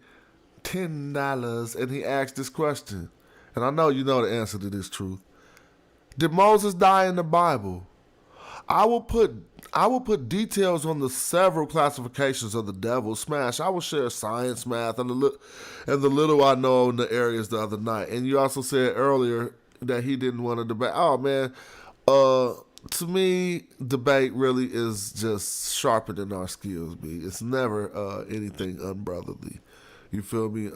$10, and he asked this question. And I know you know the answer to this truth. Did Moses die in the Bible? I will put details on the several classifications of the devil. Smash, I will share science, math, and the little I know in the areas the other night. And you also said earlier that he didn't want to debate. Oh, man. To me, debate really is just sharpening our skills, B. It's never anything unbrotherly. You feel me?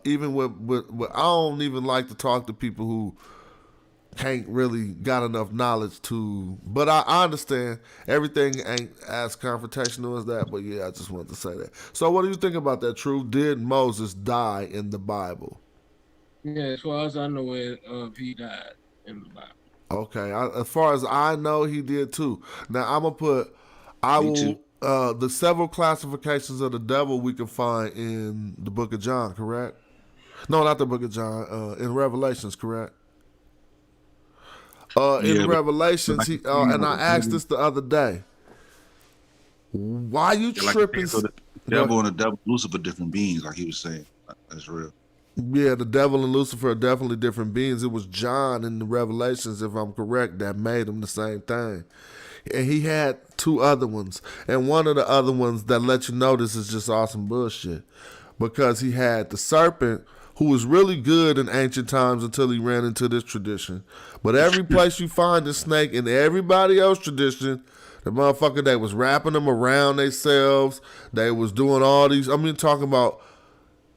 Even with I don't even like to talk to people who can't really got enough knowledge to, but I understand everything ain't as confrontational as that. But yeah, I just wanted to say that. So what do you think about that, Truth? Did Moses die in the Bible? Yeah, as far as I know, he died in the Bible. Okay, as far as I know, he did too. Now I'm gonna put, the several classifications of the devil we can find in the Book of John, correct? No, not the Book of John. In Revelations, correct? In Revelations, and I asked this the other day. Why you tripping? So the devil and the devil, Lucifer, different beings, like he was saying. That's real. Yeah, the devil and Lucifer are definitely different beings. It was John in the Revelations, if I'm correct, that made them the same thing. And he had two other ones. And one of the other ones that let you know this is just awesome bullshit. Because he had the serpent, who was really good in ancient times until he ran into this tradition. But every place you find a snake in everybody else's tradition, the motherfucker, they was wrapping them around themselves. They was doing all these, talking about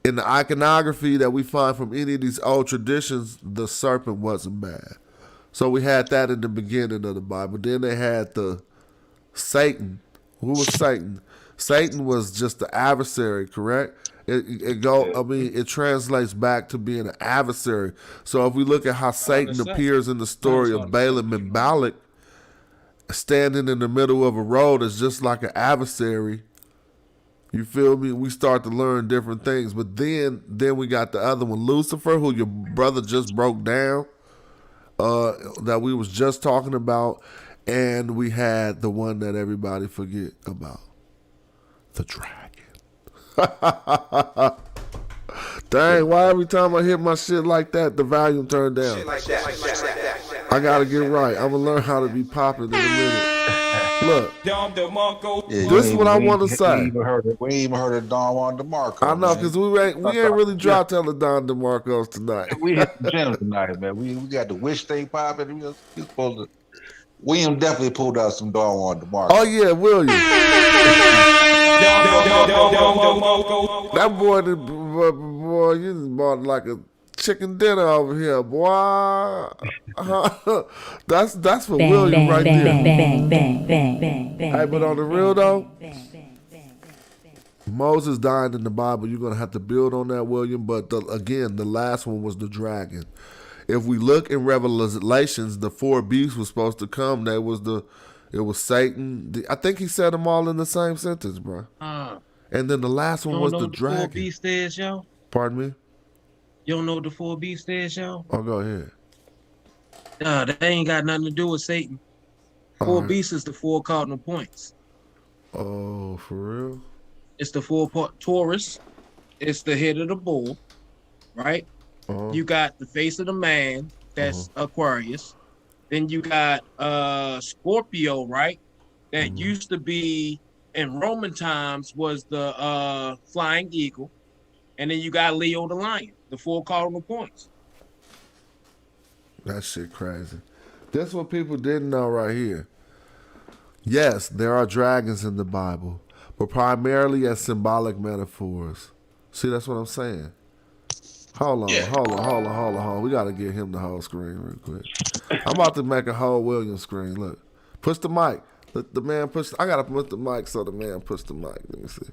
in the iconography that we find from any of these old traditions, the serpent wasn't bad. So we had that in the beginning of the Bible. Then they had the Satan. Who was Satan? Satan was just the adversary, correct? It translates back to being an adversary. So if we look at how Satan appears in the story of Balaam and Balak, standing in the middle of a road is just like an adversary. You feel me? We start to learn different things. But then we got the other one, Lucifer, who your brother just broke down, that we was just talking about. And we had the one that everybody forget about, the dragon. Dang, why every time I hit my shit like that, the volume turned down? I gotta get right. I'm gonna learn how to be popping in a minute. Look, this is what I want to say. We ain't even heard of Don Juan DeMarco. I know, because we ain't really dropped telling Don DeMarcos tonight. We hit the gems tonight, man. We got the wish thing popping. We supposed to. William definitely pulled out some Don Juan DeMarco. Oh yeah, William. That boy, you just bought like a chicken dinner over here, boy. That's for William right there. Hey, but on the real though, Moses died in the Bible. You're gonna have to build on that, William. But again, the last one was the dragon. If we look in Revelations, the four beasts were supposed to come. It was Satan. I think he said them all in the same sentence, bro. And then the last one was the dragon. Four beasts is, yo? Pardon me? You don't know what the four beasts is, yo? Oh, go ahead. They ain't got nothing to do with Satan. Four beasts is the four cardinal points. Oh, for real? It's the four Taurus. It's the head of the bull, right? You got the face of the man, that's Aquarius. Then you got Scorpio, right? That used to be in Roman times was the flying eagle. And then you got Leo the lion, the four cardinal points. That shit crazy. That's what people didn't know right here. Yes, there are dragons in the Bible, but primarily as symbolic metaphors. See, that's what I'm saying. Hold on. We got to get him the whole screen real quick. I'm about to make a whole William screen. Look. Push the mic. Let the man push. I got to put the mic so the man push the mic. Let me see.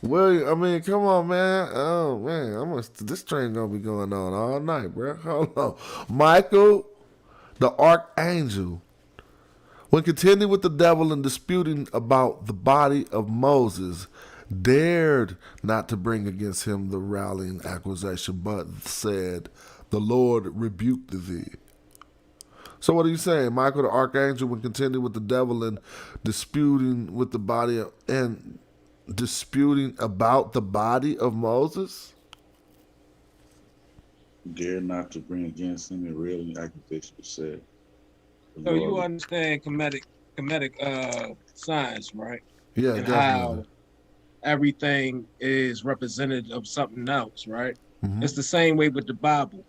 William, come on, man. Oh, man. This train going to be going on all night, bro. Hold on. Michael, The archangel, when contending with the devil and disputing about the body of Moses, dared not to bring against him the rallying accusation, but said, "The Lord rebuked thee." So what are you saying? Michael the archangel, when contending with the devil and disputing with the body of, and disputing about the body of Moses? Dare not to bring against him a railing accusation, said. So you understand comedic science, right? Yeah, And definitely. how everything is representative of something else, right? It's the same way with the Bible.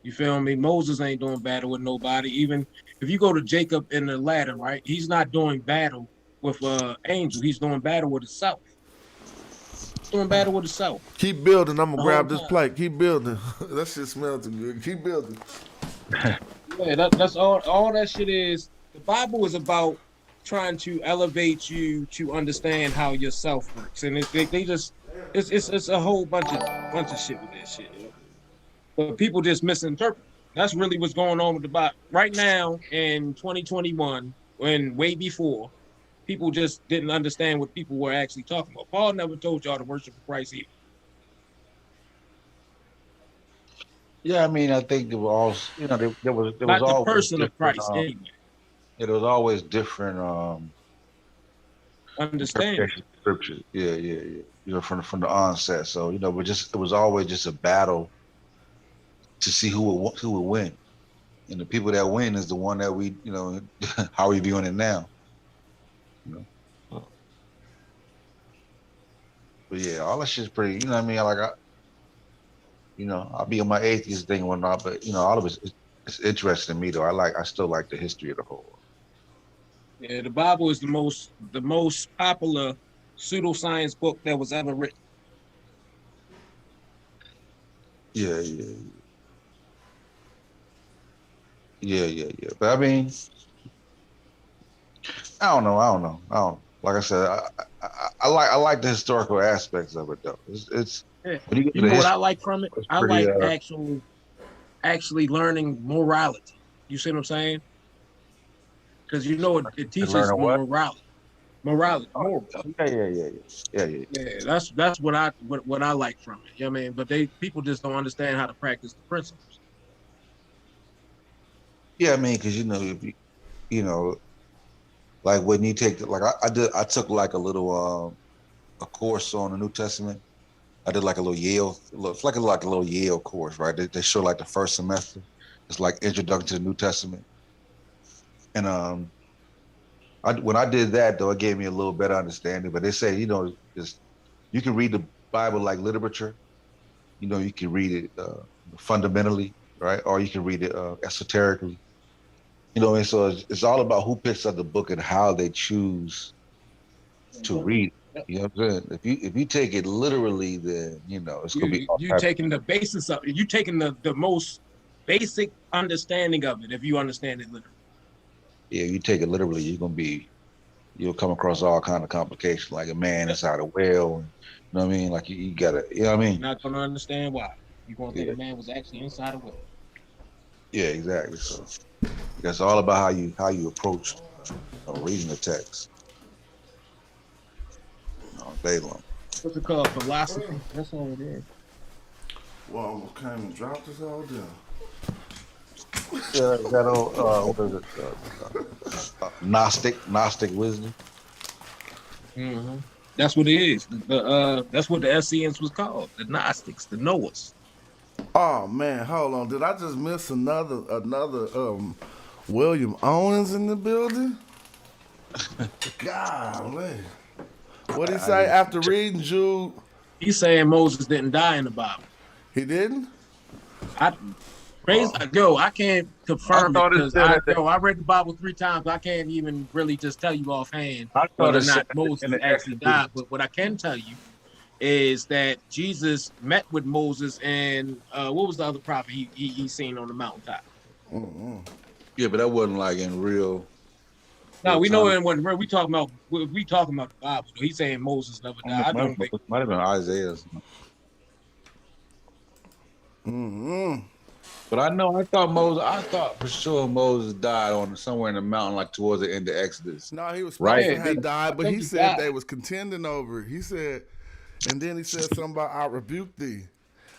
You feel me? Moses ain't doing battle with nobody. Even if you go to Jacob in the ladder, right? He's not doing battle with angel. He's doing battle with himself. Doing battle with himself. Keep building. I'm gonna The grab whole this time. plate. Keep building. That shit smells too good. Keep building. Yeah, that's all that shit is. The Bible is about trying to elevate you to understand how yourself works, and they just it's a whole bunch of shit with that shit. You know? But people just misinterpret. That's really what's going on with the Bible right now in 2021, and way before. People just didn't understand what people were actually talking about. Paul never told y'all to worship Christ either. Yeah, I mean, I think there was, you know, there was Not the always person of different. Christ anyway. There was always different Understanding. interpretation of scripture. Yeah. You know, from the onset. So you know, it was always just a battle to see who would win, and the people that win is the one that we, you know, how are we viewing it now? You know. But yeah, all that shit's pretty. You know what I mean? Like I'll be on my atheist thing and whatnot, but you know, all of it's interesting to me though. I still like the history of the whole. Yeah, the Bible is the most popular pseudoscience book that was ever written. Yeah. But I mean, I don't know. Like I said, I like the historical aspects of it though. It's Yeah. when you get to You the know what history, I like from it? it's I pretty, like actually learning morality. You see what I'm saying? Because you know it teaches learning what? morals. Yeah. Yeah, that's what I like from it. You know what I mean? But people just don't understand how to practice the principles. Yeah, I mean, because you know, if you know, like when you take I took like a little a course on the New Testament. I did like a little Yale, it's like a little Yale course, right? They show like the first semester. It's like introduction to the New Testament, and when I did that though, it gave me a little better understanding. But they say, you know, you can read the Bible like literature. You know, you can read it fundamentally, right? Or you can read it esoterically. You know, and so it's all about who picks up the book and how they choose to read it. You know what I'm saying? If you take it literally, then you know it's gonna be You taking the basis of it. You taking the most basic understanding of it if you understand it literally. Yeah, you take it literally, you'll come across all kind of complications, like a man inside a whale. And, you know what I mean? Like you gotta, you know what I mean? You're not gonna understand why. You're gonna think a man was actually inside a whale. Yeah, exactly. So that's all about how you approach reading the text. All day long. What's it called? Philosophy. That's all it is. Well, I almost came and dropped this all down. Yeah, that old what is it? Gnostic wisdom. Mm-hmm. That's what it is. That's what the Essenes was called. The Gnostics, the knowers. Oh man, hold on. Did I just miss another William Owens in the building? Golly. What'd he say after reading Jude? He's saying Moses didn't die in the Bible. He didn't? I can't confirm it because I read the Bible 3 times. I can't even really just tell you offhand whether or not Moses actually died. But what I can tell you is that Jesus met with Moses and what was the other prophet he seen on the mountaintop? Mm-hmm. Yeah, but that wasn't like in real. No, we know it when we talking about the Bible. He's saying Moses never died. Might have been Isaiah. Mm-hmm. But I thought for sure Moses died on somewhere in the mountain, like towards the end of Exodus. No, he was supposed Right? to have died, I but think he he said died. they was contending over it. He said, and then he said something about I rebuke thee.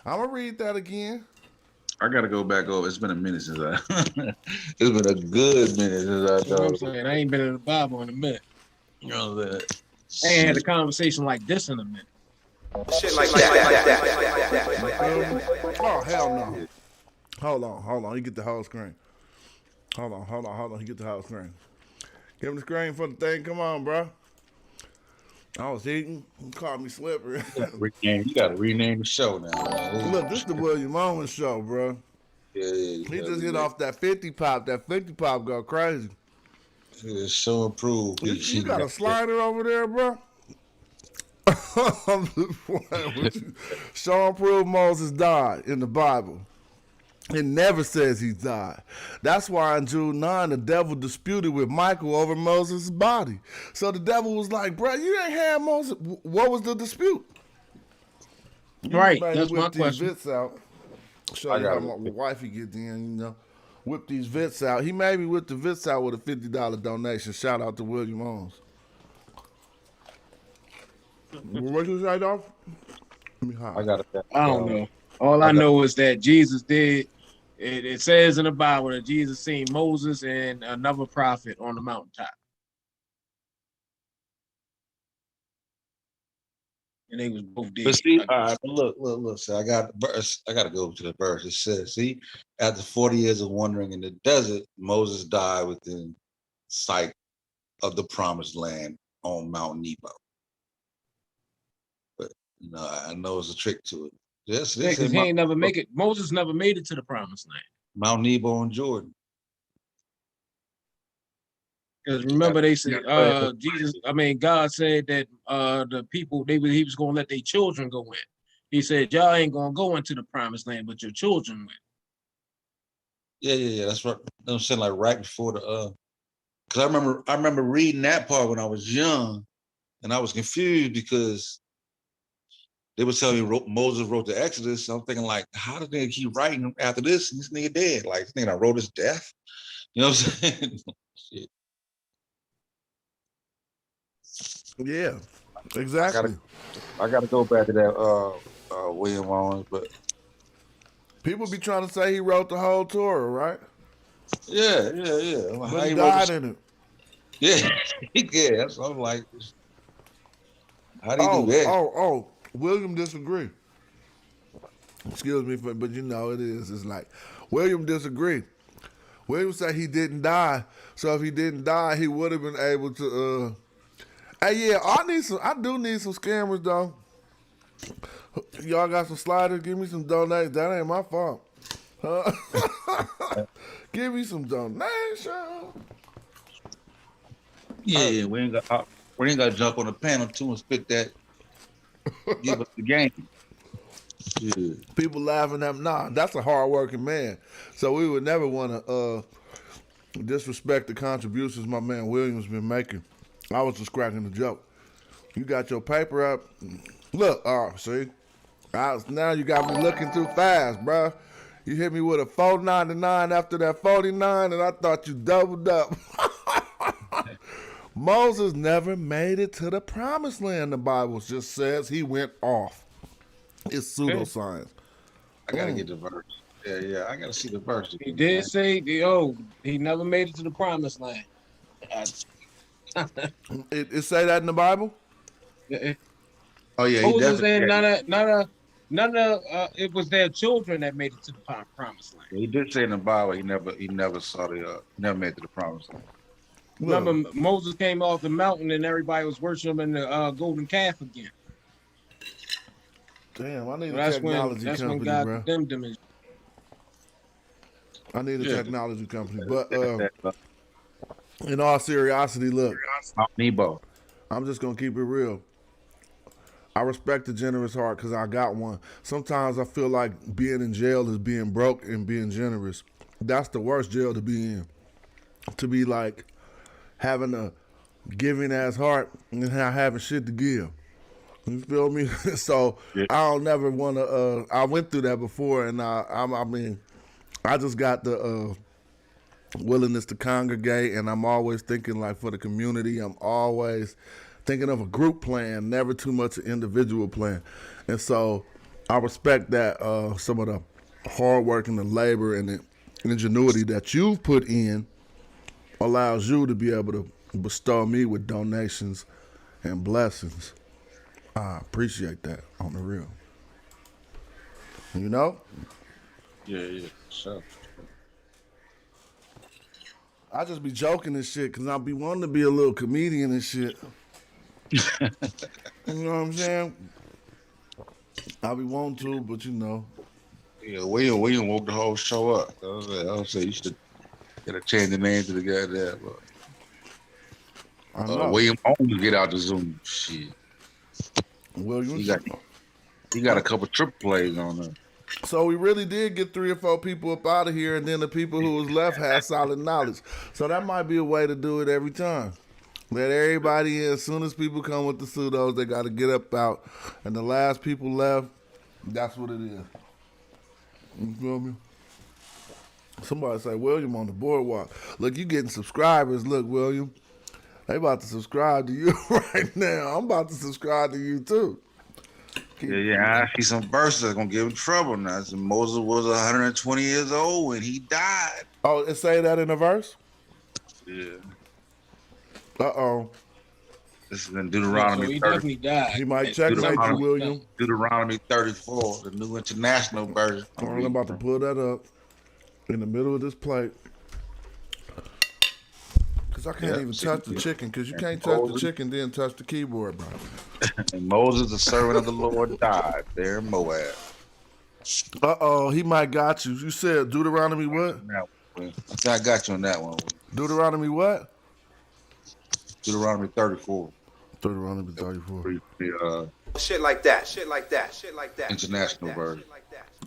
I'm gonna read that again. I gotta go back over. It's been a minute since I. It's been a good minute since I. You know what I'm saying? I ain't been in the Bible in a minute. You know that. I ain't had a conversation like this in a minute. Shit like that. Oh hell no! Hold on. You get the whole screen. Hold on. You get the whole screen. Give him the screen for the thing. Come on, bro. I was eating. You called me slippery. You gotta rename the show now. Man. Look, this is the William Owens show, bro. Yeah, He just hit off that 50 pop. That 50 pop go crazy. It's so improved. You got a slider over there, bro? I'm just playing with you. Show and prove Moses died in the Bible. It never says he died. That's why in Jude 9, the devil disputed with Michael over Moses' body. So the devil was like, bro, you ain't had Moses. What was the dispute? Right, Maybe that's whip my these question. Vits out. Show you how my wifey gets in, whip these Vits out. He made me whip the Vits out with a $50 donation. Shout out to William Owens. What you say, dog? Let me hide. I don't know. All I know is that Jesus did. It says in the Bible that Jesus seen Moses and another prophet on the mountaintop. And they was both dead. But see, all right, look. See, I got the verse. I got to go to the verse. It says, see, after 40 years of wandering in the desert, Moses died within sight of the promised land on Mount Nebo. But I know it's a trick to it. Yes, Yeah, because he ain't never make it. Moses never made it to the promised land. Mount Nebo and Jordan. Because remember, they said God said that the people he was going to let their children go in. He said, y'all ain't going to go into the promised land, but your children went. Yeah. That's right. I'm saying, like right before the because I remember reading that part when I was young, and I was confused because they were telling me Moses wrote the Exodus. So I'm thinking, like, how did they keep writing after this? And this nigga dead. Like, this nigga wrote his death. You know what I'm saying? Shit. Yeah, exactly. I gotta go back to that William Owens, but people be trying to say he wrote the whole Torah, right? Yeah. Like, but he died in it. Yeah, yeah. That's what I'm like. How do you do that? William disagree. Excuse me, but it is. It's like William disagree. William said he didn't die, so if he didn't die, he would have been able to. Hey, yeah, I do need some scammers though. Y'all got some sliders? Give me some donations. That ain't my fault. Give me some donations. Yeah, we ain't got to jump on the panel too and spit that. Give us the game. Yeah. People laughing at him. Nah, that's a hard-working man. So we would never want to disrespect the contributions my man Williams been making. I was just cracking the joke. You got your paper up. Look, see? Now you got me looking too fast, bro. You hit me with a $4.99 after that 49, and I thought you doubled up. Moses never made it to the promised land. The Bible just says he went off. It's pseudoscience. I gotta get the verse. Yeah, I gotta see the verse. He did say, he never made it to the promised land. It say that in the Bible? Yeah. Oh yeah, Moses and none of it was their children that made it to the promised land. He did say in the Bible he never saw never made it to the promised land. Remember, Moses came off the mountain and everybody was worshiping the golden calf again. Damn, I need a technology company, that's when God bro. condemned them. I need a technology company. But in all seriousness, look, Nebo. I'm just going to keep it real. I respect a generous heart because I got one. Sometimes I feel like being in jail is being broke and being generous. That's the worst jail to be in. To be like having a giving ass heart and not having shit to give. You feel me? So I don't never want to. I went through that before, and I mean, I just got the willingness to congregate, and I'm always thinking like for the community. I'm always thinking of a group plan, never too much an individual plan. And so I respect that some of the hard work and the labor and the ingenuity that you've put in allows you to be able to bestow me with donations and blessings. I appreciate that on the real. You know? Yeah, sure. I just be joking and shit because I be wanting to be a little comedian and shit. You know what I'm saying? I be wanting to, but you know. Yeah, William woke the whole show up. I was say you should get a change the name to the guy there. I know. William only get out the Zoom. Shit. William. He got a couple triple plays on there. So we really did get 3 or 4 people up out of here, and then the people who was left had solid knowledge. So that might be a way to do it every time. Let everybody in. As soon as people come with the pseudos, they got to get up out. And the last people left, that's what it is. You feel me? Somebody say, William on the boardwalk. Look, you getting subscribers. Look, William, they about to subscribe to you right now. I'm about to subscribe to you, too. Yeah, I see some verses that's going to give him trouble now. So Moses was 120 years old when he died. Oh, it say that in a verse? Yeah. Uh-oh. This is in Deuteronomy so he 30. definitely died. He might checkmate you, William. Deuteronomy 34, the New International Version. I'm about to pull that up in the middle of this plate. Because I can't even touch the chicken, because you can't touch the chicken then touch the keyboard, bro. And Moses, the servant of the Lord, died there in Moab. Uh-oh, he might got you. You said Deuteronomy what? I got you on that one. Deuteronomy what? Deuteronomy 34. Deuteronomy 34. Shit like that. Shit like that. Shit like that. International version.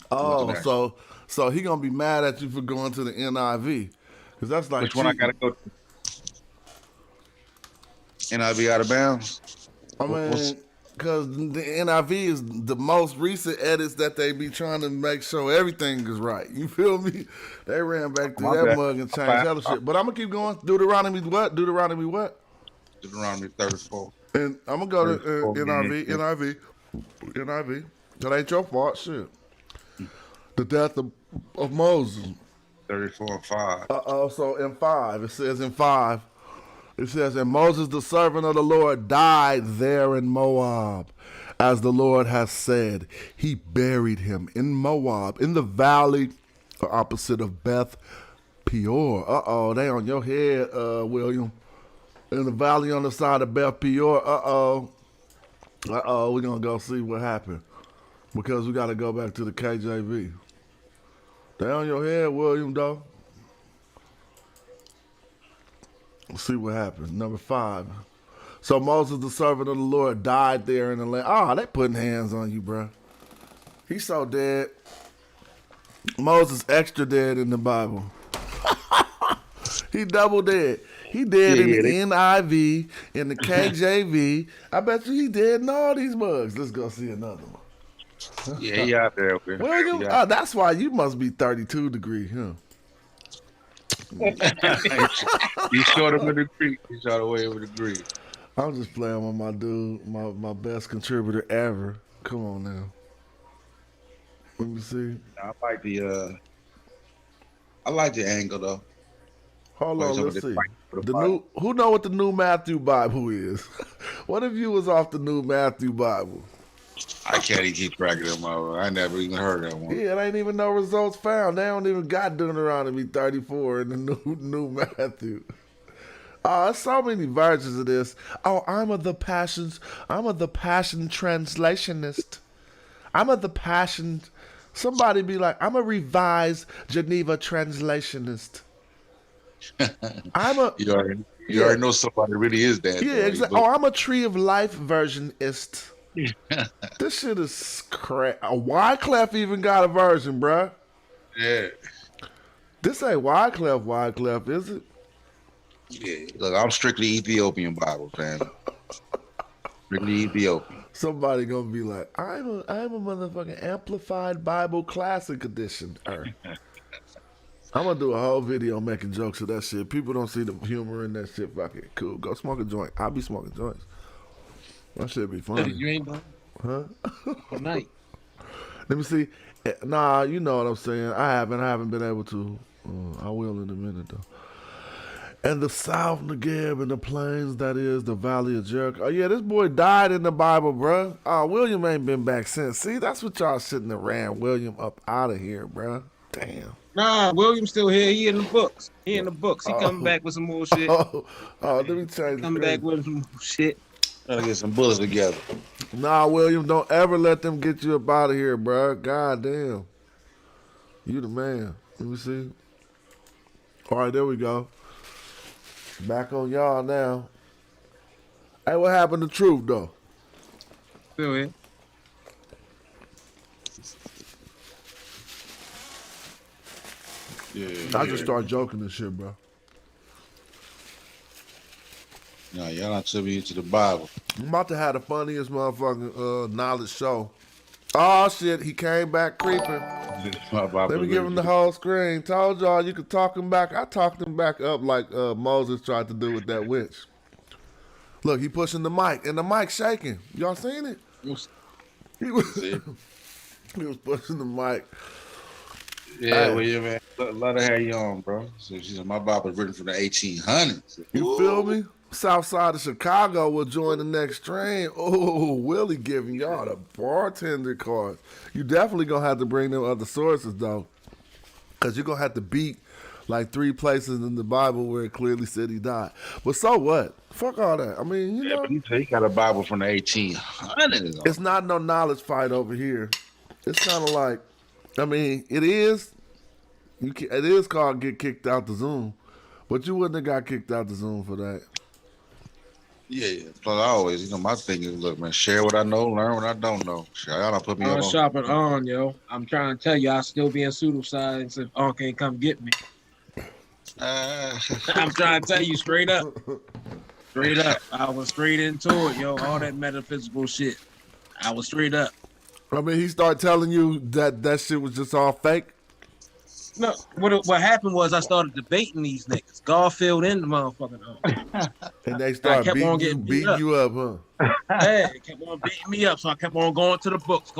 Oh, so he gonna be mad at you for going to the NIV. Because that's like which one I gotta go to? NIV out of bounds? I mean, because the NIV is the most recent edits that they be trying to make sure everything is right. You feel me? They ran back through that mug and changed hella shit. But I'm going to keep going. Deuteronomy what? Deuteronomy what? Deuteronomy 34. And I'm going to go to NIV. That ain't your fault. Shit. The death of Moses. 34 and 5. So in 5, it says in 5, it says, and Moses, the servant of the Lord, died there in Moab, as the Lord has said. He buried him in Moab, in the valley opposite of Beth Peor. Uh-oh, they on your head, William. In the valley on the side of Beth Peor. Uh-oh, we're going to go see what happened. Because we got to go back to the KJV. They on your head, William, though. Let's see what happens. Number 5. So Moses, the servant of the Lord, died there in the land. Oh, they putting hands on you, bro. He's so dead. Moses extra dead in the Bible. He double dead. He dead in the NIV, in the KJV. I bet you he dead in all these bugs. Let's go see another one. Yeah, he out there. William, that's why you must be 32 degree, huh? You short him a degree. You short away with a degree. I'm just playing with my dude, my best contributor ever. Come on now. Let me see. I like the angle though. Hold on, let's see. Who know what the New Matthew Bible is? What if you was off the New Matthew Bible? I can't even keep track of them. I never even heard that one. Yeah, it ain't even no results found. They don't even got Deuteronomy 34 in the New Matthew. Oh, there's so many versions of this. Oh, I'm a the Passion translationist. I'm a the Passion. Somebody be like, I'm a revised Geneva translationist. You already know somebody really is that. Yeah, exactly. Oh, I'm a Tree of Life versionist. This shit is crap. Wyclef even got a version, bruh. Yeah. This ain't Wyclef, is it? Yeah. Look, I'm strictly Ethiopian Bible, fam. Strictly Ethiopian. Somebody gonna be like, I'm a motherfucking Amplified Bible Classic Edition. I'm gonna do a whole video making jokes of that shit. People don't see the humor in that shit. Fuck it, cool. Go smoke a joint. I'll be smoking joints. That shit be funny. You ain't done Huh? all night. Let me see. Nah, you know what I'm saying. I haven't been able to. I will in a minute though. And the South Negev and the plains, that is the Valley of Jericho. Oh yeah, this boy died in the Bible, bruh. Oh, William ain't been back since. See, that's what y'all shouldn't have ran William up out of here, bruh. Damn. Nah, William's still here. He in the books. He coming back with some more shit. Let me change. Coming back with some more shit. Gotta get some bullets together. Nah, William, don't ever let them get you up out of here, bruh. God damn. You the man. Let me see. All right, there we go. Back on y'all now. Hey, what happened to Truth, though? Still here. Yeah. I just start joking and shit, bro. No, y'all not took me into the Bible. I'm about to have the funniest motherfucking knowledge show. Oh, shit, he came back creeping. Let me give him the whole screen. Told y'all you could talk him back. I talked him back up like Moses tried to do with that witch. Look, he pushing the mic, and the mic shaking. Y'all seen it? He was, he was pushing the mic. Yeah, Hey. well, yeah, man. A lot of hair you on, bro. So she said my Bible was written from the 1800s. You feel me? South side of Chicago will join the next train. Oh, Willie giving y'all the bartender card. You definitely gonna have to bring them other sources though, cause you're gonna have to beat like 3 places in the Bible where it clearly said he died. But so what? Fuck all that. I mean, you Yeah, know, but you say he got a Bible from the 1800s. it's not no knowledge fight over here. It's kind of like, I mean, it is. It is called get kicked out the Zoom, but you wouldn't have got kicked out the Zoom for that. Yeah. Plus, I always, my thing is, look, man, share what I know, learn what I don't know. Shit, y'all don't put me I'm on. shopping on, yo. I'm trying to tell you, I still be in pseudoscience if Unc ain't come get me. I'm trying to tell you straight up. Straight up. I was straight into it, yo. All that metaphysical shit. I was straight up. I mean, he started telling you that shit was just all fake. No, what happened was I started debating these niggas. Garfield and the motherfucking and they started beating you up, huh? Yeah, they kept on beating me up, so I kept on going to the books.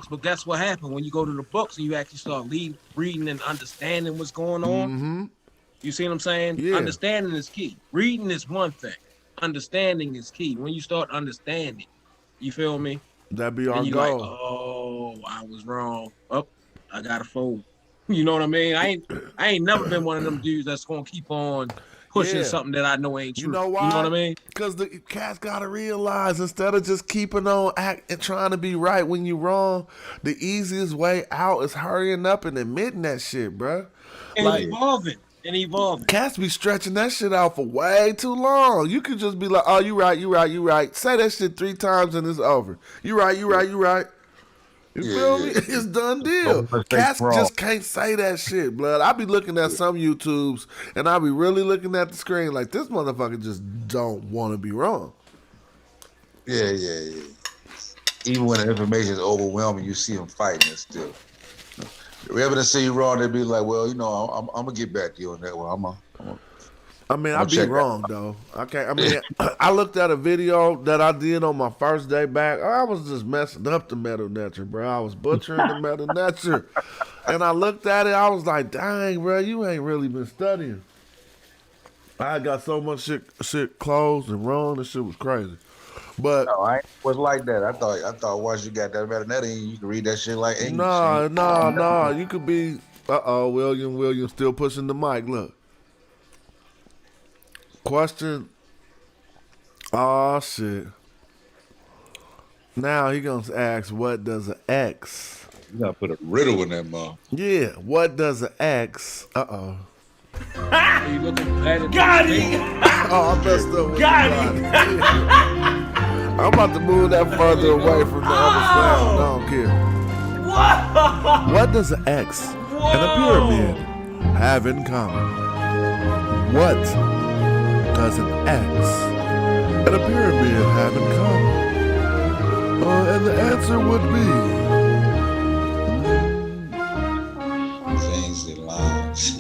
But guess what happened? When you go to the books and you actually start reading and understanding what's going on, Mm-hmm. you see what I'm saying? Yeah. Understanding is key. Reading is one thing. Understanding is key. When you start understanding, you feel me? That'd be our you goal. like, oh, I was wrong. Oh, I got to fold. You know what I mean? I ain't never been one of them dudes that's gonna keep on pushing something that I know ain't true. You know why? You know what I mean? Because the cats gotta realize instead of just keeping on and trying to be right when you wrong, the easiest way out is hurrying up and admitting that shit, bruh. And evolving. Cats be stretching that shit out for way too long. You could just be like, oh, you right. Say that shit 3 times and it's over. You right. You feel me? It's done deal. Cats just can't say that shit, blood. I be looking at some YouTubes and I be really looking at the screen like this motherfucker just don't want to be wrong. Yeah. Even when the information is overwhelming, you see them fighting it still. If they ever say you wrong, they be like, well, I'm gonna get back to you on that one. I mean, I be wrong though. I can't. I mean, I looked at a video that I did on my first day back. I was just messing up the metal nature, bro. I was butchering the metal nature, and I looked at it. I was like, "Dang, bro, you ain't really been studying." I got so much shit closed and wrong. This shit was crazy. But no, I was like that. I thought once you got that metal nature, you can read that shit like English. Nah. You could be. William still pushing the mic. Look. Question. Oh shit. Now he gonna ask, what does an X? You gotta put a riddle in that mouth. Yeah, what does an X? You looking at it? Got him! Oh, I messed up. Got him! I'm about to move that further away from the other sound. I don't care. Whoa! What does an X and a pyramid have in common? What does an X and a pyramid have in common? And the answer would be Things that lines.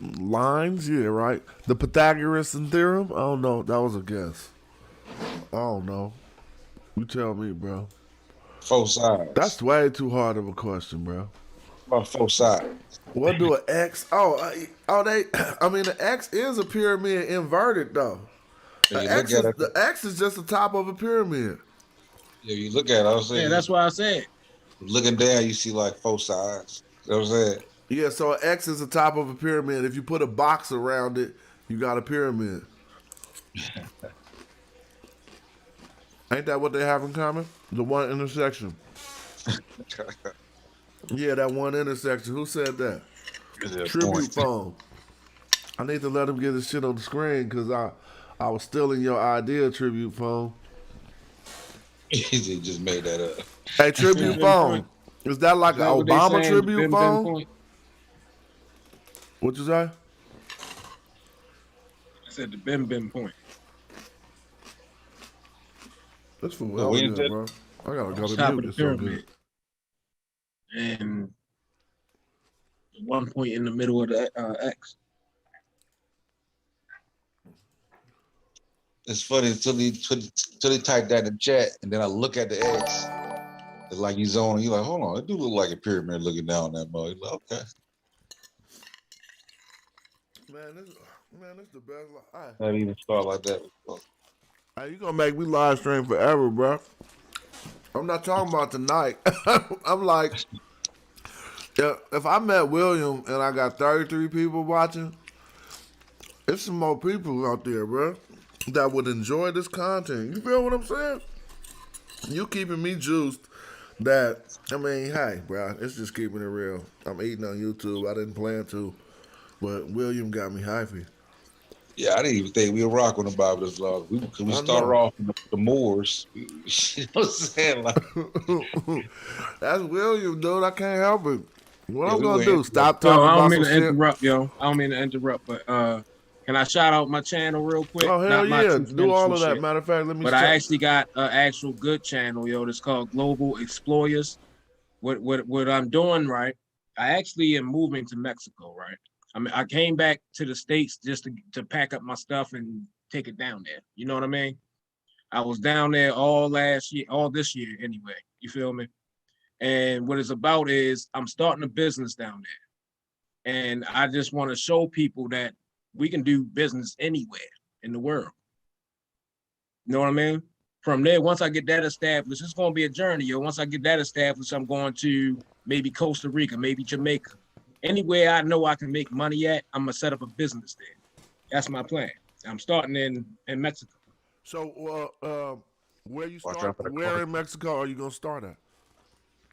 Lines, yeah, right. The Pythagoras theorem. I don't know. That was a guess. I don't know. You tell me, bro. 4 sides. That's way too hard of a question, bro. About 4 sides. What do an X? They. I mean, the X is a pyramid inverted though. Yeah, you look at it. The X is just the top of a pyramid. Yeah, you look at it. I was saying. Yeah, that's why I said. Looking down, you see like 4 sides. You know what I'm saying? Yeah, so an X is the top of a pyramid. If you put a box around it, you got a pyramid. Ain't that what they have in common? The one intersection. Yeah, that one intersection. Who said that? Tribute phone. I need to let him get his shit on the screen because I was stealing your idea, tribute phone. He just made that up. Hey, tribute phone. Is that like an Obama tribute phone? What you say? I said the Bim point. That's for well good, bro. I gotta go to mute. It's so good. And 1 point in the middle of the X. It's funny until he typed that in the chat, and then I look at the X. It's like he's on. You're like, hold on, it do look like a pyramid looking down that mug. Like, okay. Man, this the best. Not even start like that. Hey, you gonna make me live stream forever, bro? I'm not talking about tonight. I'm like, if I met William and I got 33 people watching, there's some more people out there, bro, that would enjoy this content. You feel what I'm saying? You keeping me juiced. That, I mean, hey, bro, it's just keeping it real. I'm eating on YouTube. I didn't plan to, but William got me hyphy. Yeah, I didn't even think we were rocking the Bible this long. We started off with the Moors. You know what I'm saying? Like, that's William, dude. I can't help it. What I'm gonna do? Stop talking I don't about mean some to shit? interrupt, yo. I don't mean to interrupt, but can I shout out my channel real quick? Oh hell yeah! Do all of that. Shit. Matter of fact, let me. But I actually got an actual good channel, yo. That's called Global Exployers. What I'm doing, right? I actually am moving to Mexico, right? I mean, I came back to the States just to pack up my stuff and take it down there. You know what I mean? I was down there all this year anyway. You feel me? And what it's about is I'm starting a business down there. And I just want to show people that we can do business anywhere in the world. You know what I mean? From there, once I get that established, it's going to be a journey, yo. Once I get that established, I'm going to maybe Costa Rica, maybe Jamaica. Anywhere I know I can make money at, I'm gonna set up a business there. That's my plan. I'm starting in Mexico. So, where you start? Where in Mexico are you gonna start at?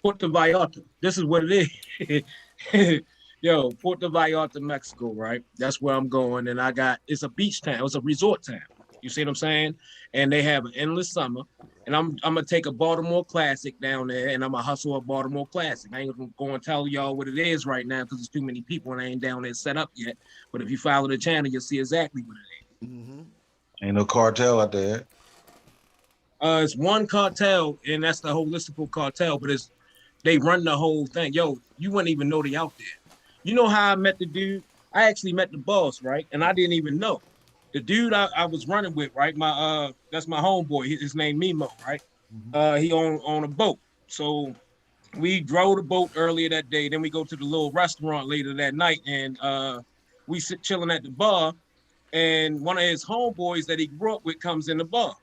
Puerto Vallarta. This is what it is. Yo, Puerto Vallarta, Mexico, right? That's where I'm going, and it's a beach town. It's a resort town. You see what I'm saying? And they have an endless summer. And I'm gonna take a Baltimore Classic down there, and I'm gonna hustle a Baltimore Classic. I ain't gonna go and tell y'all what it is right now because there's too many people and I ain't down there set up yet. But if you follow the channel, you'll see exactly what it is. Mm-hmm. Ain't no cartel out there. It's one cartel, and that's the Holistical cartel. But they run the whole thing. Yo, you wouldn't even know they out there. You know how I met the dude? I actually met the boss, right? And I didn't even know. The dude I was running with, right? That's my homeboy. His name Mimo, right? Mm-hmm. He on a boat. So we drove the boat earlier that day. Then we go to the little restaurant later that night, and we sit chilling at the bar. And one of his homeboys that he grew up with comes in the bar.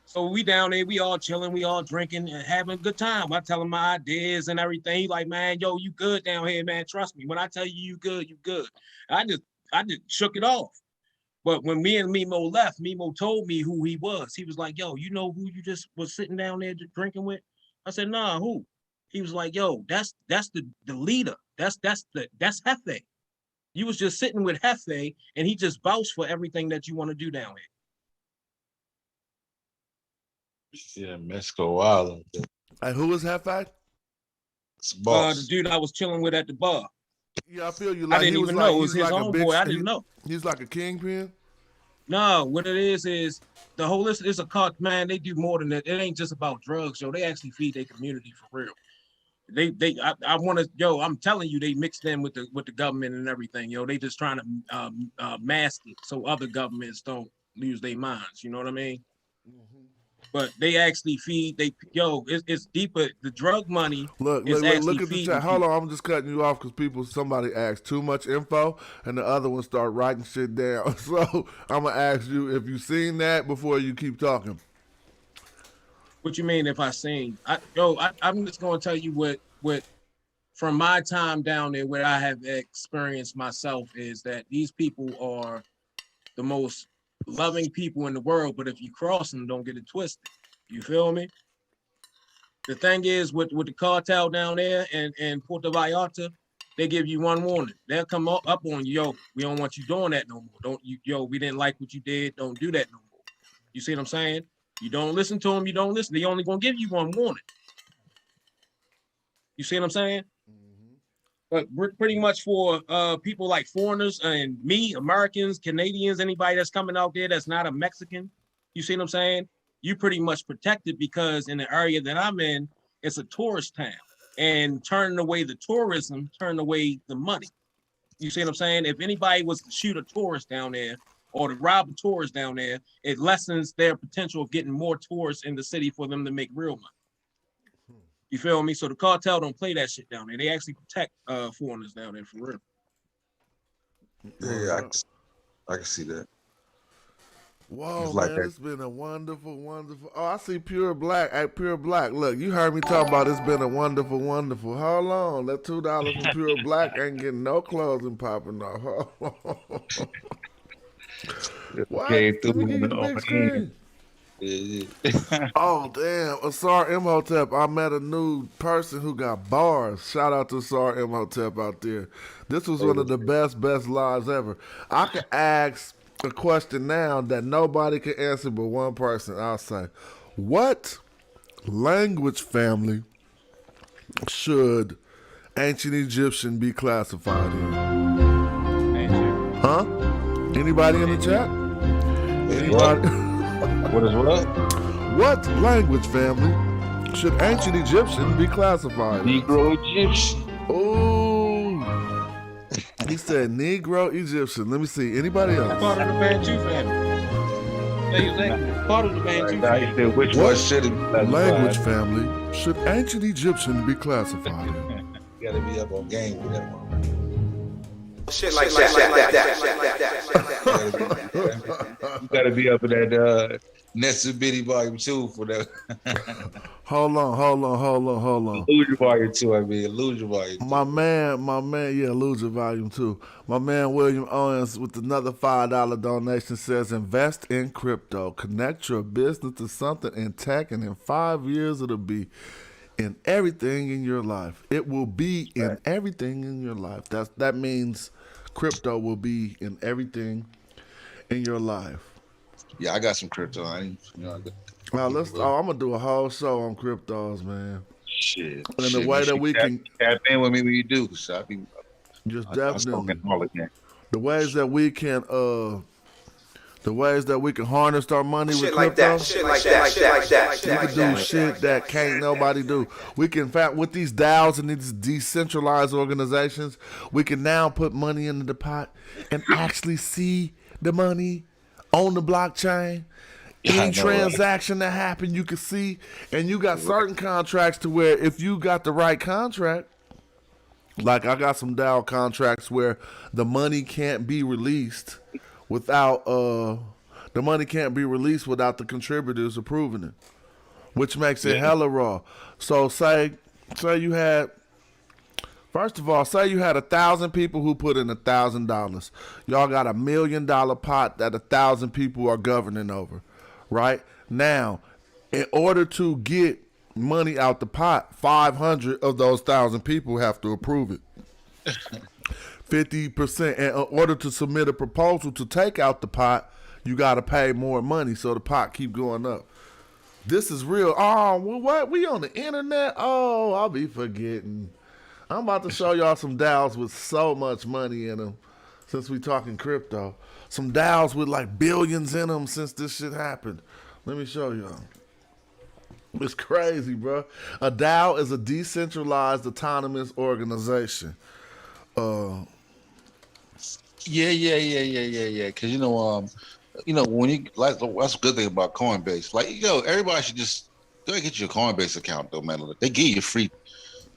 So we down there, we all chilling, we all drinking and having a good time. I tell him my ideas and everything. He like, man, yo, you good down here, man. Trust me. When I tell you good, you good. I just shook it off. But when me and Mimo left, Mimo told me who he was. He was like, yo, you know who you just was sitting down there drinking with? I said, nah, who? He was like, yo, that's the leader. That's Jefe. You was just sitting with Jefe, and he just vouched for everything that you want to do down here. Yeah, Mexico Island. Hey, who was Jefe? It's boss. The dude I was chilling with at the bar. Yeah, I feel you. Like, I didn't even know it was his homeboy. I didn't know. He's like a kingpin. No, what it is the Holistic is a cult, man. They do more than that. It ain't just about drugs, yo. They actually feed their community for real. I want to, yo, I'm telling you, they mixed in with the government and everything, yo. They just trying to mask it so other governments don't lose their minds. You know what I mean? But they actually feed. It's deeper. The drug money is actually look at the feeding chat. Hold people. on, I'm just cutting you off because somebody asked too much info, and the other one start writing shit down. So I'm gonna ask you if you seen that before you keep talking. What you mean if I seen? I'm just gonna tell you what from my time down there, what I have experienced myself is that these people are the most loving people in the world, but if you cross them, don't get it twisted. You feel me? The thing is with the cartel down there and Puerto Vallarta, they give you one warning. They'll come up on you, yo, we don't want you doing that no more. Don't you, yo, we didn't like what you did. Don't do that no more. You see what I'm saying? You don't listen to them, you don't listen. They only gonna give you one warning. You see what I'm saying? But pretty much for people like foreigners and me, Americans, Canadians, anybody that's coming out there that's not a Mexican, you see what I'm saying? You pretty much protected because in the area that I'm in, it's a tourist town. And turning away the tourism, turning away the money. You see what I'm saying? If anybody was to shoot a tourist down there or to rob a tourist down there, it lessens their potential of getting more tourists in the city for them to make real money. You feel me? So the cartel don't play that shit down there. They actually protect foreigners down there for real. Yeah, I can see that. Whoa, like man, that. it's been a wonderful, wonderful. Oh, I see Pure Black. Hey, Pure Black, look, you heard me talk about it's been a wonderful, wonderful. Hold on, that $2 from Pure Black ain't getting no clothing popping off. Hold on. What? Let me give you the big screen. Oh, damn. Asar Imhotep, I met a new person who got bars. Shout out to Asar Imhotep out there. This was one of the best lives ever. I could ask a question now that nobody can answer but one person. I'll say, what language family should ancient Egyptian be classified in? Huh? Anybody in the chat? Anybody? What is what? What language family should ancient Egyptian be classified? Negro Egyptian. Ooh. He said Negro Egyptian. Let me see. Anybody else? Part of the Bantu family. Exactly. Part of the Bantu family. Which one should it be classified? Language family should ancient Egyptian be classified in? You gotta be up on game with that one. Shit like that. You gotta be up in that Nestor Bitty Volume 2 for that. Hold on. Illusion Volume 2, Illusion Volume 2. My man, yeah, Illusion Volume 2. My man William Owens with another $5 donation says, invest in crypto. Connect your business to something in tech, and in 5 years it'll be in everything in your life. It will be in everything in your life. That means crypto will be in everything in your life. Yeah, I got some crypto. I'm gonna do a whole show on cryptos, man. Shit. And the way that we can tap in with me when you do, so I be just definitely all again. The ways that we can harness our money Shit with like crypto. that. We can do shit that can't nobody do. We can, in fact, with these DAOs and these decentralized organizations, we can now put money into the pot and actually see the money on the blockchain. Any transaction that happened, you can see. And you got certain contracts to where if you got the right contract, like I got some DAO contracts where the money can't be released without the contributors approving it, which makes it hella raw. So say you had, first of all, say you had 1,000 people who put in $1,000. Y'all got $1 million pot that 1,000 people are governing over, right? Now, in order to get money out the pot, 500 of those 1,000 people have to approve it. 50%. And in order to submit a proposal to take out the pot, you got to pay more money, so the pot keep going up. This is real. Oh, well, what? We on the internet? Oh, I'll be forgetting. I'm about to show y'all some DAOs with so much money in them since we talking crypto. Some DAOs with like billions in them since this shit happened. Let me show y'all. It's crazy, bro. A DAO is a decentralized autonomous organization. Yeah. Because when you like that's a good thing about Coinbase. Like everybody should just go and get your Coinbase account though, man. They give you free.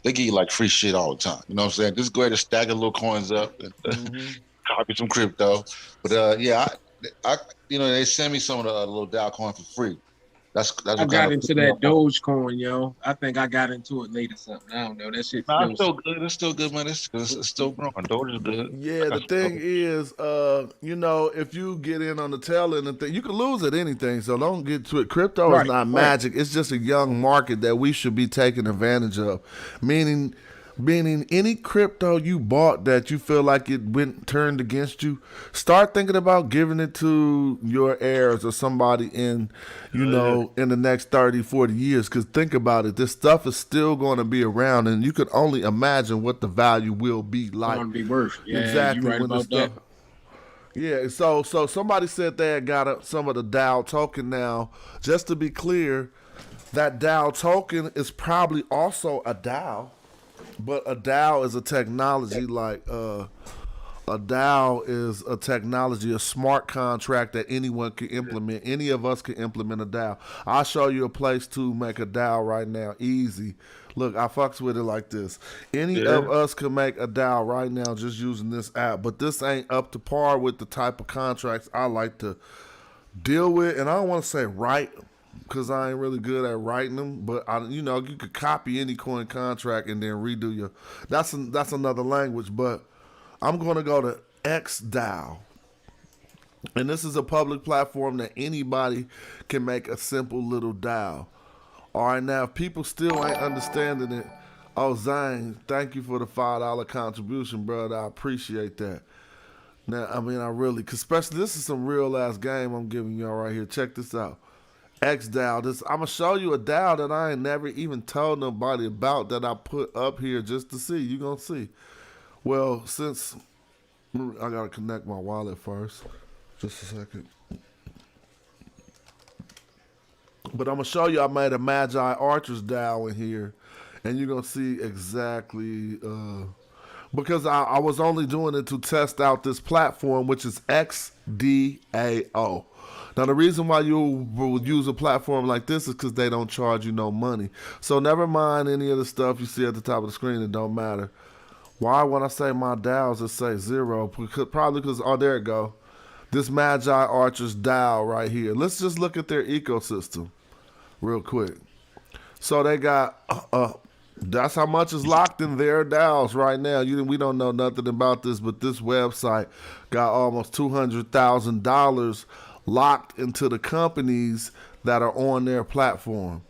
They give you like free shit all the time. You know what I'm saying? Just go ahead and stack a little coins up and copy some crypto. But I they send me some of the little DAO coin for free. That's I what kind got of into that Dogecoin, yo. I think I got into it late or something. I don't know. That shit Nah, feels it's still good. It's still good, man. It's still growing. Doge is good. Yeah, the thing is, if you get in on the tail end of thing, you can lose at anything. So don't get to it. Crypto is Right, not right. magic. It's just a young market that we should be taking advantage of. Meaning any crypto you bought that you feel like it went turned against you, start thinking about giving it to your heirs or somebody in the next 30, 40 years. Because think about it, this stuff is still going to be around, and you can only imagine what the value will be like. Going to be worse. Yeah, Exactly. you right when the about that. stuff. Yeah, so somebody said they had got some of the DAO token now. Just to be clear, that DAO token is probably also a DAO, but a DAO is a technology a DAO is a technology, a smart contract that anyone can implement. Any of us can implement a DAO. I'll show you a place to make a DAO right now. Easy. Look, I fucks with it like this. Any of us can make a DAO right now just using this app, but this ain't up to par with the type of contracts I like to deal with. And I don't want to say write, because I ain't really good at writing them, but you could copy any coin contract and then redo your. That's another language, but I'm going to go to XDAO. And this is a public platform that anybody can make a simple little DAO. All right, now, if people still ain't understanding it, Zane, thank you for the $5 contribution, brother. I appreciate that. Now, I really, because especially this is some real-ass game I'm giving y'all right here. Check this out. XDAO. I'm going to show you a DAO that I ain't never even told nobody about that I put up here just to see. You're going to see. Well, since I got to connect my wallet first. Just a second. But I'm going to show you I made a Magi Archers DAO in here. And you're going to see exactly... because I was only doing it to test out this platform, which is XDAO. Now, the reason why you would use a platform like this is because they don't charge you no money. So never mind any of the stuff you see at the top of the screen. It don't matter. Why, when I say my DAOs, it say 0? Probably because, there it go. This Magi Archers DAO right here. Let's just look at their ecosystem real quick. So they got... that's how much is locked in their DAOs right now. We don't know nothing about this, but this website got almost $200,000 locked into the companies that are on their platform.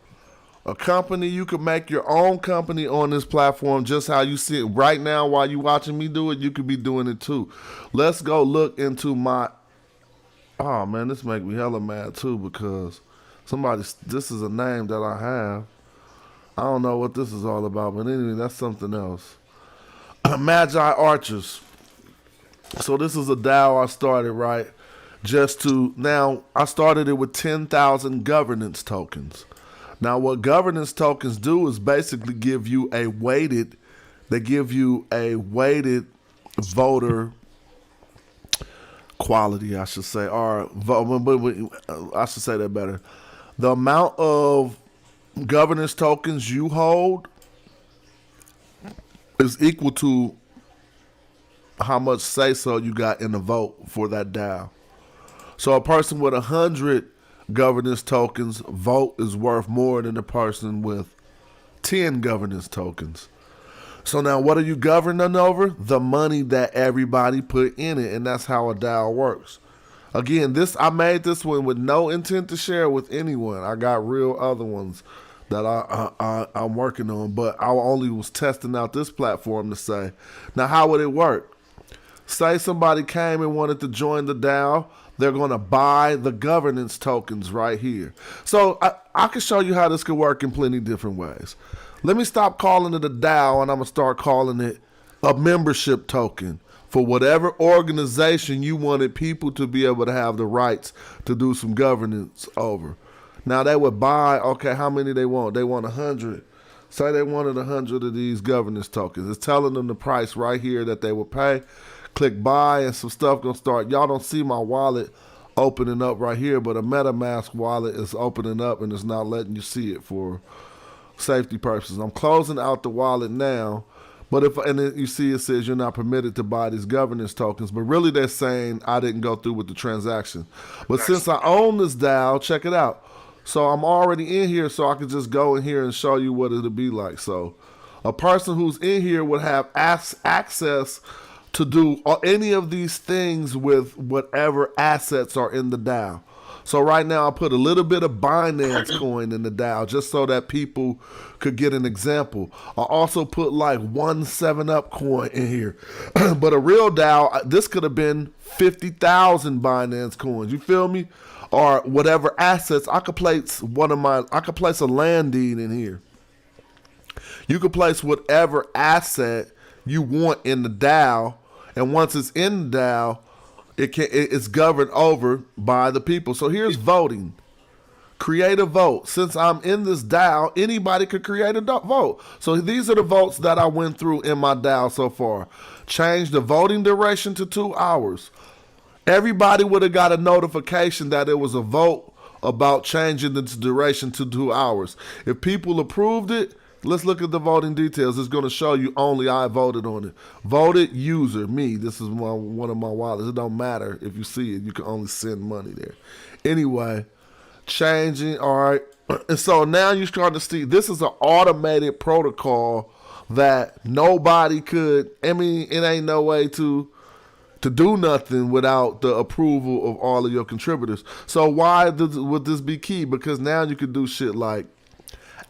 A company, you could make your own company on this platform just how you see it right now. While you watching me do it, you could be doing it too. Let's go look into my... Oh, man, this make me hella mad too because this is a name that I have. I don't know what this is all about, but anyway, that's something else. Magi Archers. So this is a DAO I started, right? Now, I started it with 10,000 governance tokens. Now, what governance tokens do is basically give you a weighted voter quality, I should say, or I should say that better. The amount of governance tokens you hold is equal to how much say-so you got in the vote for that DAO. So a person with 100 governance tokens vote is worth more than a person with 10 governance tokens. So now what are you governing over? The money that everybody put in it, and that's how a DAO works. Again, I made this one with no intent to share with anyone. I got real other ones that I'm working on, but I only was testing out this platform to say. Now, how would it work? Say somebody came and wanted to join the DAO. They're going to buy the governance tokens right here. So I can show you how this could work in plenty different ways. Let me stop calling it a DAO, and I'm going to start calling it a membership token for whatever organization you wanted people to be able to have the rights to do some governance over. Now they would buy, okay, how many they want? They want 100. Say they wanted 100 of these governance tokens. It's telling them the price right here that they would pay. Click buy and some stuff gonna start. Y'all don't see my wallet opening up right here, but a MetaMask wallet is opening up and it's not letting you see it for safety purposes. I'm closing out the wallet now, but and then you see it says you're not permitted to buy these governance tokens, but really they're saying I didn't go through with the transaction. But since I own this DAO, check it out. So I'm already in here, so I could just go in here and show you what it'll be like. So a person who's in here would have access to do any of these things with whatever assets are in the DAO. So right now I put a little bit of Binance coin in the DAO just so that people could get an example. I also put like 1 7-Up coin in here. But a real DAO, this could have been 50,000 Binance coins. You feel me? Or whatever assets. I could place a land deed in here. You could place whatever asset you want in the DAO, and once it's in the DAO, it's governed over by the people. So here's voting. Create a vote. Since I'm in this DAO, anybody could create a vote. So these are the votes that I went through in my DAO so far. Change the voting duration to 2 hours. Everybody would have got a notification that it was a vote about changing the duration to 2 hours. If people approved it, let's look at the voting details. It's going to show you only I voted on it. Voted user, me. This is one of my wallets. It don't matter if you see it. You can only send money there. Anyway, changing. All right. And so now you're starting to see this is an automated protocol that nobody could. I mean, it ain't no way to do nothing without the approval of all of your contributors. So why would this be key? Because now you could do shit like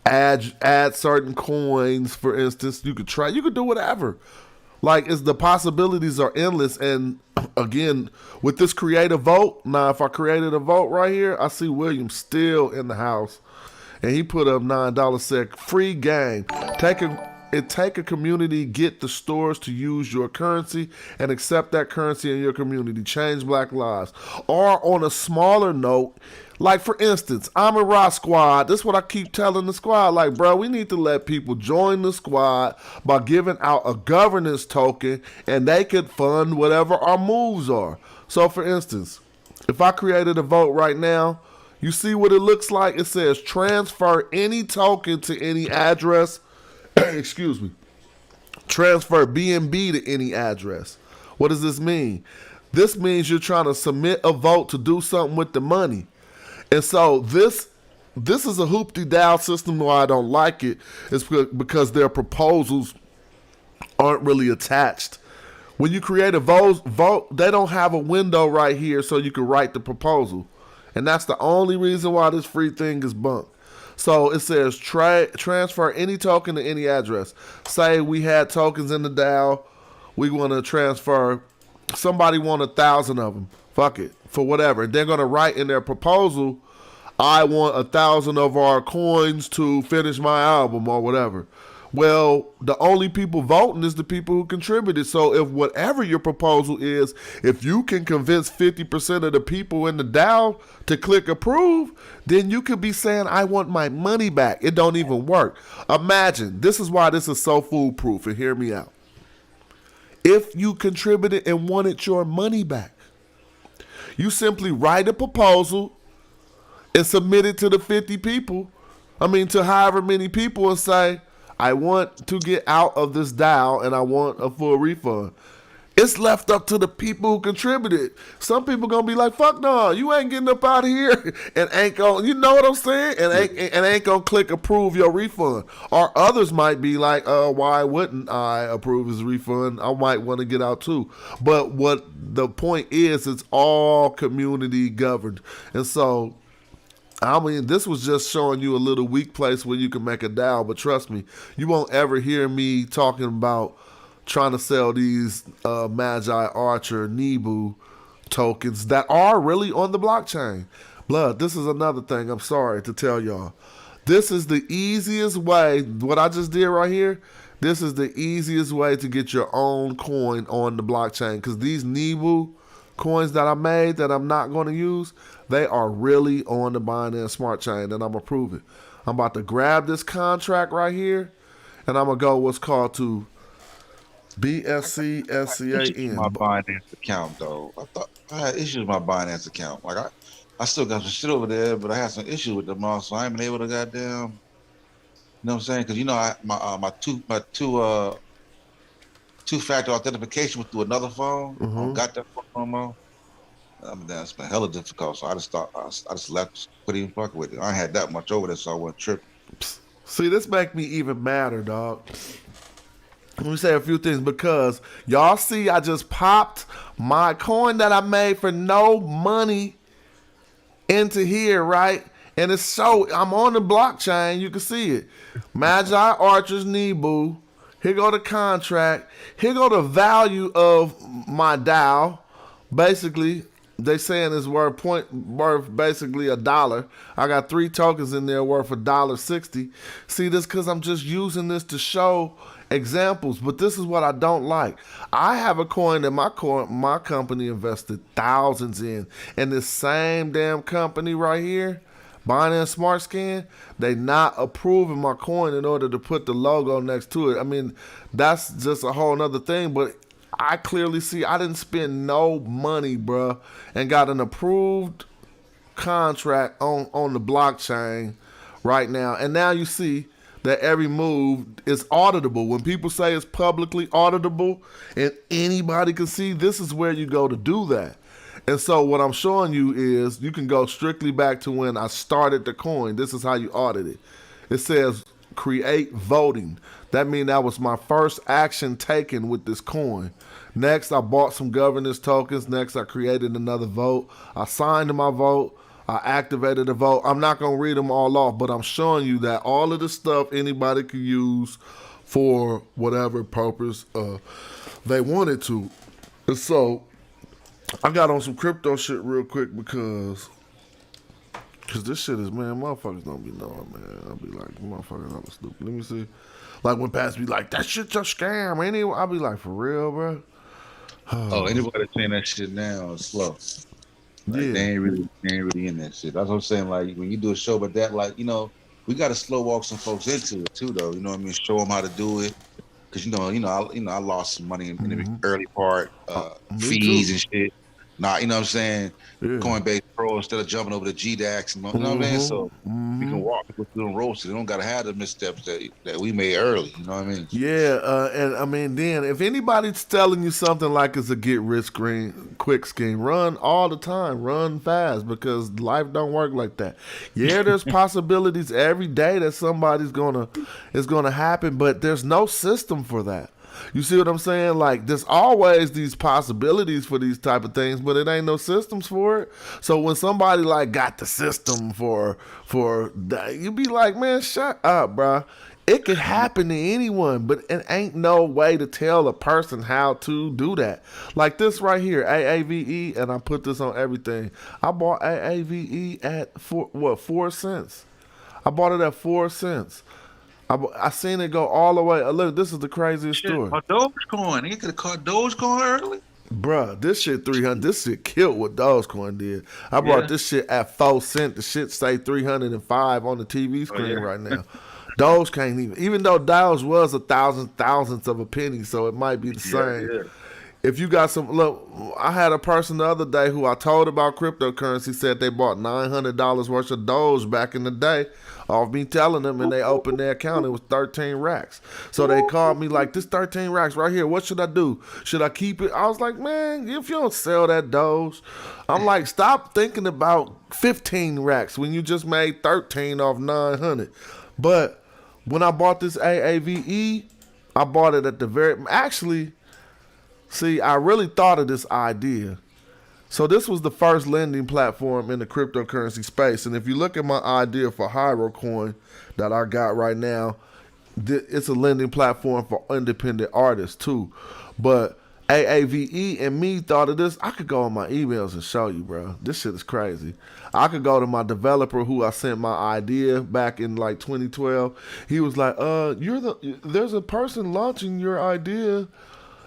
add certain coins, for instance. You could do whatever. Like, the possibilities are endless. And again, with this creative vote, now if I created a vote right here, I see William still in the house, and he put up $9, said free game. Take a community, get the stores to use your currency and accept that currency in your community. Change Black lives. Or on a smaller note, like for instance, I'm a Rock Squad. This is what I keep telling the squad. Like, bro, we need to let people join the squad by giving out a governance token, and they could fund whatever our moves are. So for instance, if I created a vote right now, you see what it looks like? It says transfer any token to any address. Excuse me. Transfer BNB to any address. What does this mean? This means you're trying to submit a vote to do something with the money. And so this is a hoopty-dow system. Why I don't like it is because their proposals aren't really attached. When you create a vote, they don't have a window right here so you can write the proposal. And that's the only reason why this free thing is bunked. So it says transfer any token to any address. Say we had tokens in the DAO. We want to transfer. Somebody want 1,000 of them. Fuck it. For whatever. They're going to write in their proposal, I want 1,000 of our coins to finish my album or whatever. Well, the only people voting is the people who contributed. So if whatever your proposal is, if you can convince 50% of the people in the DAO to click approve, then you could be saying, I want my money back. It don't even work. Imagine, this is why this is so foolproof, and hear me out. If you contributed and wanted your money back, you simply write a proposal and submit it to the 50 people. To however many people, and say, I want to get out of this DAO and I want a full refund. It's left up to the people who contributed. Some people gonna be like, fuck no, you ain't getting up out of here, and ain't gonna, you know what I'm saying? And ain't gonna click approve your refund. Or others might be like, why wouldn't I approve his refund? I might want to get out too. But what the point is, it's all community governed. And so, this was just showing you a little weak place where you can make a DAO, but trust me, you won't ever hear me talking about trying to sell these Magi Archer Nebu tokens that are really on the blockchain. Blood, this is another thing I'm sorry to tell y'all. This is the easiest way, what I just did right here, this is the easiest way to get your own coin on the blockchain, because these Nebu coins that I made that I'm not going to use, they are really on the Binance Smart Chain, and I'm going to prove it. I'm about to grab this contract right here, and I'm going to go what's called to BSCSCAN. My Binance account, though. I thought I had issues with my Binance account. Like I still got some shit over there, but I had some issues with them all, so I ain't been able to goddamn. You know what I'm saying? Because my two-factor authentication was through another phone. I don't got that phone no more. That's been hella difficult. So I just left, quit even fucking with it. I ain't had that much over there, so I wasn't tripping. See, this make me even madder, dog. Let me say a few things because y'all see I just popped my coin that I made for no money into here, right? And it's so, I'm on the blockchain, you can see it. Magi Archers Nebu. Here go the contract. Here go the value of my DAO. Basically, they saying it's worth basically $1. I got 3 tokens in there worth $1.60. See, this because I'm just using this to show examples, but this is what I don't like. I have a coin that my company invested thousands in, and this same damn company right here, Binance Smart Scan, they not approving my coin in order to put the logo next to it. I mean, that's just a whole nother thing, but I clearly see I didn't spend no money, bruh, and got an approved contract on the blockchain right now. And now you see that every move is auditable. When people say it's publicly auditable and anybody can see, this is where you go to do that. And so what I'm showing you is you can go strictly back to when I started the coin. This is how you audit it. It says create voting. That means that was my first action taken with this coin. Next, I bought some governance tokens. Next, I created another vote. I signed my vote. I activated the vote. I'm not going to read them all off, but I'm showing you that all of the stuff anybody could use for whatever purpose they wanted to. And so I got on some crypto shit real quick because this shit is, man, motherfuckers don't be knowing, man. I'll be like, motherfuckers are stupid. Let me see. Like when Pats be like, that shit's a scam. Anyway, I'll be like, for real, bro? Anybody saying that shit now is slow. Like, Yeah. they ain't really in that shit. That's what I'm saying. Like when you do a show, but that, like, you know, we got to slow walk some folks into it too, though. You know what I mean? Show them how to do it. Because I lost some money in the early part, fees and shit. Nah, you know what I'm saying? Yeah. Coinbase Pro instead of jumping over the GDAX, and you know what I mean? So we can walk people through the ropes. They don't gotta have the missteps that we made early. You know what I mean? Yeah, and I mean, then if anybody's telling you something like it's a get rich quick scheme, run all the time, run fast, because life don't work like that. Yeah, there's possibilities every day that somebody's gonna happen, but there's no system for that. You see what I'm saying? Like, there's always these possibilities for these type of things, but it ain't no systems for it. So when somebody like got the system for that, you be like, man, shut up, bro. It could happen to anyone, but it ain't no way to tell a person how to do that. Like this right here, AAVE, and I put this on everything. I bought AAVE at 4 cents. I bought it at 4 cents. I seen it go all the way. Look, this is the craziest story. Dogecoin. You could have caught Dogecoin early. Bruh, this shit 300. This shit killed what Dogecoin did. I bought this shit at 4 cents. The shit say 305 on the TV screen right now. Doge can't even though Doge was a thousandth of a penny, so it might be the same. Yeah. If you got some, look, I had a person the other day who I told about cryptocurrency said they bought $900 worth of Doge back in the day off me telling them, and they opened their account. It was 13 racks. So they called me like, this 13 racks right here, what should I do? Should I keep it? I was like, man, if you don't sell that Doge, I'm like, stop thinking about 15 racks when you just made 13 off 900. But when I bought this AAVE, I bought it at the actually, see, I really thought of this idea. So this was the first lending platform in the cryptocurrency space. And if you look at my idea for HyroCoin that I got right now, it's a lending platform for independent artists too. But AAVE and me thought of this. I could go on my emails and show you, bro. This shit is crazy. I could go to my developer who I sent my idea back in like 2012. He was like, there's a person launching your idea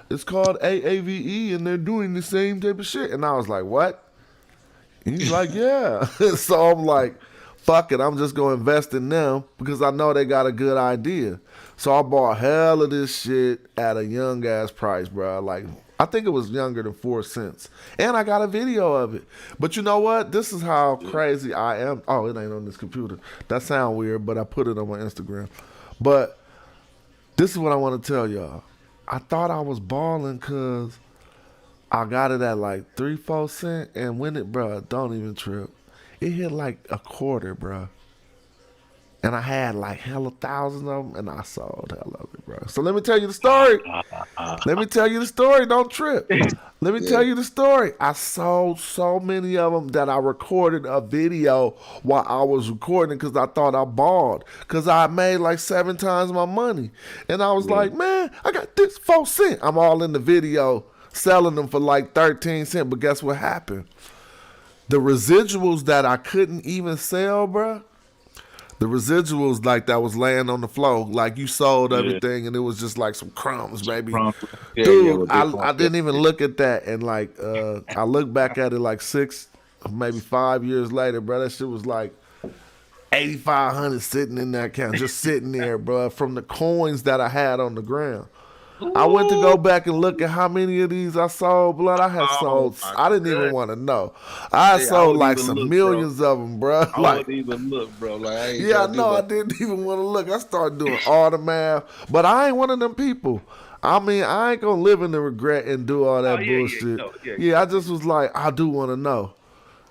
It's called AAVE, and they're doing the same type of shit. And I was like, what? And he's like, yeah. So I'm like, fuck it, I'm just gonna invest in them because I know they got a good idea. So I bought hell of this shit at a young ass price, bro. Like, I think it was younger than 4 cents. And I got a video of it. But you know what? This is how crazy I am. Oh, it ain't on this computer. That sound weird, but I put it on my Instagram. But this is what I want to tell y'all. I thought I was balling because I got it at like 3-4 cents, and when it, bro, don't even trip. It hit like a quarter, bro. And I had like hella thousands of them, and I sold hell of it, bro. So let me tell you the story. Let me tell you the story. Don't trip. Let me tell you the story. I sold so many of them that I recorded a video while I was recording because I thought I balled. Because I made like 7 times my money. And I was like, man, I got this 4 cents. I'm all in the video selling them for like 13 cents. But guess what happened? The residuals that I couldn't even sell, bro. The residuals like that was laying on the floor, like you sold everything and it was just like some crumbs, baby. Dude, I didn't even look at that, and like I look back at it like 6, maybe 5 years later, bro. That shit was like 8,500 sitting in that account, just sitting there, bro, from the coins that I had on the ground. I went to go back and look at how many of these I sold, blood. I had sold. I didn't even want to know. I had sold like some millions of them, bro. I Like, wouldn't even look, bro. Like, I know. I didn't even want to look. I started doing all the math, but I ain't one of them people. I mean, I ain't gonna live in the regret and do all that bullshit. I just was like, I do want to know.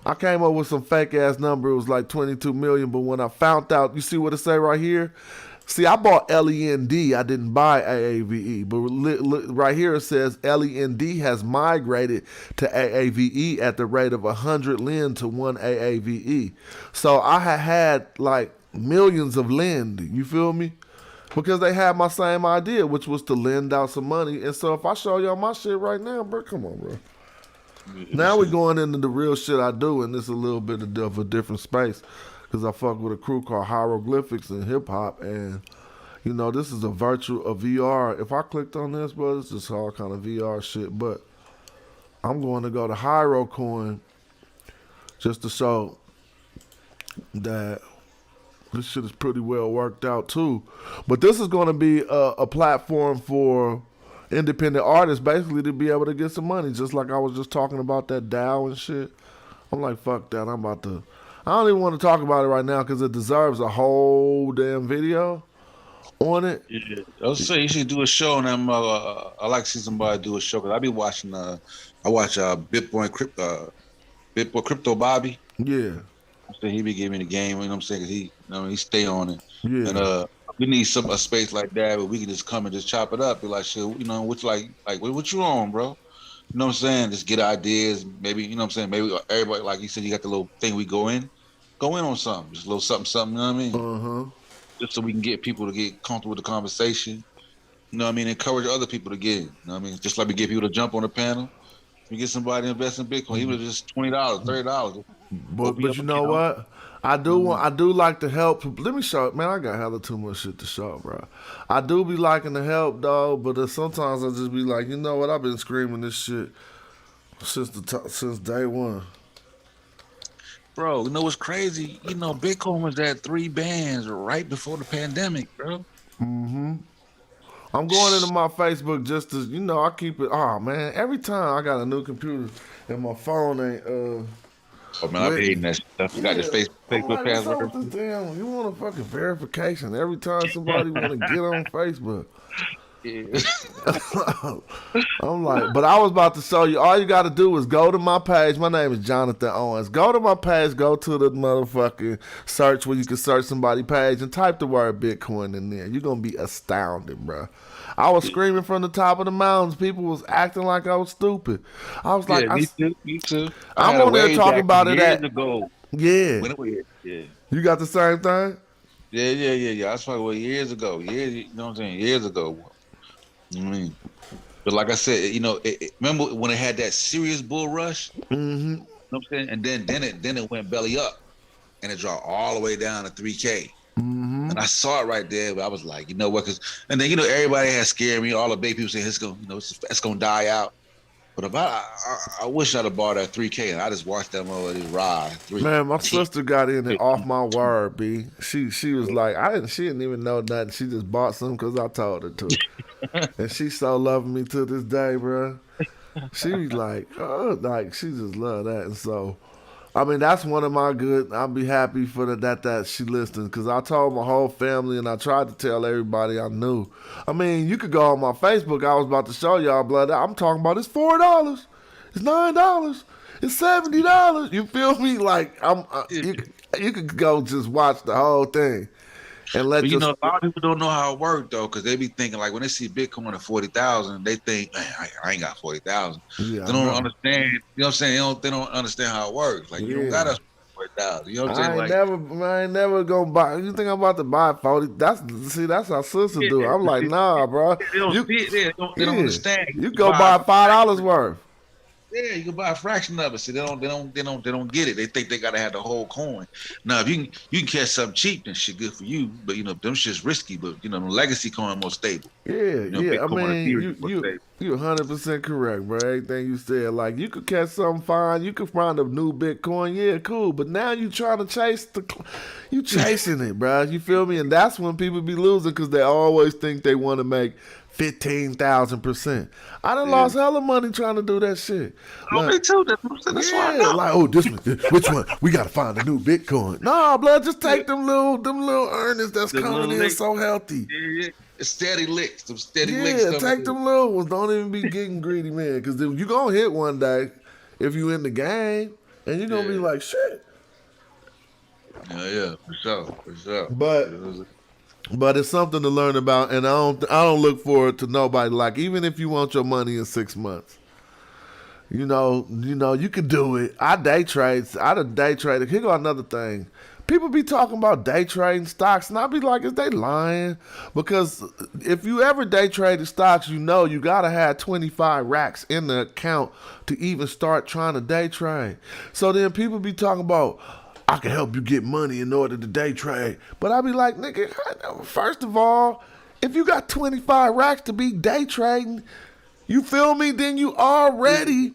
I came up with some fake ass number. It was like 22 million, but when I found out, you see what it say right here? See, I bought LEND. I didn't buy AAVE. But right here it says LEND has migrated to AAVE at the rate of 100 LEND to 1 AAVE. So I had like millions of LEND. You feel me? Because they had my same idea, which was to lend out some money. And so if I show y'all my shit right now, bro, come on, bro. Now we're going into the real shit I do, and this is a little bit of a different space. Because I fuck with a crew called Hieroglyphics and Hip Hop, and you know, this is a VR. If I clicked on this, bro, it's just all kind of VR shit. But I'm going to go to HieroCoin just to show that this shit is pretty well worked out too. But this is going to be a platform for independent artists, basically, to be able to get some money, just like I was just talking about that DAO and shit. I'm like, fuck that. I don't even want to talk about it right now because it deserves a whole damn video on it. Yeah. I was saying you should do a show on them. I like to see somebody do a show because I be watching. I watch Bitcoin Crypto Bobby. Yeah. So he be giving me the game. You know what I'm saying? 'Cause he stay on it. Yeah. And we need a space like that where we can just come and just chop it up. Be like, shit, you know, what's like what you on, bro? You know what I'm saying? Just get ideas. Maybe, you know what I'm saying? Maybe everybody, like you said, you got the little thing we go in on something. Just a little something, you know what I mean? Uh-huh. Just so we can get people to get comfortable with the conversation. You know what I mean? Encourage other people to get in. You know what I mean? Just like we get people to jump on the panel. We get somebody to invest in Bitcoin, even if it's just $20, $30. But you know what? I do like to help. Let me show. Man, I got hella too much shit to show, bro. I do be liking to help, dog. But sometimes I just be like, you know what? I've been screaming this shit since day one. Bro, you know what's crazy? You know, Bitcoin was at 3 bands right before the pandemic, bro. Mm-hmm. I'm going into my Facebook just to, you know, I keep it. Oh man, every time I got a new computer and my phone ain't. Oh man, I'm hating that stuff. You got this Facebook password. Damn, you want a fucking verification every time somebody want to get on Facebook. Yeah. I'm like, but I was about to show you. All you got to do is go to my page. My name is Jonathan Owens. Go to my page. Go to the motherfucking search where you can search somebody's page and type the word Bitcoin in there. You're gonna be astounded, bro. I was screaming from the top of the mountains. People was acting like I was stupid. I was like, me too. I'm on there talking about it years ago. Yeah. Yeah. You got the same thing? Yeah. I was talking about years ago. You know what I'm saying? Years ago. You know what I mean? But like I said, you know, remember when it had that serious bull rush? Mm-hmm. You know what I'm saying? And then it went belly up, and it dropped all the way down to 3K. Mm-hmm. And I saw it right there, but I was like, you know what? And then everybody had scared me. All the big people saying it's gonna die out. But I wish I'd have bought that 3K and I just watched them ride. Man, my sister got in it off my word, B. She was like, she didn't even know nothing. She just bought some because I told her to. And she so loving me to this day, bro. She was like, she just love that. And so, I mean, that's one of my good. I'll be happy for that she listened because I told my whole family and I tried to tell everybody I knew. I mean, you could go on my Facebook. I was about to show y'all, blood. I'm talking about it's $4, it's $9, it's $70. You feel me? Like you could go just watch the whole thing. And let but a lot of people don't know how it works though, because they be thinking like when they see Bitcoin at 40,000, they think, man, I ain't got 40,000. Yeah, they don't understand. You know what I'm saying? They don't understand how it works. Like you don't got us 40,000. You know what I'm saying? I ain't never gonna buy. You think I'm about to buy 40? That's how sister do. I'm like, nah, bro. They don't understand. You go buy $5 worth. Yeah, you can buy a fraction of it. See, they don't get it. They think they gotta have the whole coin. Now, if you can catch something cheap, then shit good for you. But them shit's risky. But the legacy coin more stable. Yeah. I mean, you 100% correct, bro. Everything you said, like you could catch something fine. You could find a new Bitcoin. Yeah, cool. But now you trying to chase you chasing it, bro. You feel me? And that's when people be losing because they always think they want to make 15,000%. I done lost hella money trying to do that shit. Me too. That's why I know. Like, this one, which one? We gotta find a new Bitcoin. Nah, blood, just take them little earnings that's coming in so healthy. Yeah. Steady licks. Them steady licks. Yeah, take them little ones. Don't even be getting greedy, man. Because you gonna hit one day if you in the game, and you're gonna be like, shit. Yeah, for sure. But it's something to learn about, and I don't look forward to nobody. Like even if you want your money in 6 months, you can do it. I day trade. Here go another thing. People be talking about day trading stocks, and I be like, is they lying? Because if you ever day traded stocks, you gotta have 25 racks in the account to even start trying to day trade. So then people be talking about, I can help you get money in order to day trade. But I be like, nigga, first of all, if you got 25 racks to be day trading, you feel me? Then you already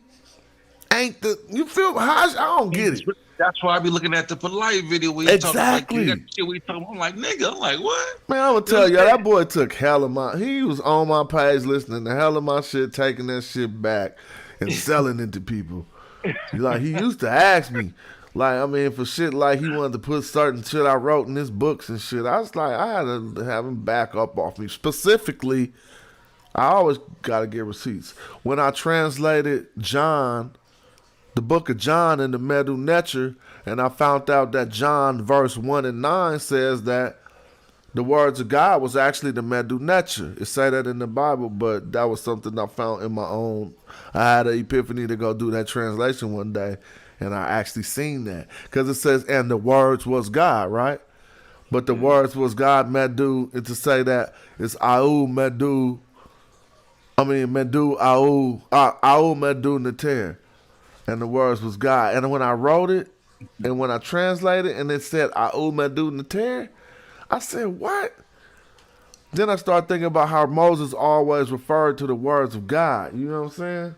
you feel me? I don't get it. That's why I be looking at the polite video where you exactly. talking like, I'm like, nigga, I'm like, what? Man, I'm gonna tell you, that boy took he was on my page listening to hell of my shit, taking that shit back and selling it to people. Like, he used to ask me, like, I mean, for shit like he wanted to put certain shit I wrote in his books and shit. I was like, I had to have him back up off me. Specifically, I always got to get receipts. When I translated John, the book of John in the Medu Neter, and I found out that John verse 1 and 9 says that the words of God was actually the Medu Neter. It say that in the Bible, but that was something I found in my own. I had an epiphany to go do that translation one day, and I actually seen that. Because it says, and the words was God, right? But the words was God, Medu, and to say that it's Au Medu, Medu Au Medu Neter. And the words was God. And when I wrote it, and when I translated, and it said Au Medu Neter, I said, what? Then I started thinking about how Moses always referred to the words of God. You know what I'm saying?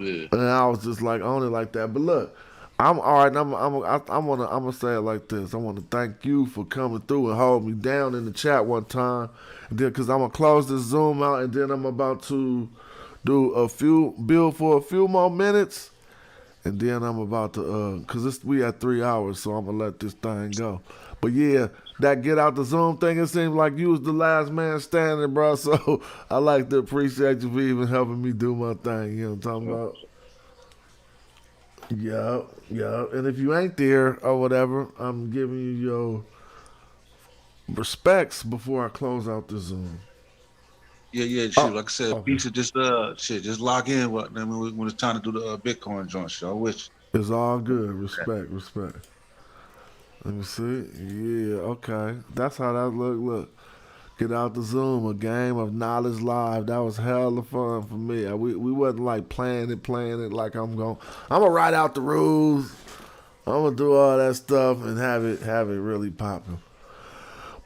Yeah. And I was just like, on it like that. But look, I'm all right. I'm gonna say it like this. I want to thank you for coming through and holding me down in the chat one time. And then, cause I'm gonna close this Zoom out, and then I'm about to do build for a few more minutes, and then I'm about to cause we at 3 hours, so I'm gonna let this thing go. But yeah, that get out the Zoom thing, it seems like you was the last man standing, bro. So I like to appreciate you for even helping me do my thing. You know what I'm talking about? Yeah. And if you ain't there or whatever, I'm giving you your respects before I close out the Zoom. Yeah. Shit, like I said, okay. Pizza just lock in when it's time to do the Bitcoin joint. Shit, I wish. It's all good. Respect. Let me see. Yeah, okay. That's how that look. Get out the Zoom, a game of knowledge live. That was hella fun for me. We wasn't like playing it like I'm gonna write out the rules. I'm gonna do all that stuff and have it really popping.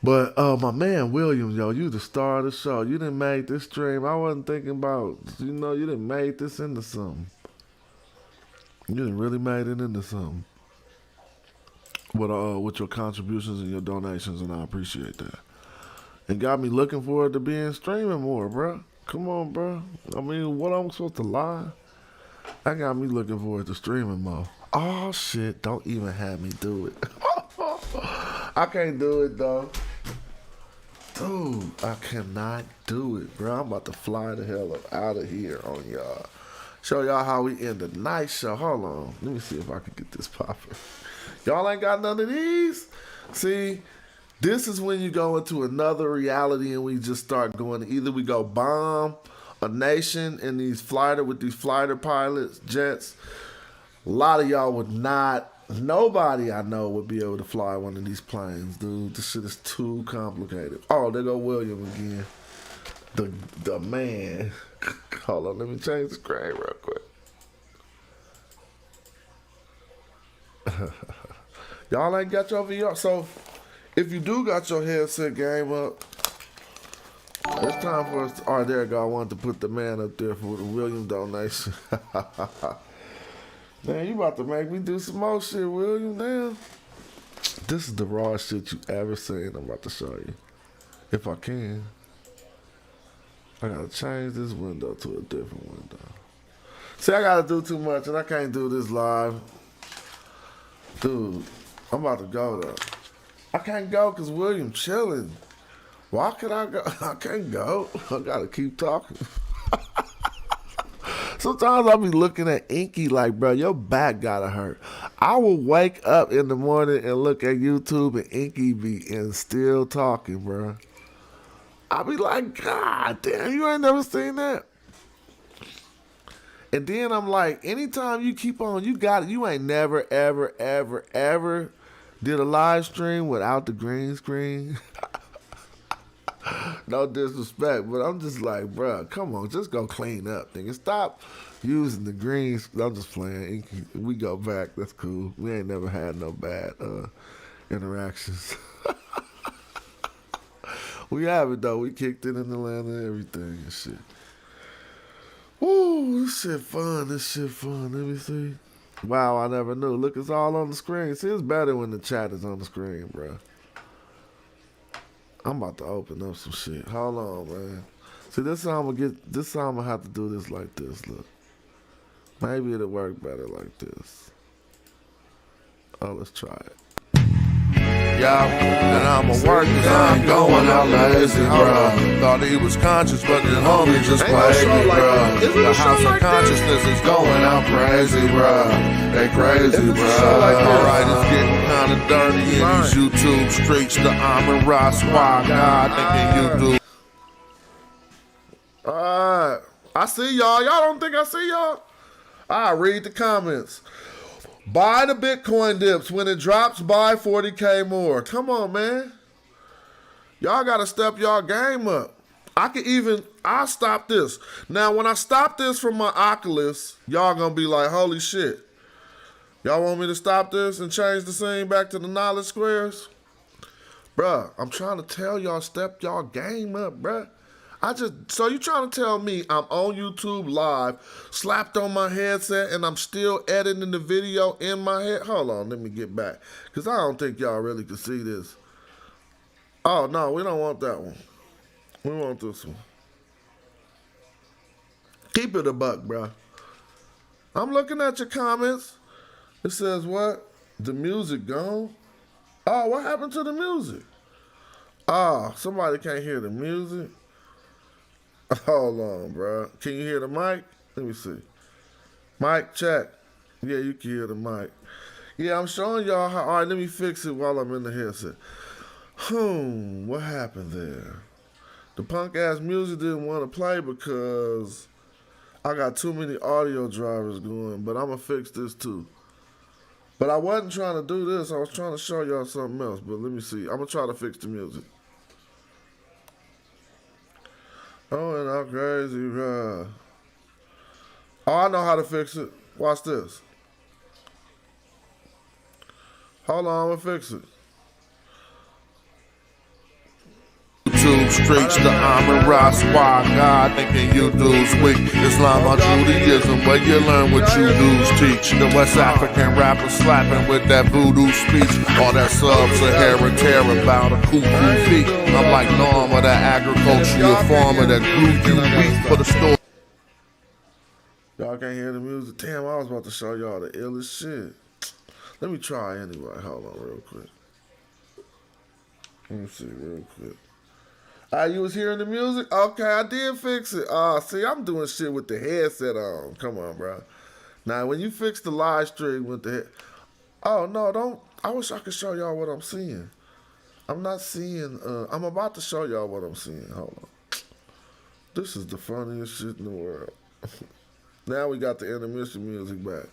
But my man William, yo, you the star of the show. You didn't make this stream. I wasn't thinking about, you know, you didn't make this into something. You didn't really made it into something. With your contributions and your donations, and I appreciate that. It got me looking forward to being streaming more, bro. Come on, bro. I mean, what I'm supposed to lie? That got me looking forward to streaming more. Oh shit! Don't even have me do it. I can't do it though. Dude, I cannot do it, bro. I'm about to fly the hell up out of here on y'all. Show y'all how we end the night show. Hold on. Let me see if I can get this popping. Y'all ain't got none of these? See, this is when you go into another reality and we just start going. Either we go bomb a nation in these fighter pilots, jets. A lot of y'all would not. Nobody I know would be able to fly one of these planes, dude. This shit is too complicated. Oh, there go William again. The man. Hold on, let me change the screen real quick. Y'all ain't got your VR. So, if you do got your headset game up, it's time for us to, oh, there you go. I wanted to put the man up there for the William donation. Man, you about to make me do some more shit, William. Damn. This is the rawest shit you ever seen. I'm about to show you. If I can. I gotta change this window to a different window. See, I gotta do too much and I can't do this live. Dude, I'm about to go though. I can't go because William chilling. Why can I go? I can't go. I gotta keep talking. Sometimes I'll be looking at Inky like, bro, your back gotta hurt. I will wake up in the morning and look at YouTube and Inky be and still talking, bro. I'll be like, God damn, you ain't never seen that. And then I'm like, anytime you keep on, you got it. You ain't never, ever, ever, ever did a live stream without the green screen. No disrespect, but I'm just like, bro, come on, just go clean up, nigga. Stop using the greens. I'm just playing. We go back. That's cool. We ain't never had no bad interactions. We have it though. We kicked it in the land and everything and shit. Woo, this shit fun. This shit fun. Let me see. Wow, I never knew. Look, it's all on the screen. See, it's better when the chat is on the screen, bro. I'm about to open up some shit. Hold on, man. See, this time I'm gonna have to do this like this. Look, maybe it'll work better like this. Oh, let's try it. Yeah, and I'ma work cause I ain't going out lazy, bruh. Thought he was conscious, but the homie just played me, bruh. The house of consciousness is going out crazy, bruh. They crazy, bruh. Alright, it's getting kinda dirty in these YouTube streets. The Humorous squad, God, thinking you do. Alright, I see y'all. Y'all don't think I see y'all? I'll read the comments. Buy the Bitcoin dips. When it drops, buy 40K more. Come on, man. Y'all got to step y'all game up. I'll stop this. Now, when I stop this from my Oculus, y'all going to be like, holy shit. Y'all want me to stop this and change the scene back to the knowledge squares? Bruh, I'm trying to tell y'all, step y'all game up, bruh. So you trying to tell me I'm on YouTube live, slapped on my headset, and I'm still editing the video in my head? Hold on, let me get back. Because I don't think y'all really can see this. Oh, no, we don't want that one. We want this one. Keep it a buck, bro. I'm looking at your comments. It says what? The music gone? Oh, what happened to the music? Oh, somebody can't hear the music? Hold on, bro. Can you hear the mic? Let me see. Mic check. Yeah, you can hear the mic. Yeah, I'm showing y'all how. All right, let me fix it while I'm in the headset. What happened there? The punk ass music didn't want to play because I got too many audio drivers going, but I'm going to fix this too. But I wasn't trying to do this. I was trying to show y'all something else, but let me see. I'm going to try to fix the music. Oh, and I'm crazy, bro. Oh, I know how to fix it. Watch this. Hold on, I'm gonna fix it. streets, the Amira squad, God thinking you dudes weak. Islam or Judaism, where you learn what you dudes teach. The West African rapper slapping with that voodoo speech. All that sub-Saharan terror about a cuckoo feet. I'm like Norma, that agricultural farmer that grew you wheat for the store. Y'all can't hear the music. Damn, I was about to show y'all the illest shit. Let me try anyway. Hold on real quick. Let me see real quick. You was hearing the music? Okay, I did fix it. See, I'm doing shit with the headset on. Come on, bro. Now, when you fix the live stream with the oh, no, don't. I wish I could show y'all what I'm seeing. I'm not seeing, I'm about to show y'all what I'm seeing. Hold on. This is the funniest shit in the world. Now we got the intermission music back.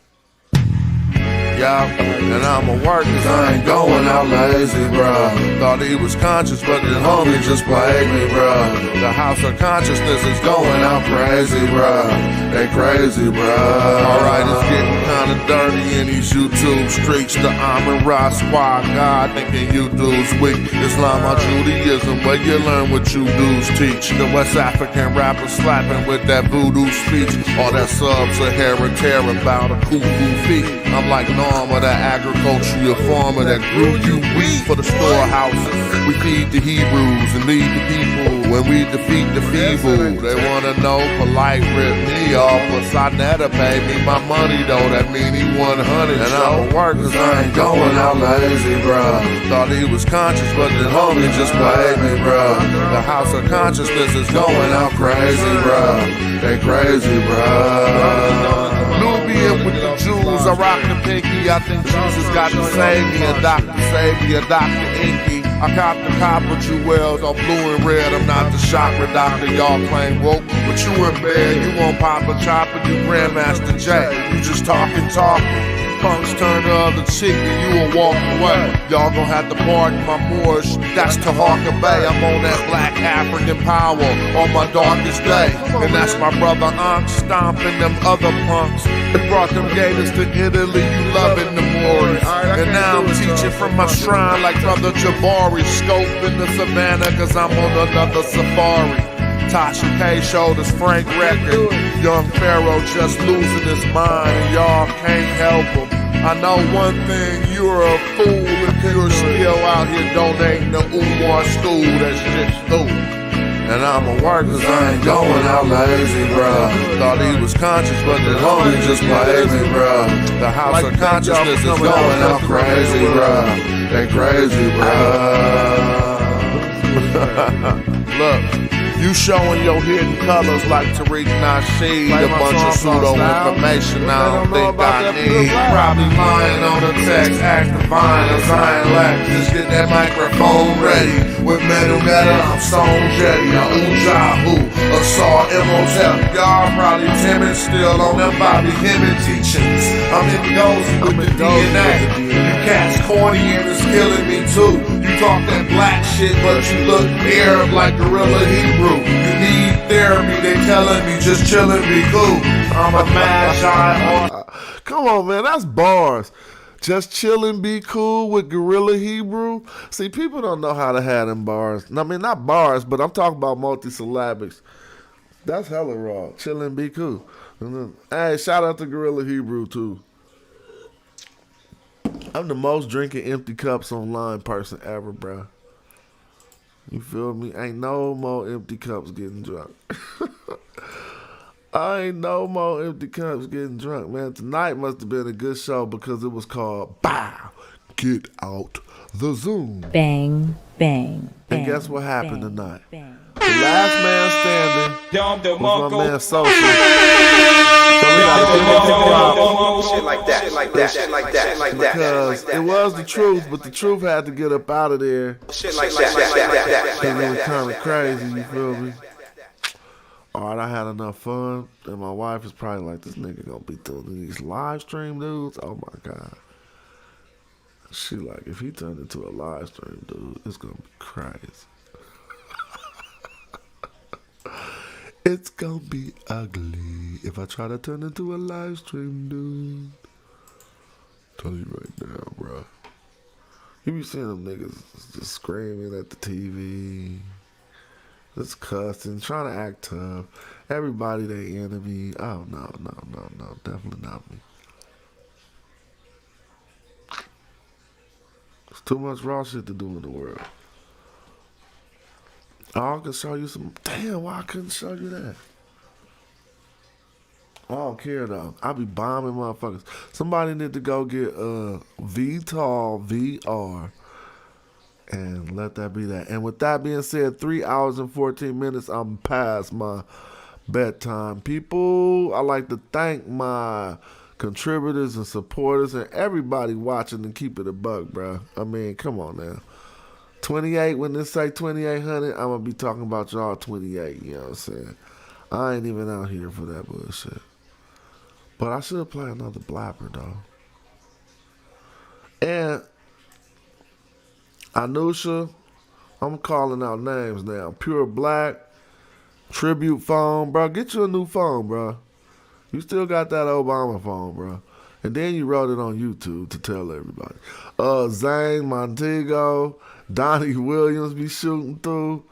Yeah, and I'ma work cause I ain't going out lazy, bruh. Thought he was conscious, but his homie just played me, bruh. The house of consciousness is going out crazy, bruh. They crazy, bruh. Alright, it's getting kinda dirty in these YouTube streets. The Amira squad, God thinking you dudes weak. Islam or Judaism, where you learn what you dudes teach. The West African rapper slapping with that voodoo speech. All that sub-Saharan terror about a cuckoo feet. I'm like Norma, that agricultural farmer that grew you wheat for the storehouses. We feed the Hebrews and lead the people when we defeat the feeble. They wanna know polite rip me off, but Sonetta paid me my money though. That mean he 100. And I'ma work cause I ain't going out lazy, bruh. Thought he was conscious, but the homie just played me, bruh. The house of consciousness is going out crazy, bruh. They crazy, bruh. Nubian with the Jews, I rock the pinky. I think Jesus got to save me. A doctor save me, a Dr. Inky. I cop the copper jewels on blue and red. I'm not the chakra doctor, y'all claim woke. But you in bed, you won't pop a chopper, you Grandmaster J. You just talking. Punks turn the other cheek and you will walk away. Y'all gon' have to pardon my Moorish. That's to Harker Bay. I'm on that black African power on my darkest day. And that's my brother Ankh stomping them other punks. They brought them gators to Italy, you loving the Moorish. And now I'm teaching from my shrine like brother Jabari. Scoping the savannah cause I'm on another safari. Tasha K showed us Frank record. Young Pharaoh just losing his mind and y'all can't help him. I know one thing, you're a fool if you're still out here donating to Umar school. That's just fool. And I'ma work cause I ain't going out lazy, bruh. Thought he was conscious, but the homie just played me, bruh. The house of consciousness is going out crazy, bruh. They crazy, bruh. Look. You showing your hidden colors like Tariq Nasheed. A bunch of pseudo information I don't think I need. Probably lying on the text, act divine as I ain't lack. Just get that microphone ready. With metal, I'm Stone Jetty, a Ujahu, a Saw Imhotep. Y'all probably timid still on them Bobby Hemmett teachings. I'm in with the DNA. You cats corny and it's killing me too. You talk that black shit, but you look Arab like Gorilla Hebrew. You need therapy, they telling me just chillin', be cool. I'm a magi. Come on, man, that's bars. Just chillin', be cool with Gorilla Hebrew. See, people don't know how to have them bars. I mean, not bars, but I'm talking about multisyllabics. That's hella raw. Chillin', be cool. Hey, shout out to Gorilla Hebrew, too. I'm the most drinking empty cups online person ever, bro. You feel me? Ain't no more empty cups getting drunk. I ain't no more empty cups getting drunk, man. Tonight must have been a good show because it was called Bow, Get Out the Zoom. Bang, bang, and guess what happened tonight? Bang. The last man standing was my man Social. So we gotta give him the props. Shit like that. Because it was the truth, but the truth had to get up out of there. Shit like that. Because it was kind of crazy, you feel me? Alright, I had enough fun. And my wife is probably like, this nigga gonna be doing these live stream dudes? Oh my God. She like, if he turned into a live stream dude, it's gonna be crazy. It's gonna be ugly if I try to turn into a live stream dude. Tell you right now, bro. You be seeing them niggas just screaming at the TV. Just cussing, trying to act tough. Everybody they enemy. Oh, no. Definitely not me. There's too much raw shit to do in the world. Oh, I can show you some. Damn, why I couldn't show you that? I don't care though. I be bombing motherfuckers. Somebody need to go get VTOL VR and let that be that. And with that being said, 3 hours and 14 minutes, I'm past my bedtime. People, I like to thank my contributors and supporters and everybody watching and keep it a buck, bro. I mean, come on now. 28, when they say 2800, I'm going to be talking about y'all 28, you know what I'm saying? I ain't even out here for that bullshit. But I should play another blapper, though. And Anusha, I'm calling out names now. Pure Black, Tribute Phone, bro. Get you a new phone, bro. You still got that Obama phone, bro. And then you wrote it on YouTube to tell everybody. Zane Montego, Donnie Williams be shooting through.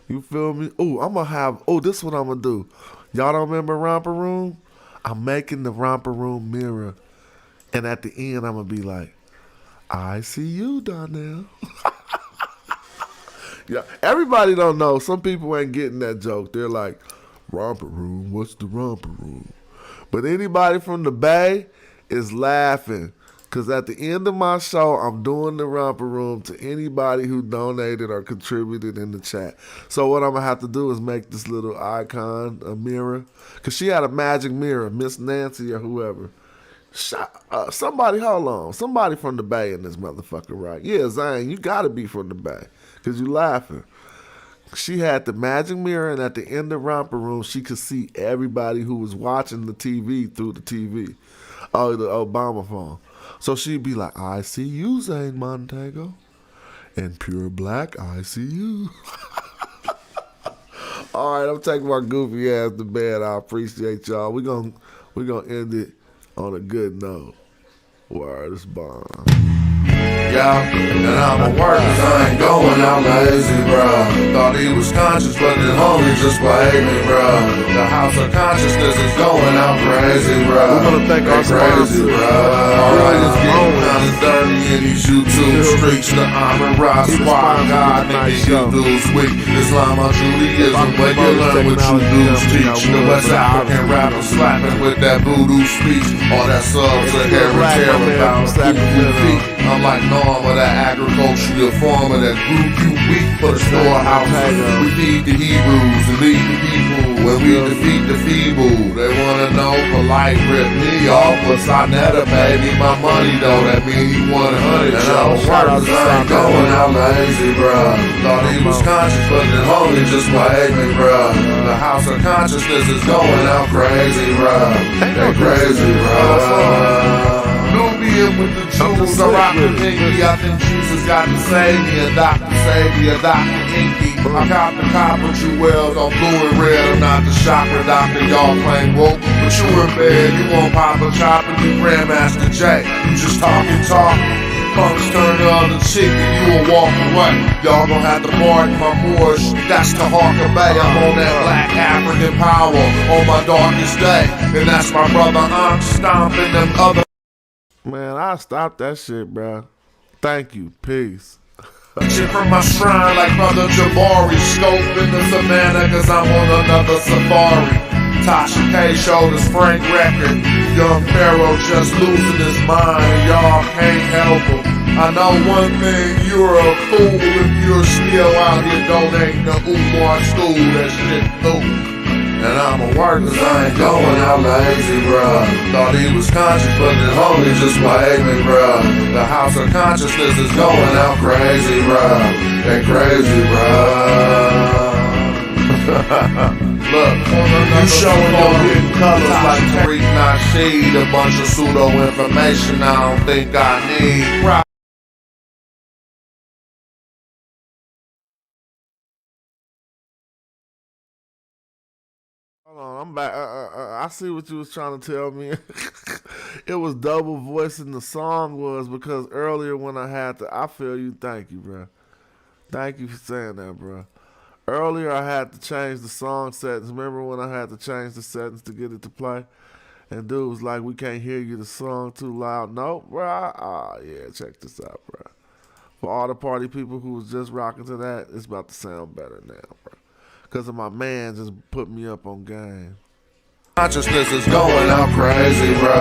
You feel me? Oh, I'm going to have, this is what I'm going to do. Y'all don't remember Romper Room? I'm making the Romper Room mirror. And at the end, I'm going to be like, I see you, Donnell. Yeah, everybody don't know. Some people ain't getting that joke. They're like, Romper Room, what's the Romper Room? But anybody from the Bay is laughing. Because at the end of my show, I'm doing the Romper Room to anybody who donated or contributed in the chat. So what I'm going to have to do is make this little icon, a mirror. Because she had a magic mirror, Miss Nancy or whoever. Somebody, hold on. Somebody from the Bay in this motherfucker, right? Yeah, Zane, you got to be from the Bay. Because you laughing. She had the magic mirror, and at the end of Romper Room, she could see everybody who was watching the TV through the TV. Oh, the Obama phone. So she'd be like, I see you, Zane Montego. And Pure Black, I see you. All right, I'm taking my goofy ass to bed. I appreciate y'all. We're gonna end it on a good note. Word, it's bomb. Yeah, and I'ma work 'cause I ain't going out lazy, bruh. Thought he was conscious, but the homie just played me, bruh. The house of consciousness is going out crazy, bruh. We're gonna thank our crazy, bruh. Alright, it's getting kinda dirty in these YouTube streets. The Amon-Ra squad, God, think these dudes weak. Islam or Judaism, but you learn what you dudes teach. The West African rapper slapping with that voodoo speech. All that sub-Saharan terror about voodoo feet. I'm like Norm of that agricultural farmer that grew you weak for the storehouse. We feed the Hebrews and lead the people when we defeat the feeble. They wanna know polite rip me off, but Sonetta paid me my money though. That mean he 100. And I was working, I ain't going out lazy, bruh. Thought he was conscious, but the homie just played me, bruh. The house of consciousness is going out crazy, bruh. They crazy, bruh. Nubian with the jewels, I rock the pinky. I think Jesus got to save me, a doctor save me, a doctor inky. I cop the copper jewels on blue and red. I'm not the chakra doctor, y'all claim woke, but you in bed. You won't pop a chopper, you Grandmaster J. You just talking. Punks turn the other cheek and you will walk away. Y'all gon' have to pardon my Moorish. That's the Harker Bay. I'm on that black African power on my darkest day. And that's my brother, I'm stomping them other. Man, I stopped that shit, bro. Thank you. Peace. Shit from my shrine like Brother Jabari. Scope in the savannah cause I'm on another safari. Tasha K showed us Frank record. Young Pharaoh just losing his mind. Y'all can't help him. I know one thing, you're a fool if you're still out here donating to Umar school. That shit new. And I'ma work 'cause I ain't going out lazy, bruh. Thought he was conscious, but the homie just played me, bruh. The house of consciousness is going out crazy, bruh. They crazy, bruh. Look, you showing your hidden colors like Tariq Nasheed. A bunch of pseudo information I don't think I need. Hold on, I'm back. I see what you was trying to tell me. It was double voicing the song was because earlier when I had to, I feel you. Thank you, bro. Thank you for saying that, bro. Earlier, I had to change the song settings. Remember when I had to change the settings to get it to play? And dude was like, we can't hear you, the song too loud. Nope, bro. Yeah, check this out, bro. For all the party people who was just rocking to that, it's about to sound better now, bro. Because of my man just put me up on game. Consciousness is going out crazy, bro.